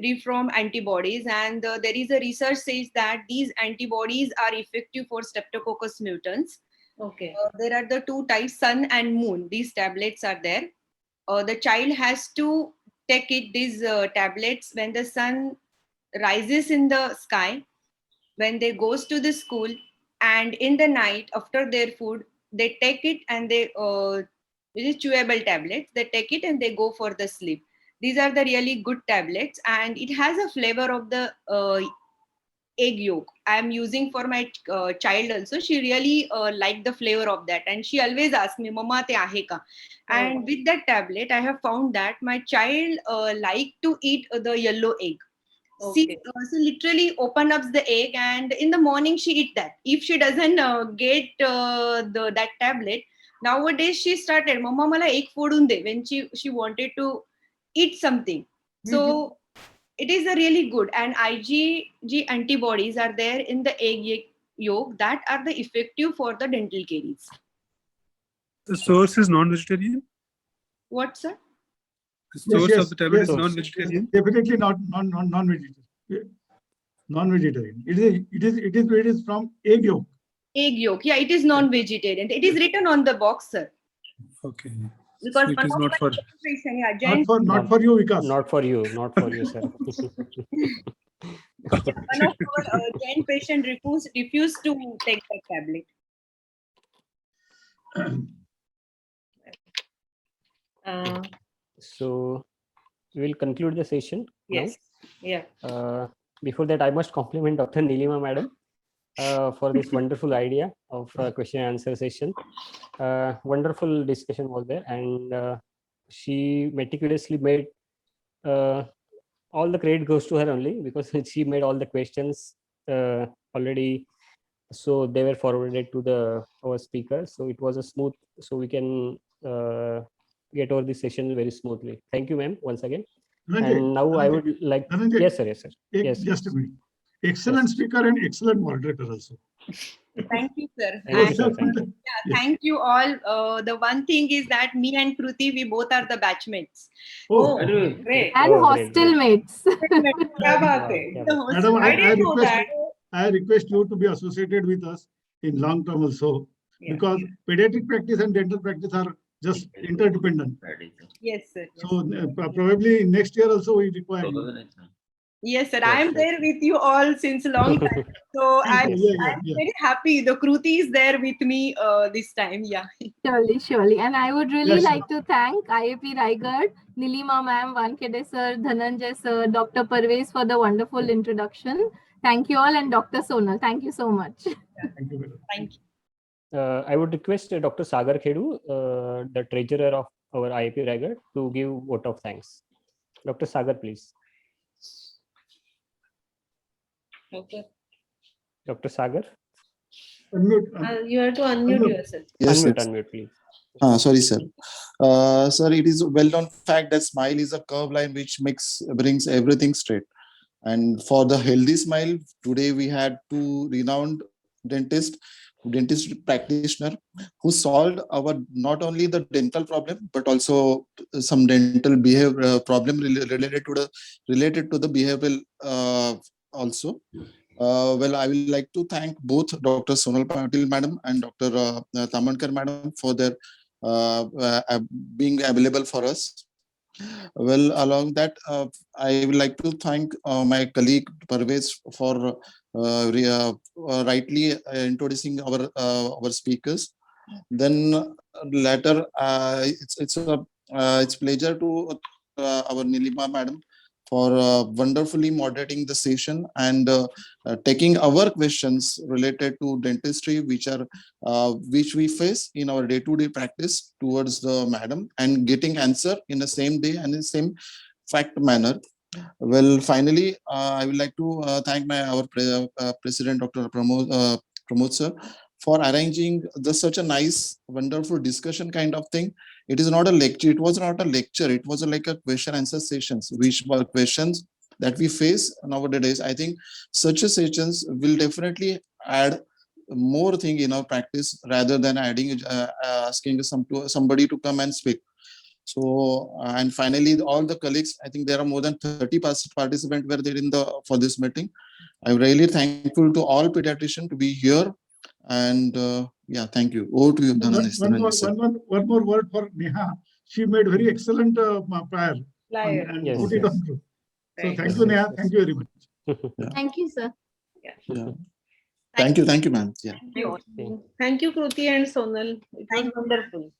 reform antibodies, and there is a research says that these antibodies are effective for Streptococcus mutans. Okay. There are the two types, sun and moon. These tablets are there. The child has to take these tablets when the sun rises in the sky, when they goes to the school, and in the night after their food, they take it, and they it is chewable tablets. They take it and they go for the sleep. These are the really good tablets, and it has a flavor of the egg yolk. I am using for my child also. She really liked the flavor of that, and she always asks me, "Mama, te ahe ka?" And with that tablet, I have found that my child like to eat the yellow egg. Okay. So literally open up the egg, and in the morning she eat that. If she doesn't get that tablet, nowadays she started, "Mama, mala egg fodun de," when she wanted to eat something. So it is a really good, and IgG antibodies are there in the egg yolk that are the effective for the dental caries. The source is non-vegetarian. What, sir? The source Yes, of the tablet yes. is non-vegetarian. Definitely not non-vegetarian. Non-vegetarian. It is from egg yolk. Egg yolk. Yeah, it is non-vegetarian. It is written on the box, sir. Okay. Because So it is not for. patient, yeah, giant, Not for you, Vikas. Not for you, sir. one of our giant patient refused to take that tablet. So we will conclude the session Yes. now. Yeah. Before that, I must compliment Dr. Nilima madam for this wonderful idea of question and answer session. Wonderful discussion was there, and she meticulously made all the credit goes to her only, because she made all the questions already, so they were forwarded to our speaker. So it was a smooth, so we can get over this session very smoothly. Thank you, ma'am, once again. And now I would like, yes, sir. Yes, just a minute. Excellent speaker and excellent moderator also. Thank you, sir. Thank you, sir. Thank you. Yeah, thank you all. The one thing is that me and Kruti, we both are the batchmates. Oh, great. And Oh, great, hostel great. mates. Kya baat hai? Yeah, Madam, I didn't know that. I request you to be associated with us in long term also, because pediatric practice and dental practice are just interdependent. Yes, sir. Yes, So probably next year also we require you. yes, sir. Yes, I am yes, there with you all since long time. So I'm very happy. The Kruti is there with me this time. Yeah. Surely. And I would really Yes, like to thank IAP Raigad, Nilima ma'am, Vankede sir, Dhananjay sir, Dr. Parvez for the wonderful introduction. Thank you all, and Dr. Sonal. Thank you so much. Thank you. Thank you. I would request Dr. Sagar Khedu, the treasurer of our IAP Raigad, to give vote of thanks. Dr. Sagar, please. Okay. Dr. Sagar. Unmute. You have to unmute yourself. Yes, Unmute, please. sorry, sir. Sir, it is a well-known fact that smile is a curved line which brings everything straight. And for the healthy smile, today we had two renowned dentists dentist practitioner who solved our not only the dental problem but also some dental behavior problem related to the behavioral also. Well, I will like to thank both Dr. Sonal Patil madam and Dr. Tamankar madam for their being available for us. Well, along that, I would like to thank my colleague Parvez for rightly introducing our speakers. Then later, it's pleasure to our Nilima madam for wonderfully moderating the session and taking our questions related to dentistry, which we face in our day-to-day practice towards the madam, and getting answer in the same day and in the same fact manner. Well, finally, I would like to thank our president, Dr. Pramod sir, for arranging such a nice, wonderful discussion kind of thing. It is not a lecture. It was not a lecture. It was like a question answer sessions, which were questions that we face nowadays. I think such a sessions will definitely add more thing in our practice rather than asking somebody to come and speak. So, and finally, all the colleagues, I think there are more than 30 participants were there for this meeting. I'm really thankful to all pediatricians to be here. And yeah, thank you. Over to you, Dhananjay. One more word for Neha. She made very excellent prior and Yes, put it yes. on through. So Right. thank you, Neha. Thank you very much. Thank you, sir. Yeah. Thank you, ma'am. Yeah. Thank you, Kruti and Sonal. It was wonderful.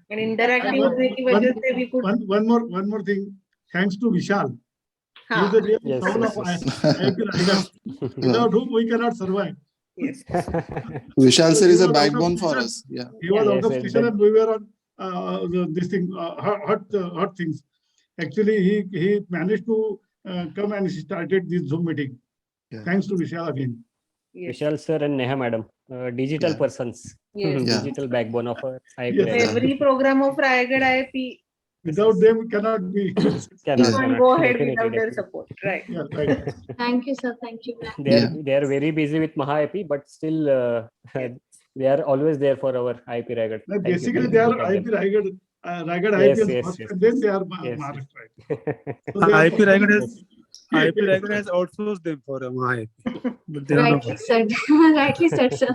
And interactive One- होने की वजह से we could. One more thing. Thanks to Vishal. He is the real Yes, soul yes, of yes. IAP Raigad, without whom we cannot survive. Yes. Vishal So sir he is a was out of backbone for station. us. Yeah. He was out Yes, of yes, station that- and we were on this thing, hot things. Actually, he managed to come and started this Zoom meeting. Yeah. Thanks to Vishal again. Yes. Vishal sir and Neha madam, digital Yeah. persons, Yes. Yeah. digital backbone of our IAP. Yes. Raigad. Every program of Raigad IAP Without them, cannot be. Cannot, Yeah. can't go ahead definitely, without their definitely. support. Right. Yeah, right. Thank you, sir. Thank you. They are very busy with Maha IAP, but still they are always there for our IAP Raigad. Like, Thank you, basically, thank they you are to thank IAP them. Raigad, Raigad Yes, IAP yes, first, yes, and then yes. they are Yes. Maharashtra. So they are IAP Raigad performing- IAP Raigad has outsourced them for IAP. But they are not. Rightly said. Rightly said, sir.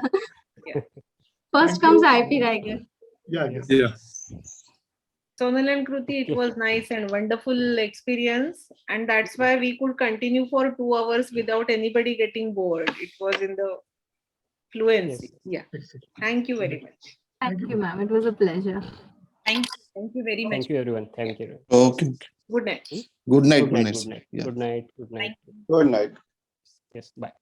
First Thank comes you. IAP Raigad. Yeah, yes. Yeah. Sonal and Kruti, it was nice and wonderful experience, and that's why we could continue for 2 hours without anybody getting bored. It was in the fluency. Yeah. Excellent. Thank you very much. Thank you, ma'am. It was a pleasure. Thank you very much. Thank you, everyone. Thank you. Okay. Good night. Good night. Good night. sir. Good night. Yeah. Good night. Good night. Good night. Yes. Bye.